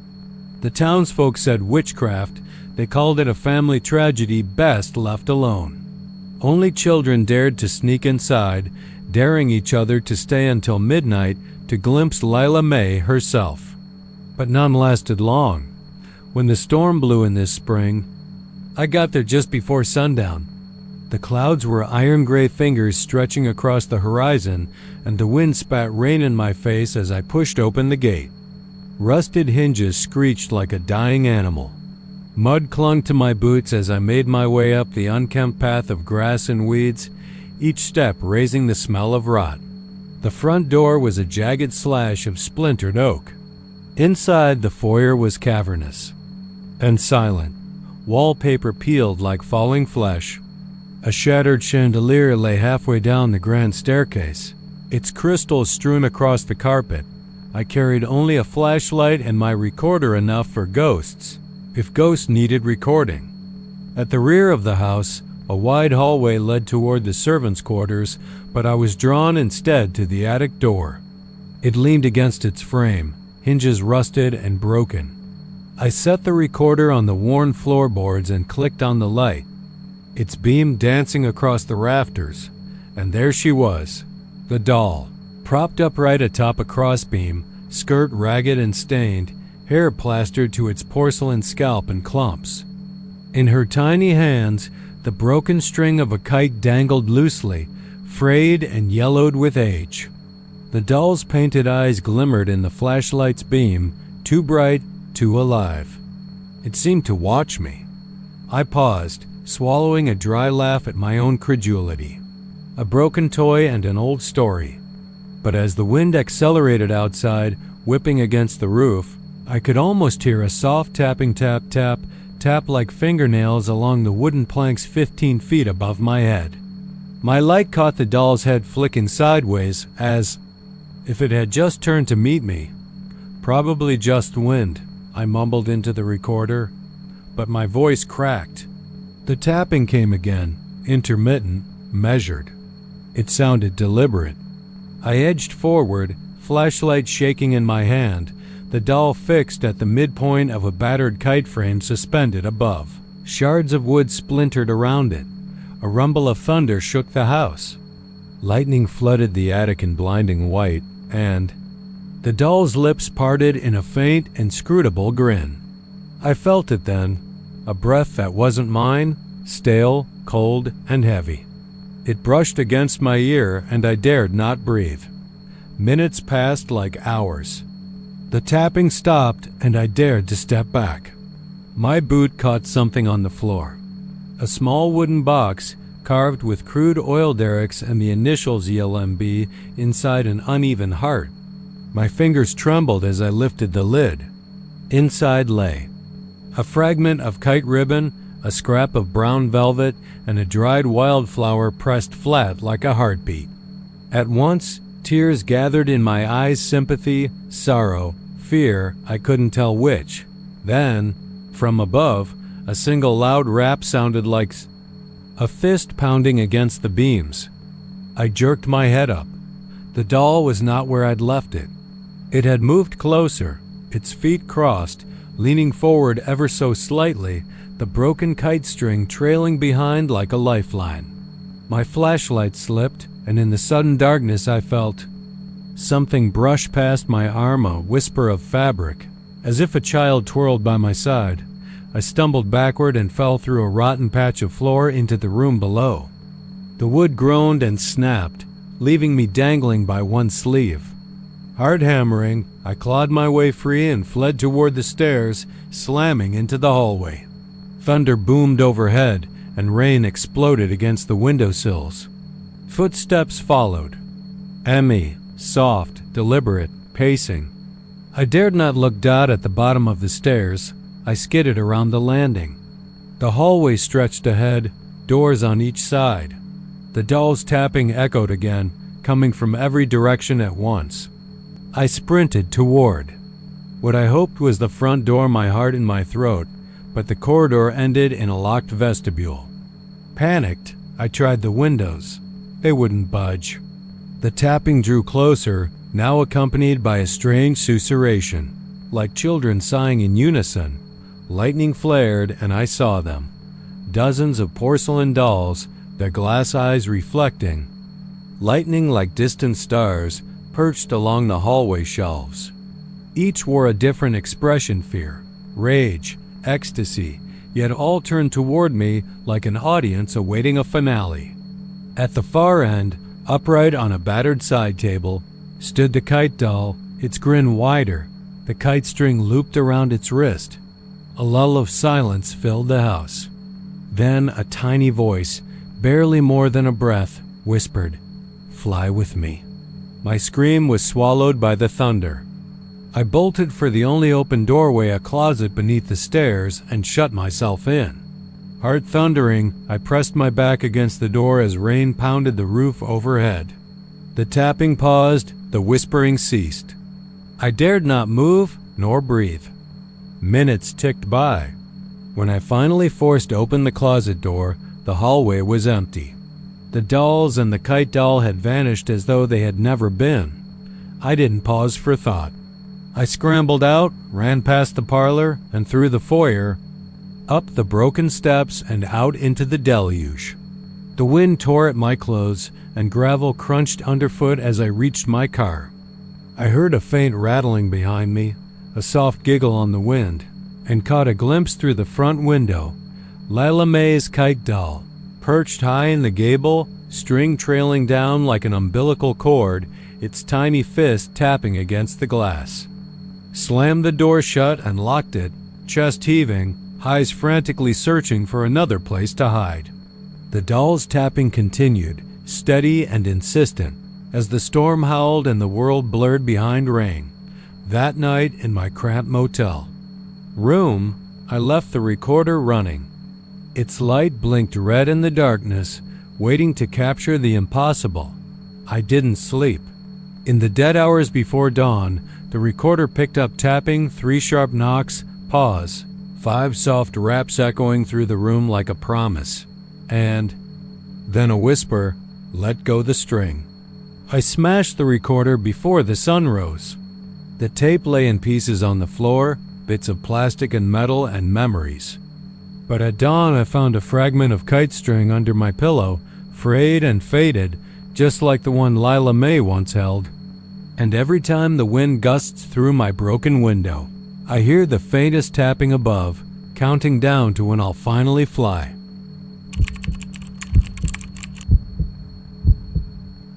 The townsfolk said witchcraft. They called it a family tragedy best left alone. Only children dared to sneak inside, daring each other to stay until midnight to glimpse Lila May herself. But none lasted long. When the storm blew in this spring, I got there just before sundown. The clouds were iron-gray fingers stretching across the horizon, and the wind spat rain in my face as I pushed open the gate. Rusted hinges screeched like a dying animal. Mud clung to my boots as I made my way up the unkempt path of grass and weeds, each step raising the smell of rot. The front door was a jagged slash of splintered oak. Inside, the foyer was cavernous and silent, wallpaper peeled like falling flesh. A shattered chandelier lay halfway down the grand staircase, its crystals strewn across the carpet. I carried only a flashlight and my recorder, enough for ghosts, if ghosts needed recording. At the rear of the house, a wide hallway led toward the servants' quarters, but I was drawn instead to the attic door. It leaned against its frame, hinges rusted and broken. I set the recorder on the worn floorboards and clicked on the light, its beam dancing across the rafters, and there she was, the doll, propped upright atop a crossbeam, skirt ragged and stained, hair plastered to its porcelain scalp in clumps. In her tiny hands, the broken string of a kite dangled loosely, frayed and yellowed with age. The doll's painted eyes glimmered in the flashlight's beam, too bright, too alive. It seemed to watch me. I paused, swallowing a dry laugh at my own credulity. A broken toy and an old story. But as the wind accelerated outside, whipping against the roof, I could almost hear a soft tapping tap tap, tap like fingernails along the wooden planks 15 feet above my head. My light caught the doll's head flicking sideways as if it had just turned to meet me. Probably just wind, I mumbled into the recorder, but my voice cracked. The tapping came again, intermittent, measured. It sounded deliberate. I edged forward, flashlight shaking in my hand, the doll fixed at the midpoint of a battered kite frame suspended above. Shards of wood splintered around it. A rumble of thunder shook the house. Lightning flooded the attic in blinding white, and the doll's lips parted in a faint, inscrutable grin. I felt it then, a breath that wasn't mine, stale, cold, and heavy. It brushed against my ear, and I dared not breathe. Minutes passed like hours. The tapping stopped, and I dared to step back. My boot caught something on the floor. A small wooden box, carved with crude oil derricks and the initials ELMB inside an uneven heart. My fingers trembled as I lifted the lid. Inside lay a fragment of kite ribbon, a scrap of brown velvet, and a dried wildflower pressed flat like a heartbeat. At once, tears gathered in my eyes, sympathy, sorrow, fear, I couldn't tell which. Then, from above, a single loud rap sounded like a fist pounding against the beams. I jerked my head up. The doll was not where I'd left it. It had moved closer, its feet crossed, leaning forward ever so slightly, the broken kite string trailing behind like a lifeline. My flashlight slipped, and in the sudden darkness I felt something brush past my arm, a whisper of fabric. As if a child twirled by my side, I stumbled backward and fell through a rotten patch of floor into the room below. The wood groaned and snapped, leaving me dangling by one sleeve. Hard hammering, I clawed my way free and fled toward the stairs, slamming into the hallway. Thunder boomed overhead, and rain exploded against the windowsills. Footsteps followed. Emmy, soft, deliberate, pacing. I dared not look down at the bottom of the stairs. I skidded around the landing. The hallway stretched ahead, doors on each side. The doll's tapping echoed again, coming from every direction at once. I sprinted toward what I hoped was the front door, my heart in my throat, but the corridor ended in a locked vestibule. Panicked, I tried the windows. They wouldn't budge. The tapping drew closer, now accompanied by a strange susurration, like children sighing in unison. Lightning flared, and I saw them. Dozens of porcelain dolls, their glass eyes reflecting. Lightning like distant stars, perched along the hallway shelves. Each wore a different expression: fear, rage, ecstasy, yet all turned toward me like an audience awaiting a finale. At the far end, upright on a battered side table, stood the kite doll, its grin wider, the kite string looped around its wrist. A lull of silence filled the house. Then a tiny voice, barely more than a breath, whispered, "Fly with me." My scream was swallowed by the thunder. I bolted for the only open doorway, a closet beneath the stairs, and shut myself in. Heart thundering, I pressed my back against the door as rain pounded the roof overhead. The tapping paused, the whispering ceased. I dared not move nor breathe. Minutes ticked by. When I finally forced open the closet door, the hallway was empty. The dolls and the kite doll had vanished as though they had never been. I didn't pause for thought. I scrambled out, ran past the parlor, and through the foyer, up the broken steps and out into the deluge. The wind tore at my clothes, and gravel crunched underfoot as I reached my car. I heard a faint rattling behind me, a soft giggle on the wind, and caught a glimpse through the front window. Lila Mae's kite doll, perched high in the gable, string trailing down like an umbilical cord, its tiny fist tapping against the glass. Slammed the door shut and locked it, chest heaving, eyes frantically searching for another place to hide. The doll's tapping continued, steady and insistent, as the storm howled and the world blurred behind rain. That night in my cramped motel room, I left the recorder running. Its light blinked red in the darkness, waiting to capture the impossible. I didn't sleep. In the dead hours before dawn, the recorder picked up tapping, 3 sharp knocks, pause, 5 soft raps echoing through the room like a promise, and then a whisper, "Let go the string." I smashed the recorder before the sun rose. The tape lay in pieces on the floor, bits of plastic and metal and memories. But at dawn I found a fragment of kite string under my pillow, frayed and faded, just like the one Lila Mae once held. And every time the wind gusts through my broken window, I hear the faintest tapping above, counting down to when I'll finally fly.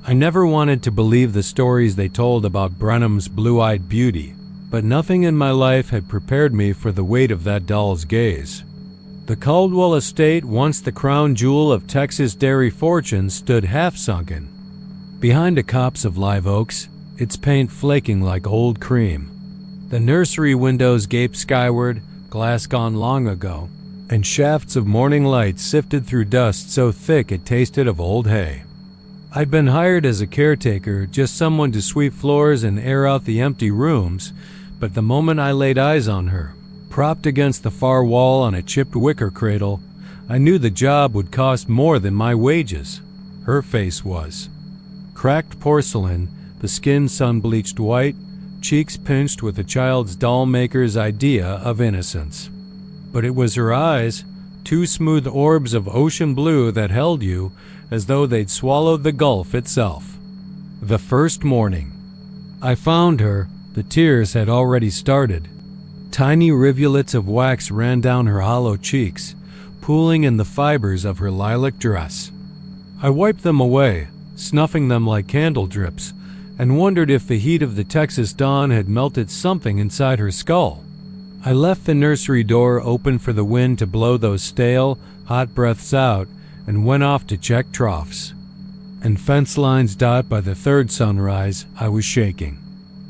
I never wanted to believe the stories they told about Brenham's blue-eyed beauty, but nothing in my life had prepared me for the weight of that doll's gaze. The Caldwell estate, once the crown jewel of Texas dairy fortune, stood half-sunken. Behind a copse of live oaks, its paint flaking like old cream. The nursery windows gaped skyward, glass gone long ago, and shafts of morning light sifted through dust so thick it tasted of old hay. I'd been hired as a caretaker, just someone to sweep floors and air out the empty rooms, but the moment I laid eyes on her, propped against the far wall on a chipped wicker cradle, I knew the job would cost more than my wages. Her face was cracked porcelain, the skin sun-bleached white, cheeks pinched with a child's doll maker's idea of innocence. But it was her eyes, two smooth orbs of ocean blue that held you as though they'd swallowed the gulf itself. The first morning I found her, the tears had already started. Tiny rivulets of wax ran down her hollow cheeks, pooling in the fibers of her lilac dress. I wiped them away, snuffing them like candle drips, and wondered if the heat of the Texas dawn had melted something inside her skull. I left the nursery door open for the wind to blow those stale, hot breaths out, and went off to check troughs. And fence lines dot by the third sunrise, I was shaking.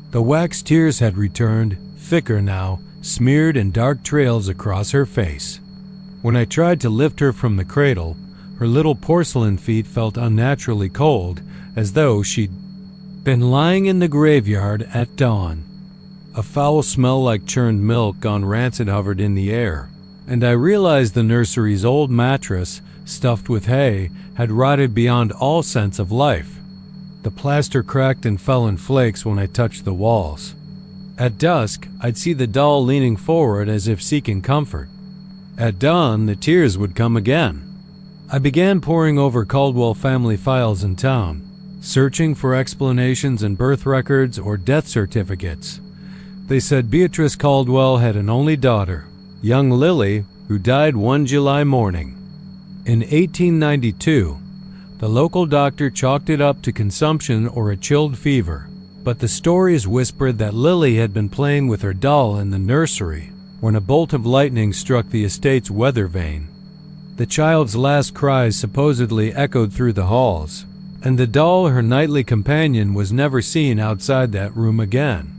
The wax tears had returned, thicker now, smeared in dark trails across her face. When I tried to lift her from the cradle, her little porcelain feet felt unnaturally cold, as though she'd been lying in the graveyard at dawn. A foul smell like churned milk gone rancid hovered in the air, and I realized the nursery's old mattress, stuffed with hay, had rotted beyond all sense of life. The plaster cracked and fell in flakes when I touched the walls. At dusk, I'd see the doll leaning forward as if seeking comfort. At dawn, the tears would come again. I began poring over Caldwell family files in town, searching for explanations in birth records or death certificates. They said Beatrice Caldwell had an only daughter, young Lily, who died one July morning. In 1892, the local doctor chalked it up to consumption or a chilled fever, but the stories whispered that Lily had been playing with her doll in the nursery when a bolt of lightning struck the estate's weather vane. The child's last cries supposedly echoed through the halls, and the doll, her nightly companion, was never seen outside that room again.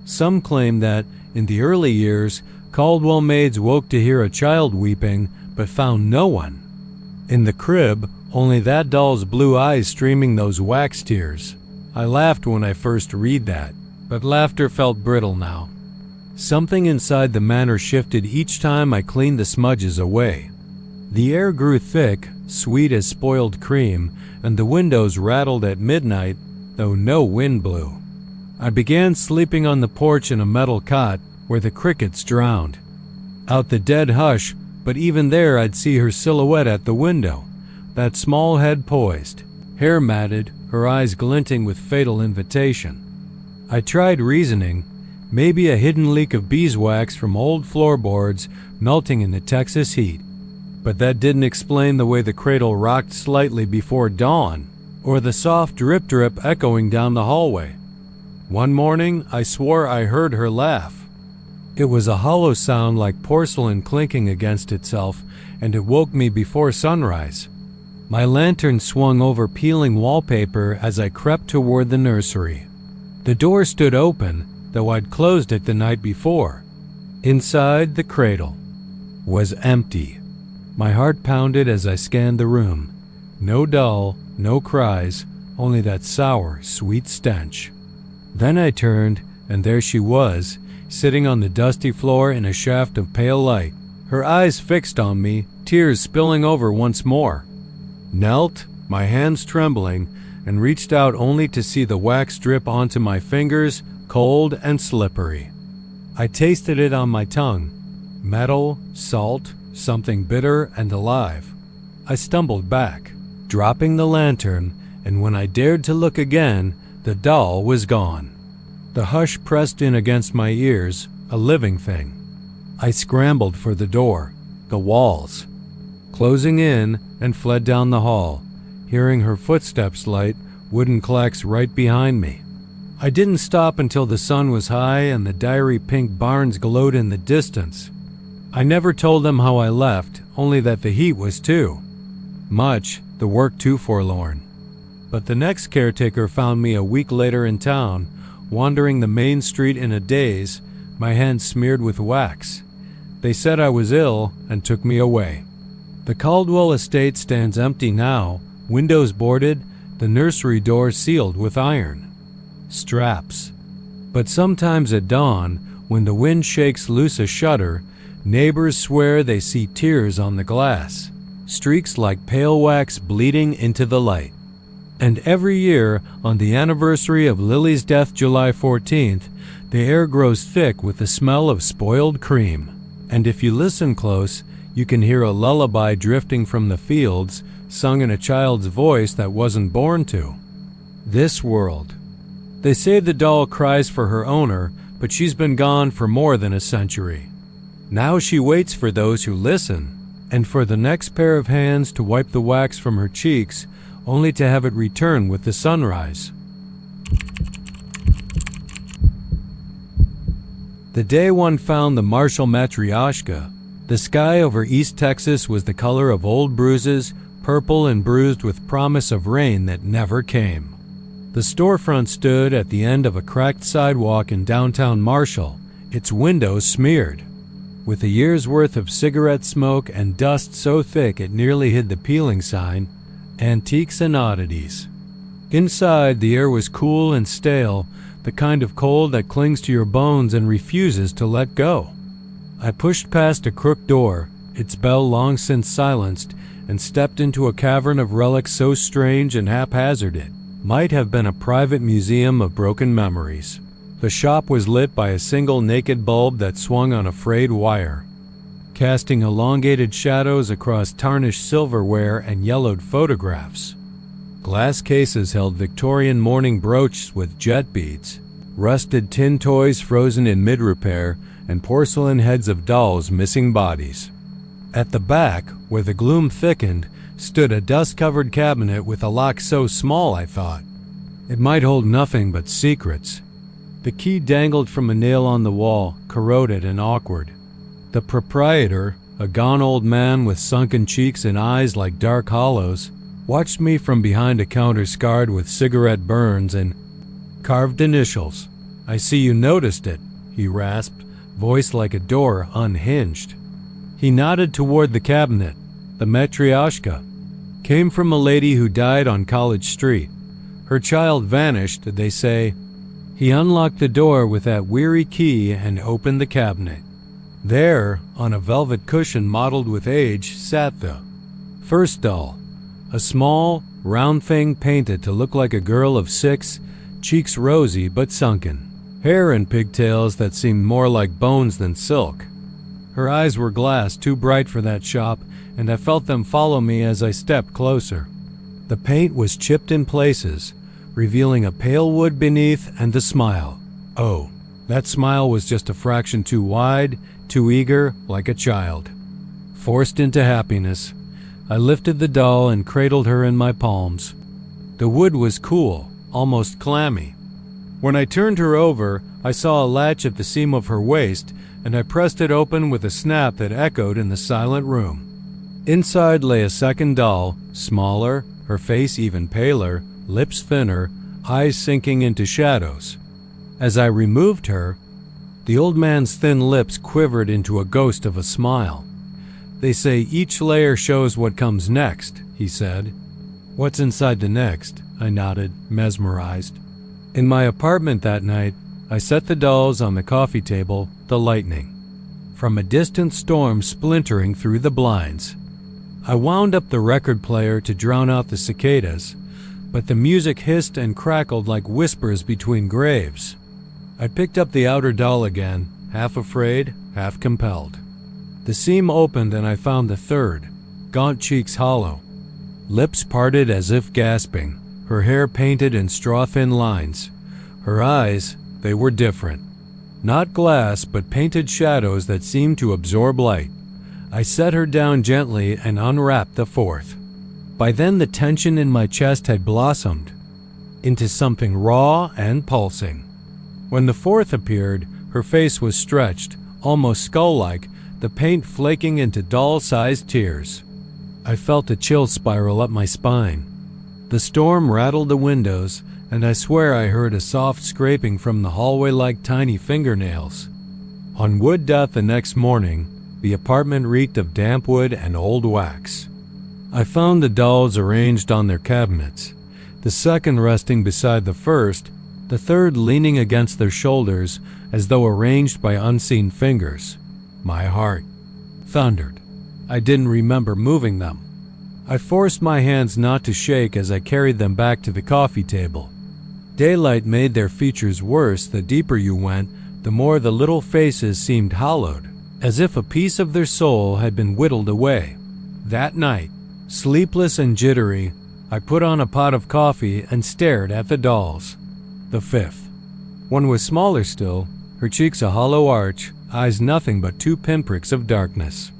Some claim that, in the early years, Caldwell maids woke to hear a child weeping, but found no one. In the crib, only that doll's blue eyes streaming those wax tears. I laughed when I first read that, but laughter felt brittle now. Something inside the manor shifted each time I cleaned the smudges away. The air grew thick, sweet as spoiled cream, and the windows rattled at midnight, though no wind blew. I began sleeping on the porch in a metal cot where the crickets drowned. Out the dead hush, but even there I'd see her silhouette at the window, that small head poised, hair matted, her eyes glinting with fatal invitation. I tried reasoning, maybe a hidden leak of beeswax from old floorboards melting in the Texas heat. But that didn't explain the way the cradle rocked slightly before dawn, or the soft drip-drip echoing down the hallway. One morning, I swore I heard her laugh. It was a hollow sound like porcelain clinking against itself, and it woke me before sunrise. My lantern swung over peeling wallpaper as I crept toward the nursery. The door stood open, though I'd closed it the night before. Inside, the cradle was empty. My heart pounded as I scanned the room. No doll, no cries, only that sour, sweet stench. Then I turned, and there she was, sitting on the dusty floor in a shaft of pale light, her eyes fixed on me, tears spilling over once more. Knelt, my hands trembling, and reached out only to see the wax drip onto my fingers, cold and slippery. I tasted it on my tongue. Metal, salt, something bitter and alive. I stumbled back, dropping the lantern, and when I dared to look again, the doll was gone. The hush pressed in against my ears, a living thing. I scrambled for the door, the walls, closing in, and fled down the hall, hearing her footsteps light wooden clacks right behind me. I didn't stop until the sun was high and the diary pink barns glowed in the distance. I never told them how I left, only that the heat was too much, the work too forlorn. But the next caretaker found me a week later in town, wandering the main street in a daze, my hands smeared with wax. They said I was ill and took me away. The Caldwell estate stands empty now, windows boarded, the nursery door sealed with iron straps. But sometimes at dawn, when the wind shakes loose a shutter, neighbors swear they see tears on the glass, streaks like pale wax bleeding into the light. And every year, on the anniversary of Lily's death July 14th, the air grows thick with the smell of spoiled cream. And if you listen close, you can hear a lullaby drifting from the fields, sung in a child's voice that wasn't born to. This world. They say the doll cries for her owner, but she's been gone for more than a century. Now she waits for those who listen, and for the next pair of hands to wipe the wax from her cheeks, only to have it return with the sunrise. The day one found the Marshall Matryoshka, the sky over East Texas was the color of old bruises, purple and bruised with promise of rain that never came. The storefront stood at the end of a cracked sidewalk in downtown Marshall, its windows smeared with a year's worth of cigarette smoke and dust so thick it nearly hid the peeling sign, Antiques and Oddities. Inside, the air was cool and stale, the kind of cold that clings to your bones and refuses to let go. I pushed past a crooked door, its bell long since silenced, and stepped into a cavern of relics so strange and haphazard it might have been a private museum of broken memories. The shop was lit by a single naked bulb that swung on a frayed wire, casting elongated shadows across tarnished silverware and yellowed photographs. Glass cases held Victorian mourning brooches with jet beads, rusted tin toys frozen in mid-repair, and porcelain heads of dolls missing bodies. At the back, where the gloom thickened, stood a dust-covered cabinet with a lock so small I thought it might hold nothing but secrets. The key dangled from a nail on the wall, corroded and awkward. The proprietor, a gaunt old man with sunken cheeks and eyes like dark hollows, watched me from behind a counter scarred with cigarette burns and carved initials. "I see you noticed it," he rasped, voice like a door unhinged. He nodded toward the cabinet. The Matryoshka came from a lady who died on College Street. Her child vanished, they say. He unlocked the door with that weary key and opened the cabinet. There, on a velvet cushion mottled with age, sat the first doll, a small, round thing painted to look like a girl of 6, cheeks rosy but sunken, hair and pigtails that seemed more like bones than silk. Her eyes were glass, too bright for that shop, and I felt them follow me as I stepped closer. The paint was chipped in places, revealing a pale wood beneath and a smile. Oh, that smile was just a fraction too wide, too eager, like a child. Forced into happiness, I lifted the doll and cradled her in my palms. The wood was cool, almost clammy. When I turned her over, I saw a latch at the seam of her waist, and I pressed it open with a snap that echoed in the silent room. Inside lay a second doll, smaller, her face even paler, lips thinner, eyes sinking into shadows. As I removed her, the old man's thin lips quivered into a ghost of a smile. "They say each layer shows what comes next," he said. "What's inside the next?" I nodded, mesmerized. In my apartment that night, I set the dolls on the coffee table, the lightning from a distant storm splintering through the blinds. I wound up the record player to drown out the cicadas, but the music hissed and crackled like whispers between graves. I picked up the outer doll again, half afraid, half compelled. The seam opened and I found the third, gaunt cheeks hollow, lips parted as if gasping, her hair painted in straw-thin lines. Her eyes, they were different. Not glass, but painted shadows that seemed to absorb light. I set her down gently and unwrapped the fourth. By then the tension in my chest had blossomed into something raw and pulsing. When the fourth appeared, her face was stretched, almost skull-like, the paint flaking into doll-sized tears. I felt a chill spiral up my spine. The storm rattled the windows, and I swear I heard a soft scraping from the hallway like tiny fingernails. On wood dot the next morning, the apartment reeked of damp wood and old wax. I found the dolls arranged on their cabinets, the second resting beside the first, the third leaning against their shoulders as though arranged by unseen fingers. My heart thundered. I didn't remember moving them. I forced my hands not to shake as I carried them back to the coffee table. Daylight made their features worse. The deeper you went, the more the little faces seemed hollowed, as if a piece of their soul had been whittled away. That night, sleepless and jittery, I put on a pot of coffee and stared at the dolls. The fifth. One was smaller still, her cheeks a hollow arch, eyes nothing but two pinpricks of darkness.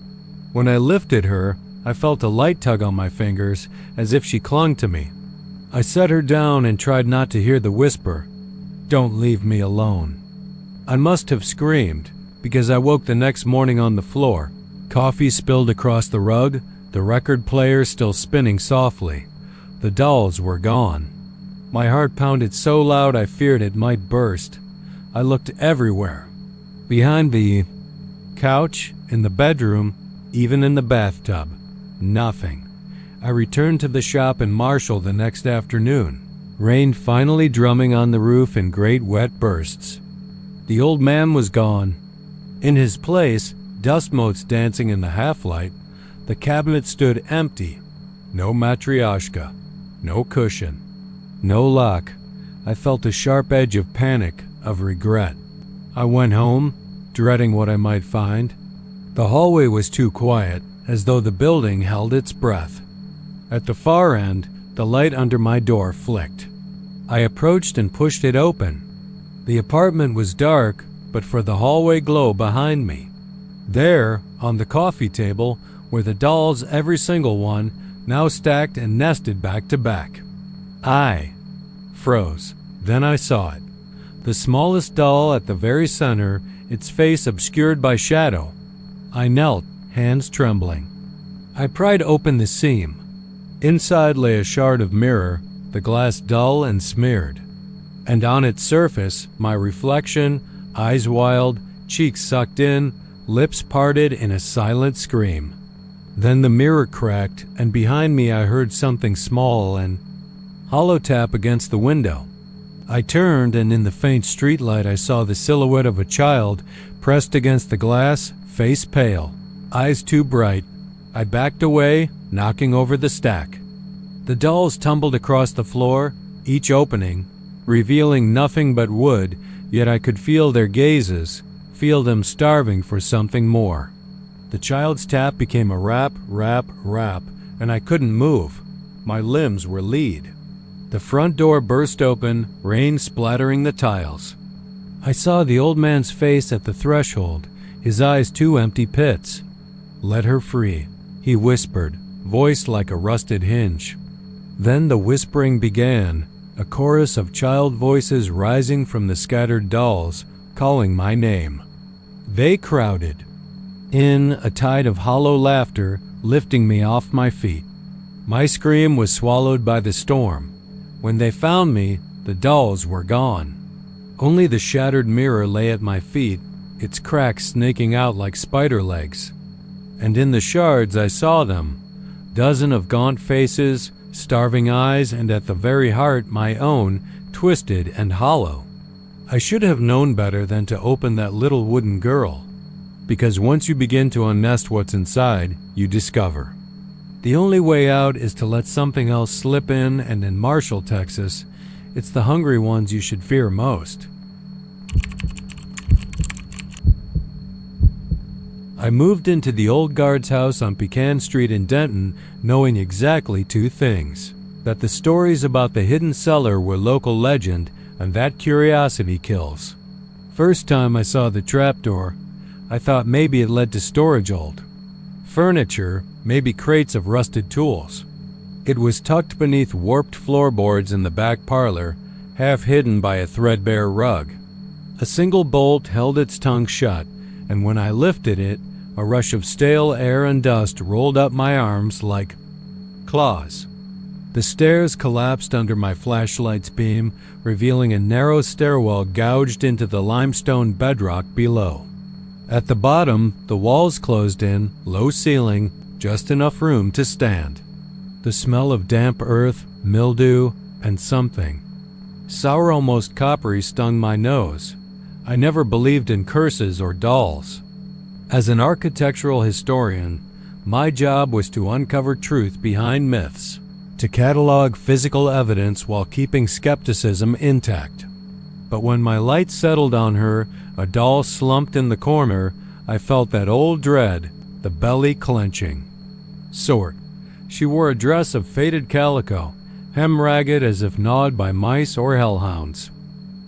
When I lifted her, I felt a light tug on my fingers, as if she clung to me. I set her down and tried not to hear the whisper, "Don't leave me alone." I must have screamed, because I woke the next morning on the floor, coffee spilled across the rug, the record player still spinning softly. The dolls were gone. My heart pounded so loud I feared it might burst. I looked everywhere. Behind the couch, in the bedroom, even in the bathtub. Nothing. I returned to the shop in Marshall the next afternoon, rain finally drumming on the roof in great wet bursts. The old man was gone. In his place, dust motes dancing in the half-light, the cabinet stood empty. No matryoshka, no cushion, no lock. I felt a sharp edge of panic, of regret. I went home, dreading what I might find. The hallway was too quiet, as though the building held its breath. At the far end, the light under my door flicked. I approached and pushed it open. The apartment was dark, but for the hallway glow behind me. There, on the coffee table, were the dolls, every single one, now stacked and nested back to back. I froze. Then I saw it. The smallest doll at the very center, its face obscured by shadow. I knelt, hands trembling. I pried open the seam. Inside lay a shard of mirror, the glass dull and smeared. And on its surface, my reflection, eyes wild, cheeks sucked in, lips parted in a silent scream. Then the mirror cracked, and behind me I heard something small and hollow tap against the window. I turned, and in the faint streetlight I saw the silhouette of a child pressed against the glass, face pale, eyes too bright. I backed away, knocking over the stack. The dolls tumbled across the floor, each opening, revealing nothing but wood, yet I could feel their gazes, feel them starving for something more. The child's tap became a rap, rap, rap, and I couldn't move. My limbs were lead. The front door burst open, rain splattering the tiles. I saw the old man's face at the threshold, his eyes two empty pits. "Let her free," he whispered, voice like a rusted hinge. Then the whispering began, a chorus of child voices rising from the scattered dolls, calling my name. They crowded in, a tide of hollow laughter lifting me off my feet. My scream was swallowed by the storm. When they found me, the dolls were gone. Only the shattered mirror lay at my feet, its cracks snaking out like spider legs. And in the shards I saw them, dozen of gaunt faces, starving eyes, and at the very heart my own, twisted and hollow. I should have known better than to open that little wooden girl, because once you begin to unnest what's inside, you discover. The only way out is to let something else slip in, and in Marshall, Texas, it's the hungry ones you should fear most. I moved into the old guard's house on Pecan Street in Denton, knowing exactly two things: that the stories about the hidden cellar were local legend, and that curiosity kills. First time I saw the trapdoor, I thought maybe it led to storage old furniture, maybe crates of rusted tools. It was tucked beneath warped floorboards in the back parlor, half hidden by a threadbare rug. A single bolt held its tongue shut, and when I lifted it, a rush of stale air and dust rolled up my arms like claws. The stairs collapsed under my flashlight's beam, revealing a narrow stairwell gouged into the limestone bedrock below. At the bottom, the walls closed in, low ceiling, just enough room to stand. The smell of damp earth, mildew, and something sour, almost coppery, stung my nose. I never believed in curses or dolls. As an architectural historian, My job was to uncover truth behind myths, to catalog physical evidence while keeping skepticism intact. But when my light settled on her, a doll slumped in the corner, I felt that old dread, the belly clenching. Sort. She wore a dress of faded calico, hem ragged as if gnawed by mice or hellhounds.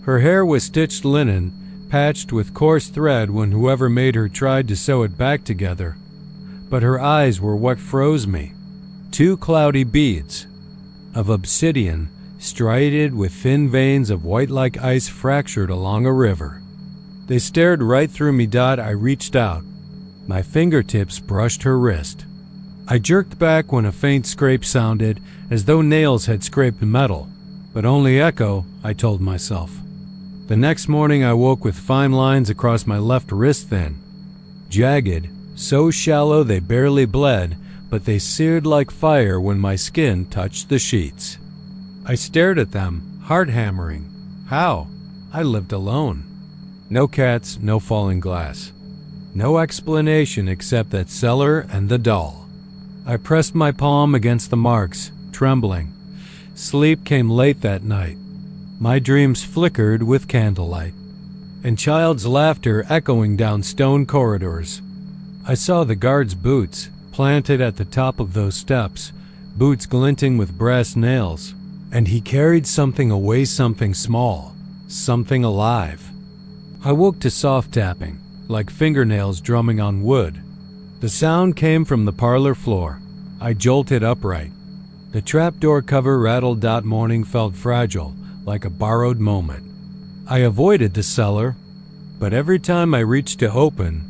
Her hair was stitched linen, patched with coarse thread when whoever made her tried to sew it back together. But her eyes were what froze me. Two cloudy beads of obsidian, striated with thin veins of white like ice fractured along a river. They stared right through me. I reached out. My fingertips brushed her wrist. I jerked back when a faint scrape sounded, as though nails had scraped metal. But only echo, I told myself. The next morning I woke with fine lines across my left wrist then. Jagged, so shallow they barely bled, but they seared like fire when my skin touched the sheets. I stared at them, heart hammering. How? I lived alone. No cats, no falling glass. No explanation except that cellar and the doll. I pressed my palm against the marks, trembling. Sleep came late that night. My dreams flickered with candlelight, and child's laughter echoing down stone corridors. I saw the guard's boots, planted at the top of those steps, boots glinting with brass nails, and he carried something away, something small, something alive. I woke to soft tapping, like fingernails drumming on wood. The sound came from the parlor floor. I jolted upright. The trapdoor cover rattled. Morning felt fragile, like a borrowed moment. I avoided the cellar, but every time I reached to open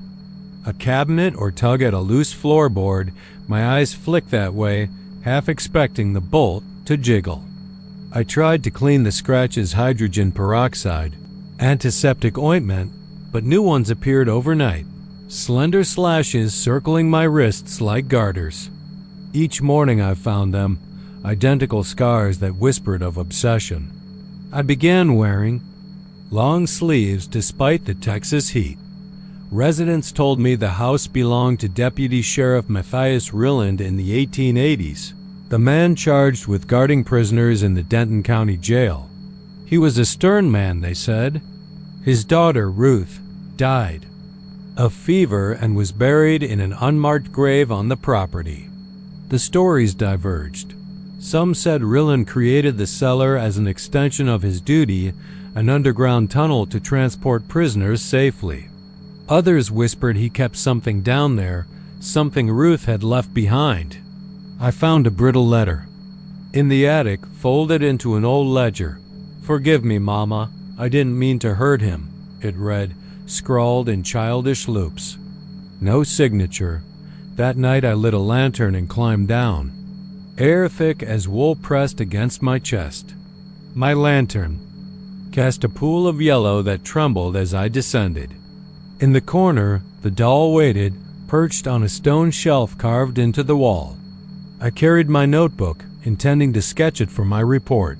a cabinet or tug at a loose floorboard, my eyes flicked that way, half expecting the bolt to jiggle. I tried to clean the scratches, hydrogen peroxide, antiseptic ointment, but new ones appeared overnight, slender slashes circling my wrists like garters. Each morning I found them, identical scars that whispered of obsession. I began wearing long sleeves despite the Texas heat. Residents told me the house belonged to Deputy Sheriff Matthias Rilland in the 1880s, the man charged with guarding prisoners in the Denton County Jail. He was a stern man, they said. His daughter, Ruth, died of fever and was buried in an unmarked grave on the property. The stories diverged. Some said Rilland created the cellar as an extension of his duty, an underground tunnel to transport prisoners safely. Others whispered he kept something down there, something Ruth had left behind. I found a brittle letter in the attic, folded into an old ledger. "Forgive me, Mama. I didn't mean to hurt him," it read, scrawled in childish loops. No signature. That night I lit a lantern and climbed down. Air thick as wool pressed against my chest. My lantern cast a pool of yellow that trembled as I descended. In the corner, the doll waited, perched on a stone shelf carved into the wall. I carried my notebook, intending to sketch it for my report.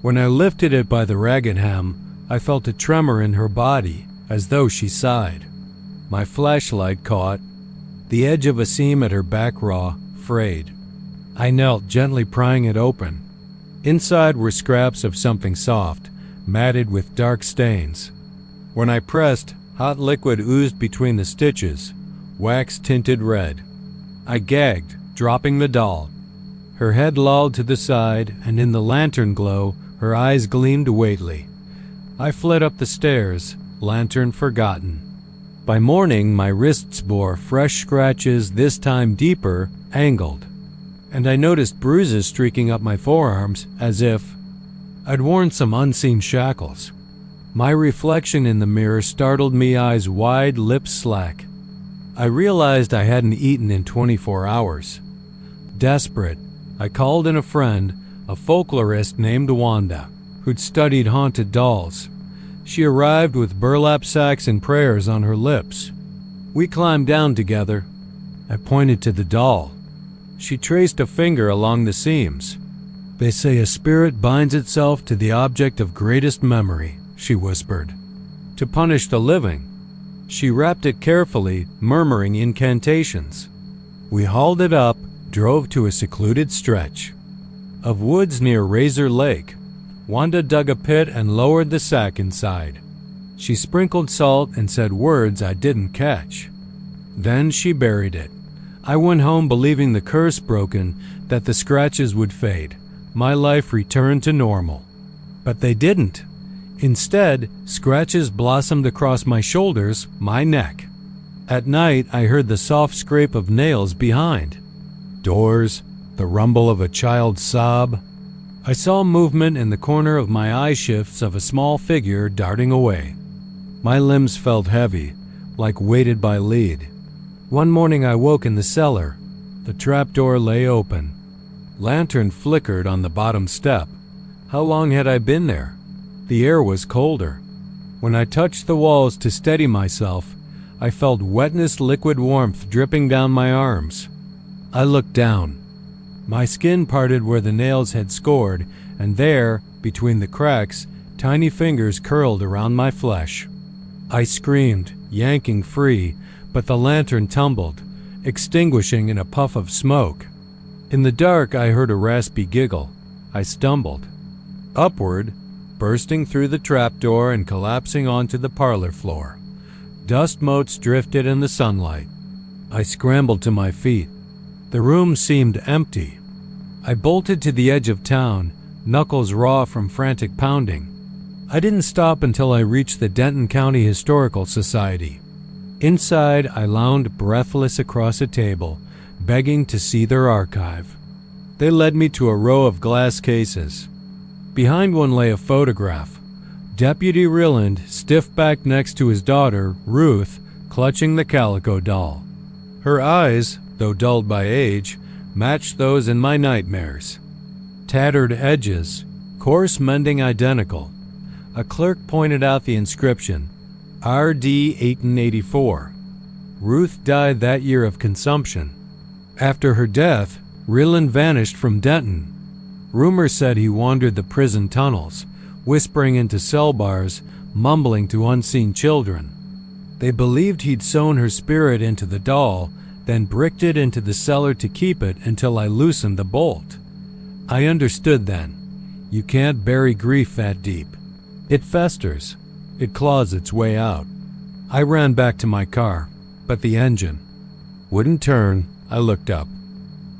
When I lifted it by the ragged hem, I felt a tremor in her body, as though she sighed. My flashlight caught the edge of a seam at her back, raw, frayed. I knelt, gently prying it open. Inside were scraps of something soft, matted with dark stains. When I pressed, hot liquid oozed between the stitches, wax-tinted red. I gagged, dropping the doll. Her head lolled to the side, and in the lantern glow, her eyes gleamed weightily. I fled up the stairs, lantern forgotten. By morning, my wrists bore fresh scratches, this time deeper, angled, and I noticed bruises streaking up my forearms, as if I'd worn some unseen shackles. My reflection in the mirror startled me, eyes wide, lips slack. I realized I hadn't eaten in 24 hours. Desperate, I called in a friend, a folklorist named Wanda, who'd studied haunted dolls. She arrived with burlap sacks and prayers on her lips. We climbed down together. I pointed to the doll. She traced a finger along the seams. "They say a spirit binds itself to the object of greatest memory," she whispered, "to punish the living." She wrapped it carefully, murmuring incantations. We hauled it up, drove to a secluded stretch of woods near Razor Lake. Wanda dug a pit and lowered the sack inside. She sprinkled salt and said words I didn't catch. Then she buried it. I went home believing the curse broken, that the scratches would fade. My life returned to normal. But they didn't. Instead, scratches blossomed across my shoulders, my neck. At night, I heard the soft scrape of nails behind doors, the rumble of a child's sob. I saw movement in the corner of my eye shifts of a small figure darting away. My limbs felt heavy, like weighted by lead. One morning I woke in the cellar. The trapdoor lay open. Lantern flickered on the bottom step. How long had I been there? The air was colder. When I touched the walls to steady myself, I felt wetness, liquid warmth dripping down my arms. I looked down. My skin parted where the nails had scored, and there, between the cracks, tiny fingers curled around my flesh. I screamed, yanking free, but the lantern tumbled, extinguishing in a puff of smoke. In the dark, I heard a raspy giggle. I stumbled. Upward, bursting through the trapdoor and collapsing onto the parlor floor. Dust motes drifted in the sunlight. I scrambled to my feet. The room seemed empty. I bolted to the edge of town, knuckles raw from frantic pounding. I didn't stop until I reached the Denton County Historical Society. Inside, I lounged breathless across a table, begging to see their archive. They led me to a row of glass cases. Behind one lay a photograph. Deputy Ryland, stiff-backed next to his daughter, Ruth, clutching the calico doll. Her eyes, though dulled by age, matched those in my nightmares. Tattered edges, coarse mending identical. A clerk pointed out the inscription, R.D. 1884. Ruth died that year of consumption. After her death, Ryland vanished from Denton. Rumor said he wandered the prison tunnels, whispering into cell bars, mumbling to unseen children. They believed he'd sewn her spirit into the doll, then bricked it into the cellar to keep it until I loosened the bolt. I understood then. You can't bury grief that deep. It festers. It claws its way out. I ran back to my car, but the engine wouldn't turn. I looked up.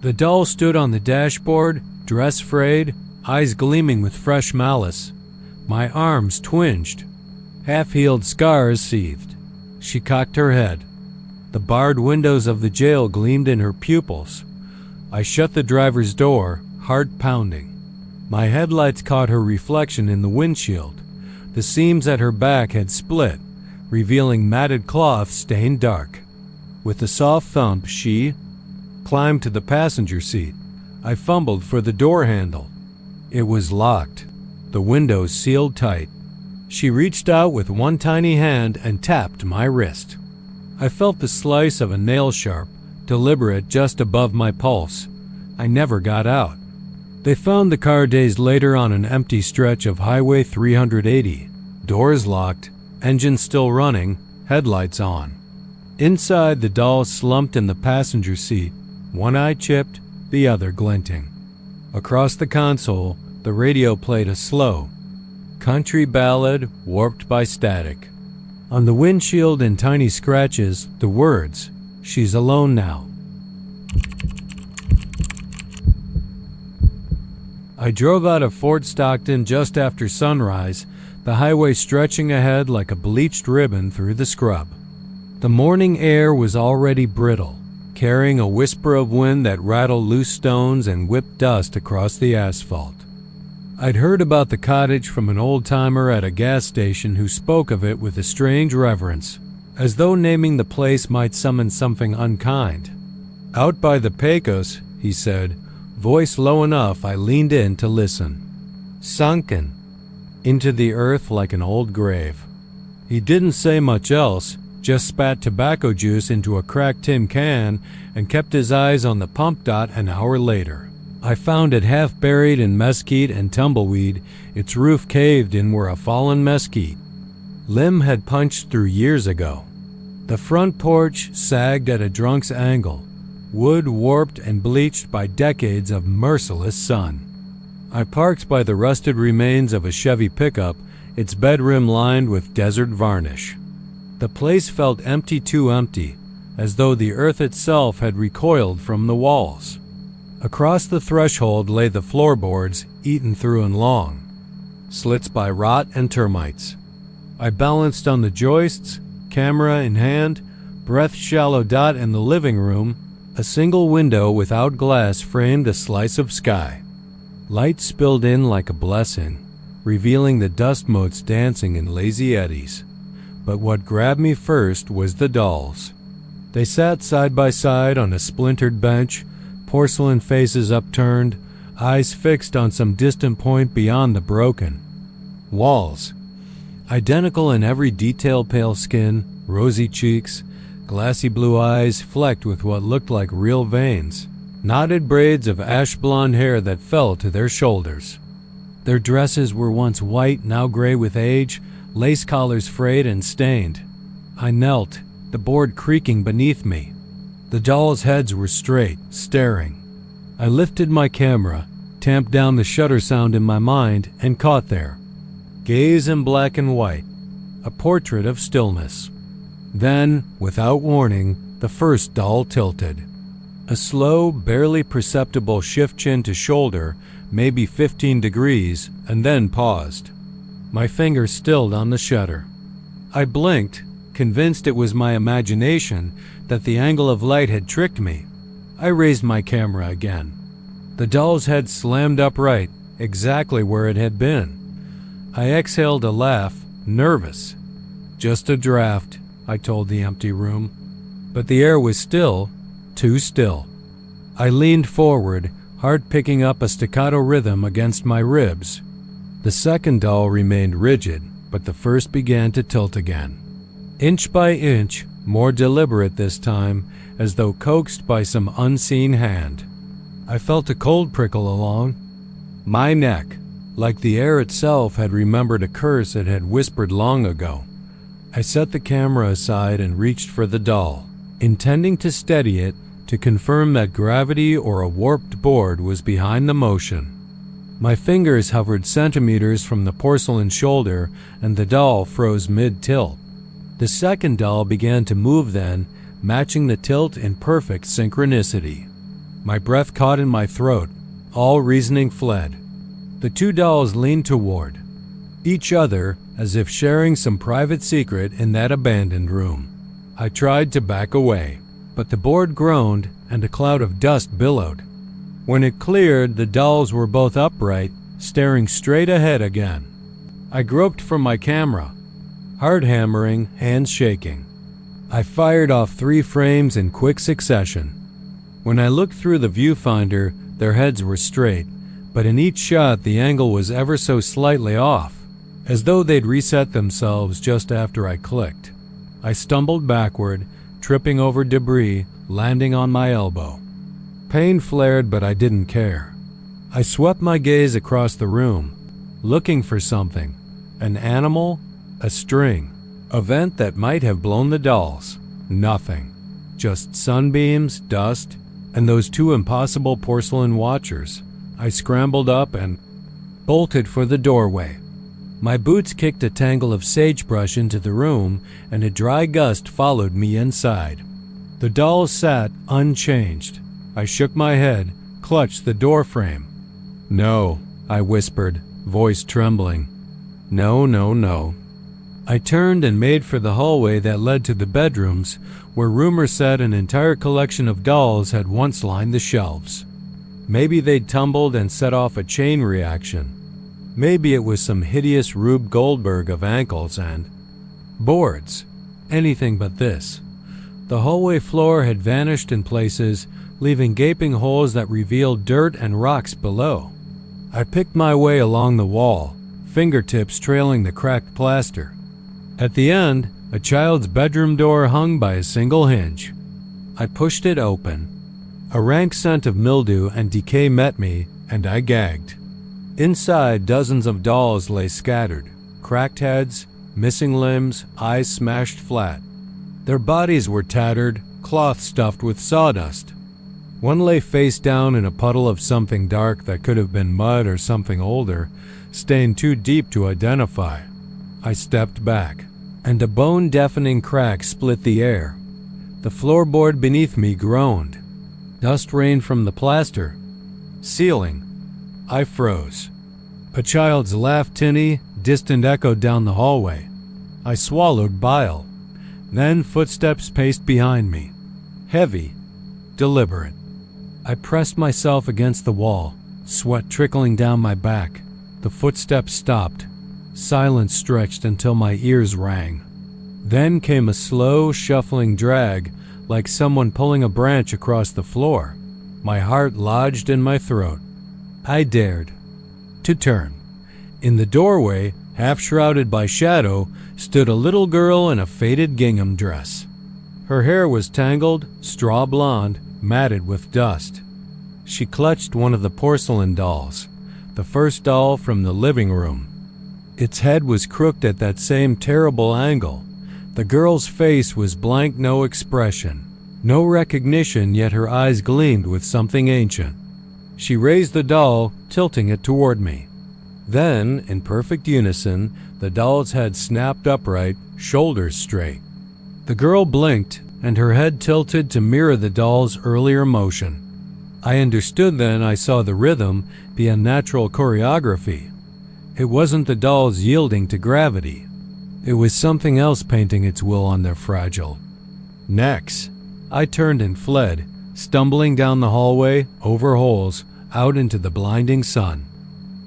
The doll stood on the dashboard, dress frayed, eyes gleaming with fresh malice. My arms twinged. Half-healed scars seethed. She cocked her head. The barred windows of the jail gleamed in her pupils. I shut the driver's door, heart pounding. My headlights caught her reflection in the windshield. The seams at her back had split, revealing matted cloth stained dark. With a soft thump, she climbed to the passenger seat. I fumbled for the door handle. It was locked, the windows sealed tight. She reached out with one tiny hand and tapped my wrist. I felt the slice of a nail sharp, deliberate just above my pulse. I never got out. They found the car days later on an empty stretch of Highway 380. Doors locked, engine still running, headlights on. Inside, the doll slumped in the passenger seat, one eye chipped, the other glinting. Across the console, the radio played a slow country ballad warped by static. On the windshield in tiny scratches, the words, "She's alone now." I drove out of Fort Stockton just after sunrise, the highway stretching ahead like a bleached ribbon through the scrub. The morning air was already brittle, carrying a whisper of wind that rattled loose stones and whipped dust across the asphalt. I'd heard about the cottage from an old-timer at a gas station who spoke of it with a strange reverence, as though naming the place might summon something unkind. "Out by the Pecos," he said, voice low enough I leaned in to listen. "Sunken into the earth like an old grave." He didn't say much else, just spat tobacco juice into a cracked tin can and kept his eyes on the pump dot an hour later. I found it half buried in mesquite and tumbleweed, its roof caved in where a fallen mesquite limb had punched through years ago. The front porch sagged at a drunk's angle. wood warped and bleached by decades of merciless sun. I parked by the rusted remains of a Chevy pickup, its bedroom lined with desert varnish. The place felt empty, too empty, as though the earth itself had recoiled from the walls. Across the threshold lay the floorboards, eaten through and long, slits by rot and termites. I balanced on the joists, camera in hand, breath-shallow dot in the living room. A single window without glass framed a slice of sky. Light spilled in like a blessing, revealing the dust motes dancing in lazy eddies. But what grabbed me first was the dolls. They sat side by side on a splintered bench, porcelain faces upturned, eyes fixed on some distant point beyond the broken walls. Identical in every detail, pale skin, rosy cheeks, glassy blue eyes flecked with what looked like real veins, knotted braids of ash blonde hair that fell to their shoulders. Their dresses were once white, now gray with age, lace collars frayed and stained. I knelt, the board creaking beneath me. The dolls' heads were straight, staring. I lifted my camera, tamped down the shutter sound in my mind, and caught their gaze in black and white, a portrait of stillness. Then, without warning, the first doll tilted. A slow, barely perceptible shift chin to shoulder, maybe 15 degrees, and then paused. My finger stilled on the shutter. I blinked, convinced it was my imagination, that the angle of light had tricked me. I raised my camera again. The doll's head slammed upright, exactly where it had been. I exhaled a laugh, nervous. Just a draft, I told the empty room. But the air was still, too still. I leaned forward, heart picking up a staccato rhythm against my ribs. The second doll remained rigid, but the first began to tilt again. Inch by inch, more deliberate this time, as though coaxed by some unseen hand. I felt a cold prickle along my neck, like the air itself had remembered a curse it had whispered long ago. I set the camera aside and reached for the doll, intending to steady it to confirm that gravity or a warped board was behind the motion. My fingers hovered centimeters from the porcelain shoulder, and the doll froze mid-tilt. The second doll began to move then, matching the tilt in perfect synchronicity. My breath caught in my throat. All reasoning fled. The two dolls leaned toward each other, as if sharing some private secret in that abandoned room. I tried to back away, but the board groaned and a cloud of dust billowed. When it cleared, the dolls were both upright, staring straight ahead again. I groped for my camera, heart hammering, hands shaking. I fired off 3 frames in quick succession. When I looked through the viewfinder, their heads were straight, but in each shot the angle was ever so slightly off, as though they'd reset themselves just after I clicked. I stumbled backward, tripping over debris, landing on my elbow. Pain flared, but I didn't care. I swept my gaze across the room, looking for something. An animal? A string? A vent that might have blown the dolls? Nothing. Just sunbeams, dust, and those 2 impossible porcelain watchers. I scrambled up and bolted for the doorway. My boots kicked a tangle of sagebrush into the room, and a dry gust followed me inside. The dolls sat unchanged. I shook my head, clutched the doorframe. "No," I whispered, voice trembling. "No, no, no." I turned and made for the hallway that led to the bedrooms, where rumor said an entire collection of dolls had once lined the shelves. Maybe they'd tumbled and set off a chain reaction. Maybe it was some hideous Rube Goldberg of ankles and boards. Anything but this. The hallway floor had vanished in places, leaving gaping holes that revealed dirt and rocks below. I picked my way along the wall, fingertips trailing the cracked plaster. At the end, a child's bedroom door hung by a single hinge. I pushed it open. A rank scent of mildew and decay met me, and I gagged. Inside, dozens of dolls lay scattered, cracked heads, missing limbs, eyes smashed flat. Their bodies were tattered, cloth stuffed with sawdust. One lay face down in a puddle of something dark that could have been mud or something older, stained too deep to identify. I stepped back, and a bone-deafening crack split the air. The floorboard beneath me groaned. Dust rained from the plaster. Ceiling. I froze. A child's laugh, tinny, distant, echoed down the hallway. I swallowed bile. Then footsteps paced behind me. Heavy, deliberate. I pressed myself against the wall, sweat trickling down my back. The footsteps stopped. Silence stretched until my ears rang. Then came a slow, shuffling drag, like someone pulling a branch across the floor. My heart lodged in my throat. I dared to turn. In the doorway, half shrouded by shadow, stood a little girl in a faded gingham dress. Her hair was tangled, straw blonde, matted with dust. She clutched one of the porcelain dolls, the first doll from the living room. Its head was crooked at that same terrible angle. The girl's face was blank, no expression, no recognition, yet her eyes gleamed with something ancient. She raised the doll, tilting it toward me. Then, in perfect unison, the doll's head snapped upright, shoulders straight. The girl blinked, and her head tilted to mirror the doll's earlier motion. I understood then. I saw the rhythm, the unnatural choreography. It wasn't the dolls yielding to gravity. It was something else painting its will on their fragile necks. I turned and fled, stumbling down the hallway, over holes, out into the blinding sun.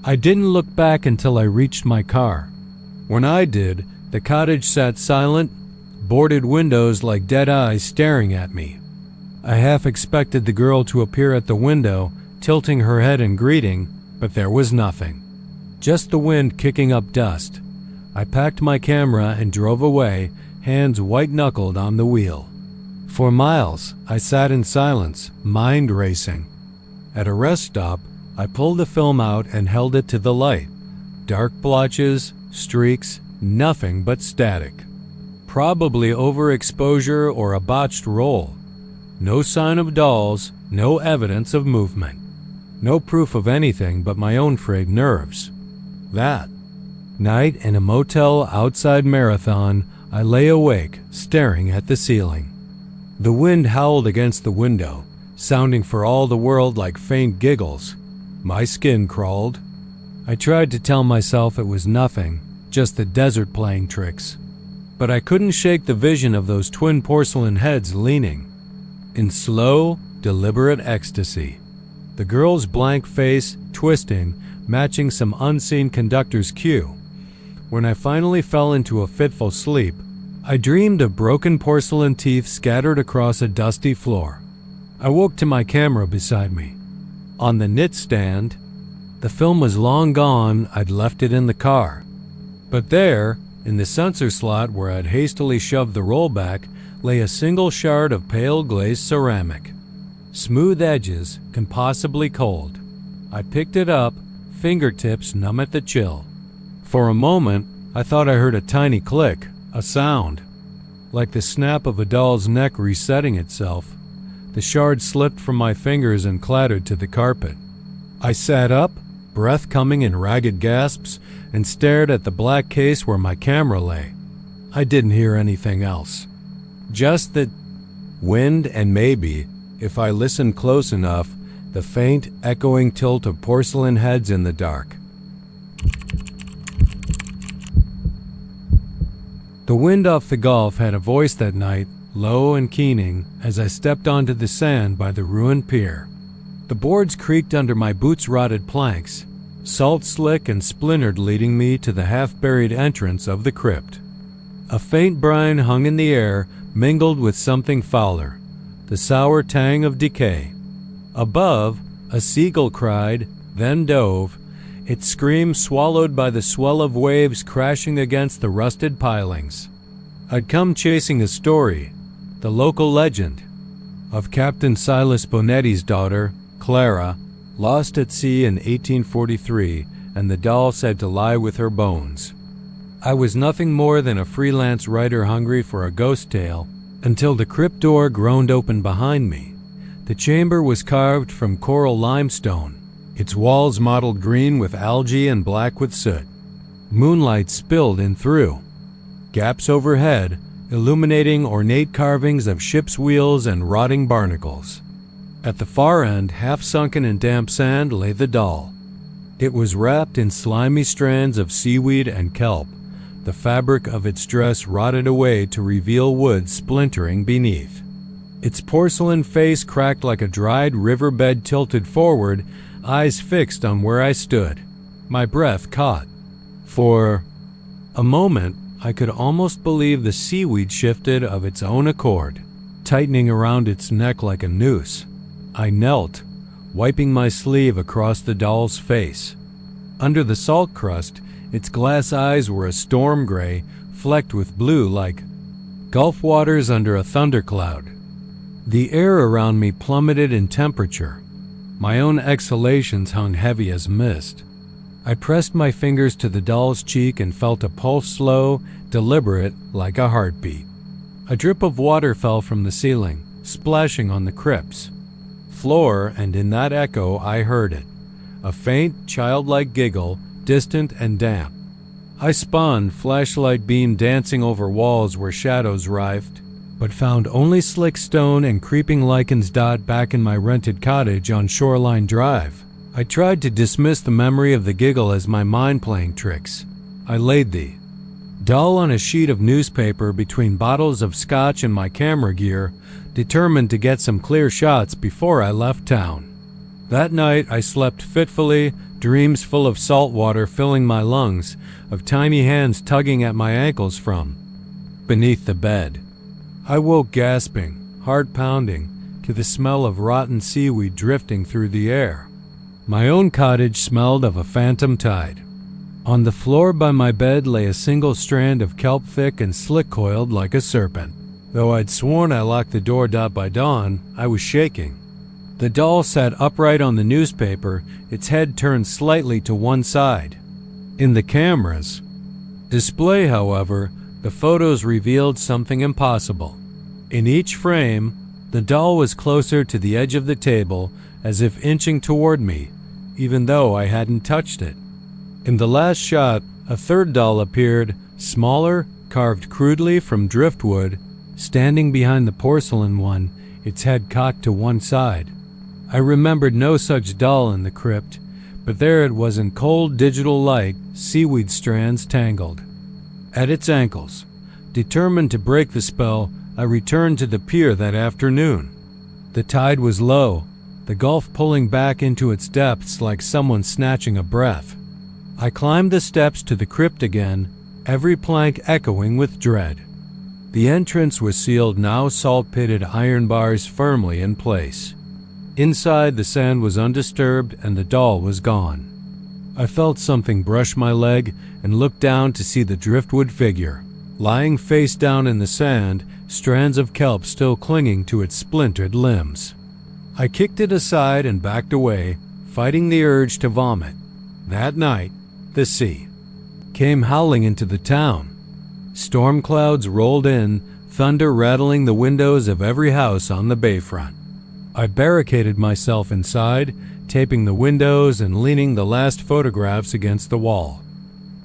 I didn't look back until I reached my car. When I did, the cottage sat silent, boarded windows like dead eyes staring at me. I half expected the girl to appear at the window, tilting her head in greeting, but there was nothing. Just the wind kicking up dust. I packed my camera and drove away, hands white-knuckled on the wheel. For miles, I sat in silence, mind racing. At a rest stop, I pulled the film out and held it to the light. Dark blotches, streaks, nothing but static. Probably overexposure or a botched roll. No sign of dolls, no evidence of movement. No proof of anything but my own frayed nerves. That night in a motel outside Marathon, I lay awake, staring at the ceiling. The wind howled against the window, sounding for all the world like faint giggles. My skin crawled. I tried to tell myself it was nothing, just the desert playing tricks. But I couldn't shake the vision of those twin porcelain heads leaning, in slow, deliberate ecstasy. The girl's blank face, twisting, matching some unseen conductor's cue. When I finally fell into a fitful sleep, I dreamed of broken porcelain teeth scattered across a dusty floor. I woke to my camera beside me. On the knit stand, the film was long gone. I'd left it in the car. But there, in the sensor slot where I'd hastily shoved the rollback, lay a single shard of pale glazed ceramic. Smooth edges, possibly cold. I picked it up, fingertips numb at the chill. For a moment, I thought I heard a tiny click, a sound, like the snap of a doll's neck resetting itself. The shard slipped from my fingers and clattered to the carpet. I sat up, breath coming in ragged gasps, and stared at the black case where my camera lay. I didn't hear anything else. Just the wind and maybe, if I listened close enough, the faint, echoing tilt of porcelain heads in the dark. The wind off the Gulf had a voice that night, low and keening, as I stepped onto the sand by the ruined pier. The boards creaked under my boots-rotted planks, salt slick and splintered, leading me to the half-buried entrance of the crypt. A faint brine hung in the air, mingled with something fouler, the sour tang of decay. Above, a seagull cried, then dove, its scream swallowed by the swell of waves crashing against the rusted pilings. I'd come chasing a story, the local legend, of Captain Silas Bonetti's daughter, Clara, lost at sea in 1843, and the doll said to lie with her bones. I was nothing more than a freelance writer hungry for a ghost tale, until the crypt door groaned open behind me. The chamber was carved from coral limestone, its walls mottled green with algae and black with soot. Moonlight spilled in through gaps overhead, illuminating ornate carvings of ships' wheels and rotting barnacles. At the far end, half sunken in damp sand, lay the doll. It was wrapped in slimy strands of seaweed and kelp. The fabric of its dress rotted away to reveal wood splintering beneath. Its porcelain face cracked like a dried riverbed tilted forward, eyes fixed on where I stood. My breath caught. For a moment, I could almost believe the seaweed shifted of its own accord, tightening around its neck like a noose. I knelt, wiping my sleeve across the doll's face. Under the salt crust, its glass eyes were a storm gray, flecked with blue like Gulf waters under a thundercloud. The air around me plummeted in temperature. My own exhalations hung heavy as mist. I pressed my fingers to the doll's cheek and felt a pulse slow, deliberate, like a heartbeat. A drip of water fell from the ceiling, splashing on the crypt's floor, and in that echo I heard it. A faint, childlike giggle, distant and damp. I spun, flashlight beam dancing over walls where shadows writhed, but found only slick stone and creeping lichens dot back in my rented cottage on Shoreline Drive. I tried to dismiss the memory of the giggle as my mind playing tricks. I laid the doll on a sheet of newspaper between bottles of scotch and my camera gear, determined to get some clear shots before I left town. That night I slept fitfully, dreams full of salt water filling my lungs, of tiny hands tugging at my ankles from beneath the bed. I woke gasping, heart pounding, to the smell of rotten seaweed drifting through the air. My own cottage smelled of a phantom tide. On the floor by my bed lay a single strand of kelp, thick and slick-coiled like a serpent. Though I'd sworn I locked the door by dawn, I was shaking. The doll sat upright on the newspaper, its head turned slightly to one side. In the camera's display, however, the photos revealed something impossible. In each frame, the doll was closer to the edge of the table, as if inching toward me, even though I hadn't touched it. In the last shot, a third doll appeared, smaller, carved crudely from driftwood, standing behind the porcelain one, its head cocked to one side. I remembered no such doll in the crypt, but there it was in cold digital light, seaweed strands tangled at its ankles. Determined to break the spell, I returned to the pier that afternoon. The tide was low, the gulf pulling back into its depths like someone snatching a breath. I climbed the steps to the crypt again, every plank echoing with dread. The entrance was sealed, now salt-pitted iron bars firmly in place. Inside, the sand was undisturbed and the doll was gone. I felt something brush my leg and looked down to see the driftwood figure, lying face down in the sand, strands of kelp still clinging to its splintered limbs. I kicked it aside and backed away, fighting the urge to vomit. That night, the sea came howling into the town. Storm clouds rolled in, thunder rattling the windows of every house on the bayfront. I barricaded myself inside, taping the windows and leaning the last photographs against the wall.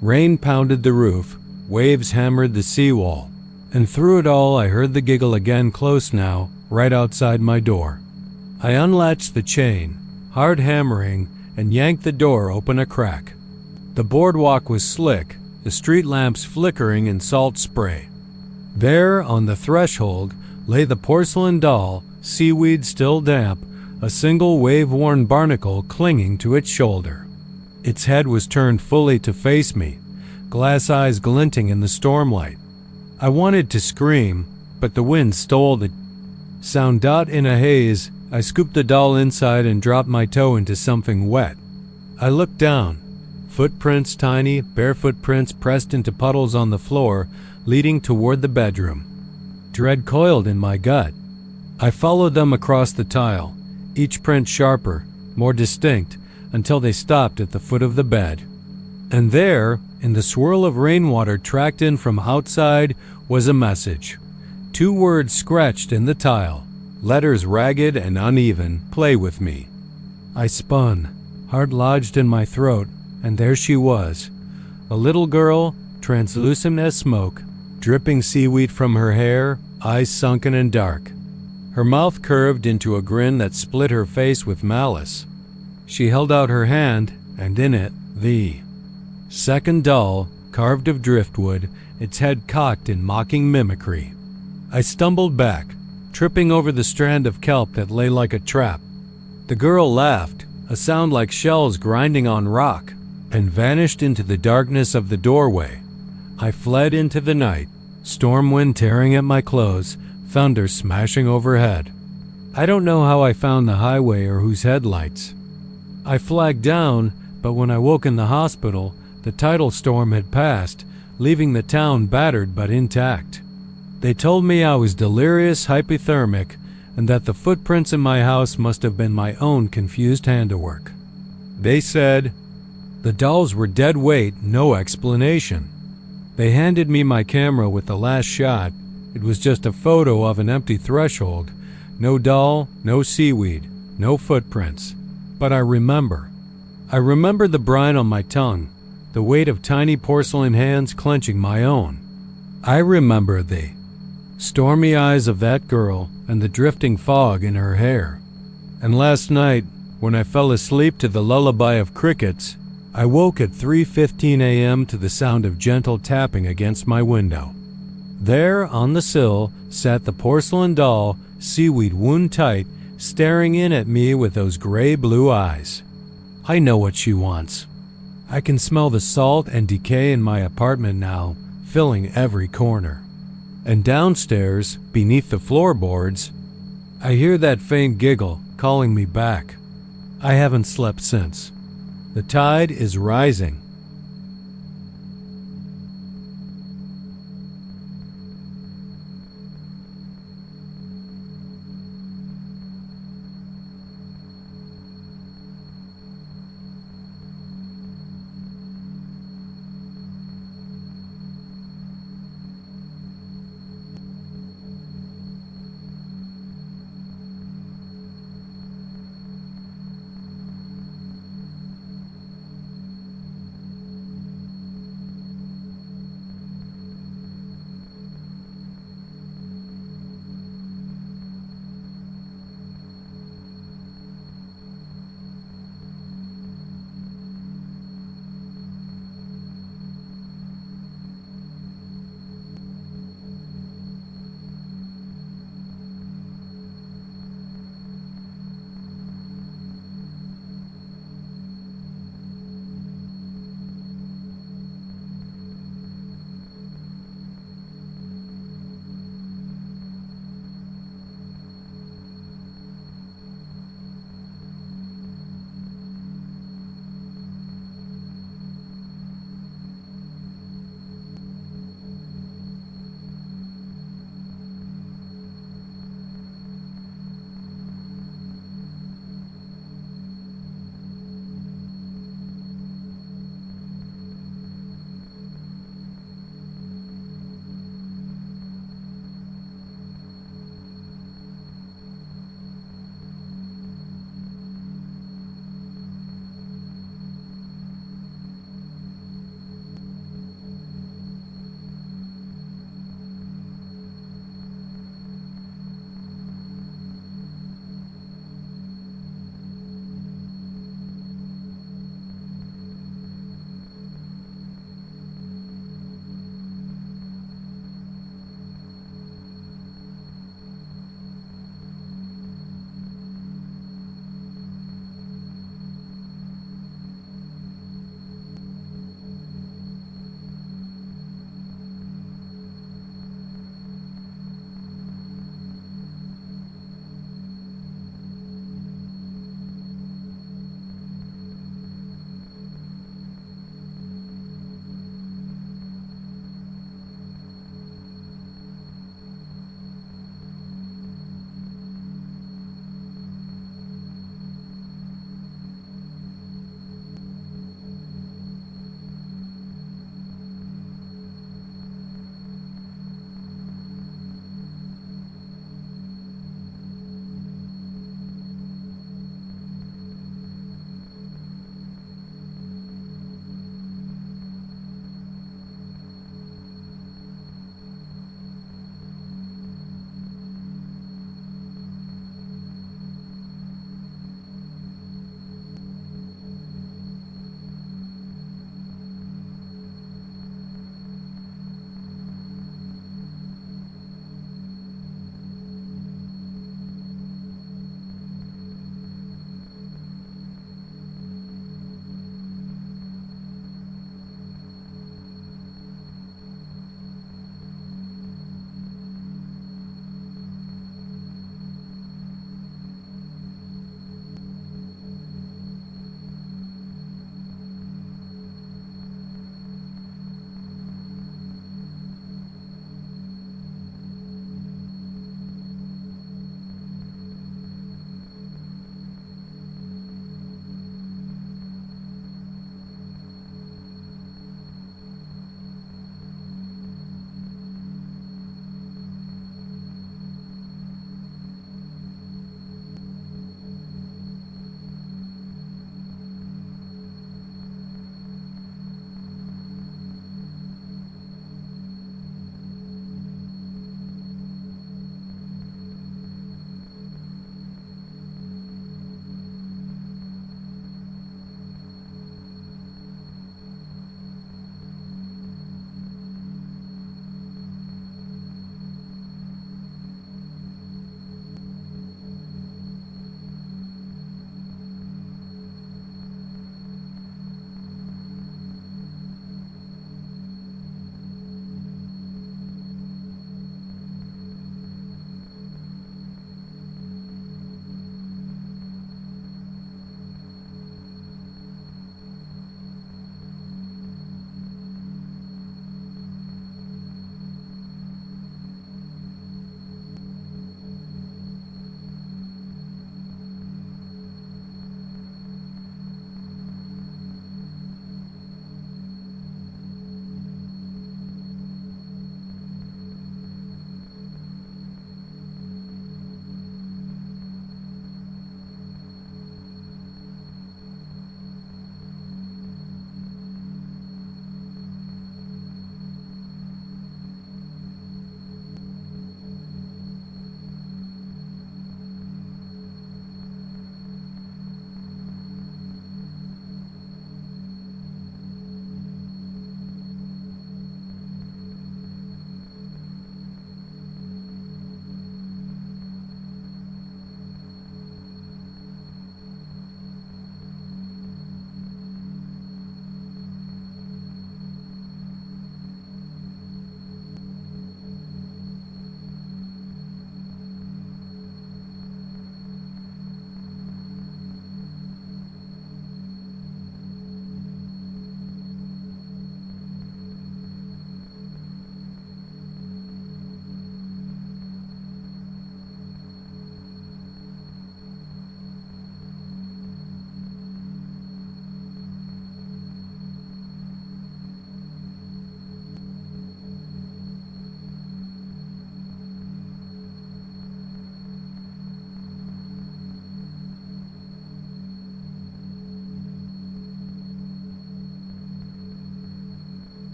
Rain pounded the roof, waves hammered the seawall, and through it all I heard the giggle again, close now, right outside my door. I unlatched the chain, hard hammering, and yanked the door open a crack. The boardwalk was slick, the street lamps flickering in salt spray. There, on the threshold, lay the porcelain doll, seaweed still damp, a single wave-worn barnacle clinging to its shoulder. Its head was turned fully to face me, glass eyes glinting in the stormlight. I wanted to scream, but the wind stole the sound. In a haze, I scooped the doll inside and dropped my toe into something wet. I looked down. Footprints, tiny, bare footprints pressed into puddles on the floor, leading toward the bedroom. Dread coiled in my gut. I followed them across the tile, each print sharper, more distinct, until they stopped at the foot of the bed. And there, in the swirl of rainwater tracked in from outside, was a message. 2 words scratched in the tile. letters ragged and uneven, "Play with me." I spun, heart lodged in my throat, and there she was, a little girl, translucent as smoke, dripping seaweed from her hair, eyes sunken and dark. Her mouth curved into a grin that split her face with malice. She held out her hand, and in it, the second doll, carved of driftwood, its head cocked in mocking mimicry. I stumbled back, tripping over the strand of kelp that lay like a trap. The girl laughed, a sound like shells grinding on rock, and vanished into the darkness of the doorway. I fled into the night, storm wind tearing at my clothes, thunder smashing overhead. I don't know how I found the highway or whose headlights. I flagged down, but when I woke in the hospital, the tidal storm had passed, leaving the town battered but intact. They told me I was delirious hypothermic and that the footprints in my house must have been my own confused handiwork. They said the dolls were dead weight, no explanation. They handed me my camera with the last shot. It was just a photo of an empty threshold. No doll, no seaweed, no footprints. But I remember. I remember the brine on my tongue, the weight of tiny porcelain hands clenching my own. I remember the stormy eyes of that girl and the drifting fog in her hair. And last night, when I fell asleep to the lullaby of crickets, I woke at 3:15 a.m. to the sound of gentle tapping against my window. There, on the sill, sat the porcelain doll, seaweed wound tight, staring in at me with those gray-blue eyes. I know what she wants. I can smell the salt and decay in my apartment now, filling every corner. And downstairs, beneath the floorboards, I hear that faint giggle calling me back. I haven't slept since. The tide is rising.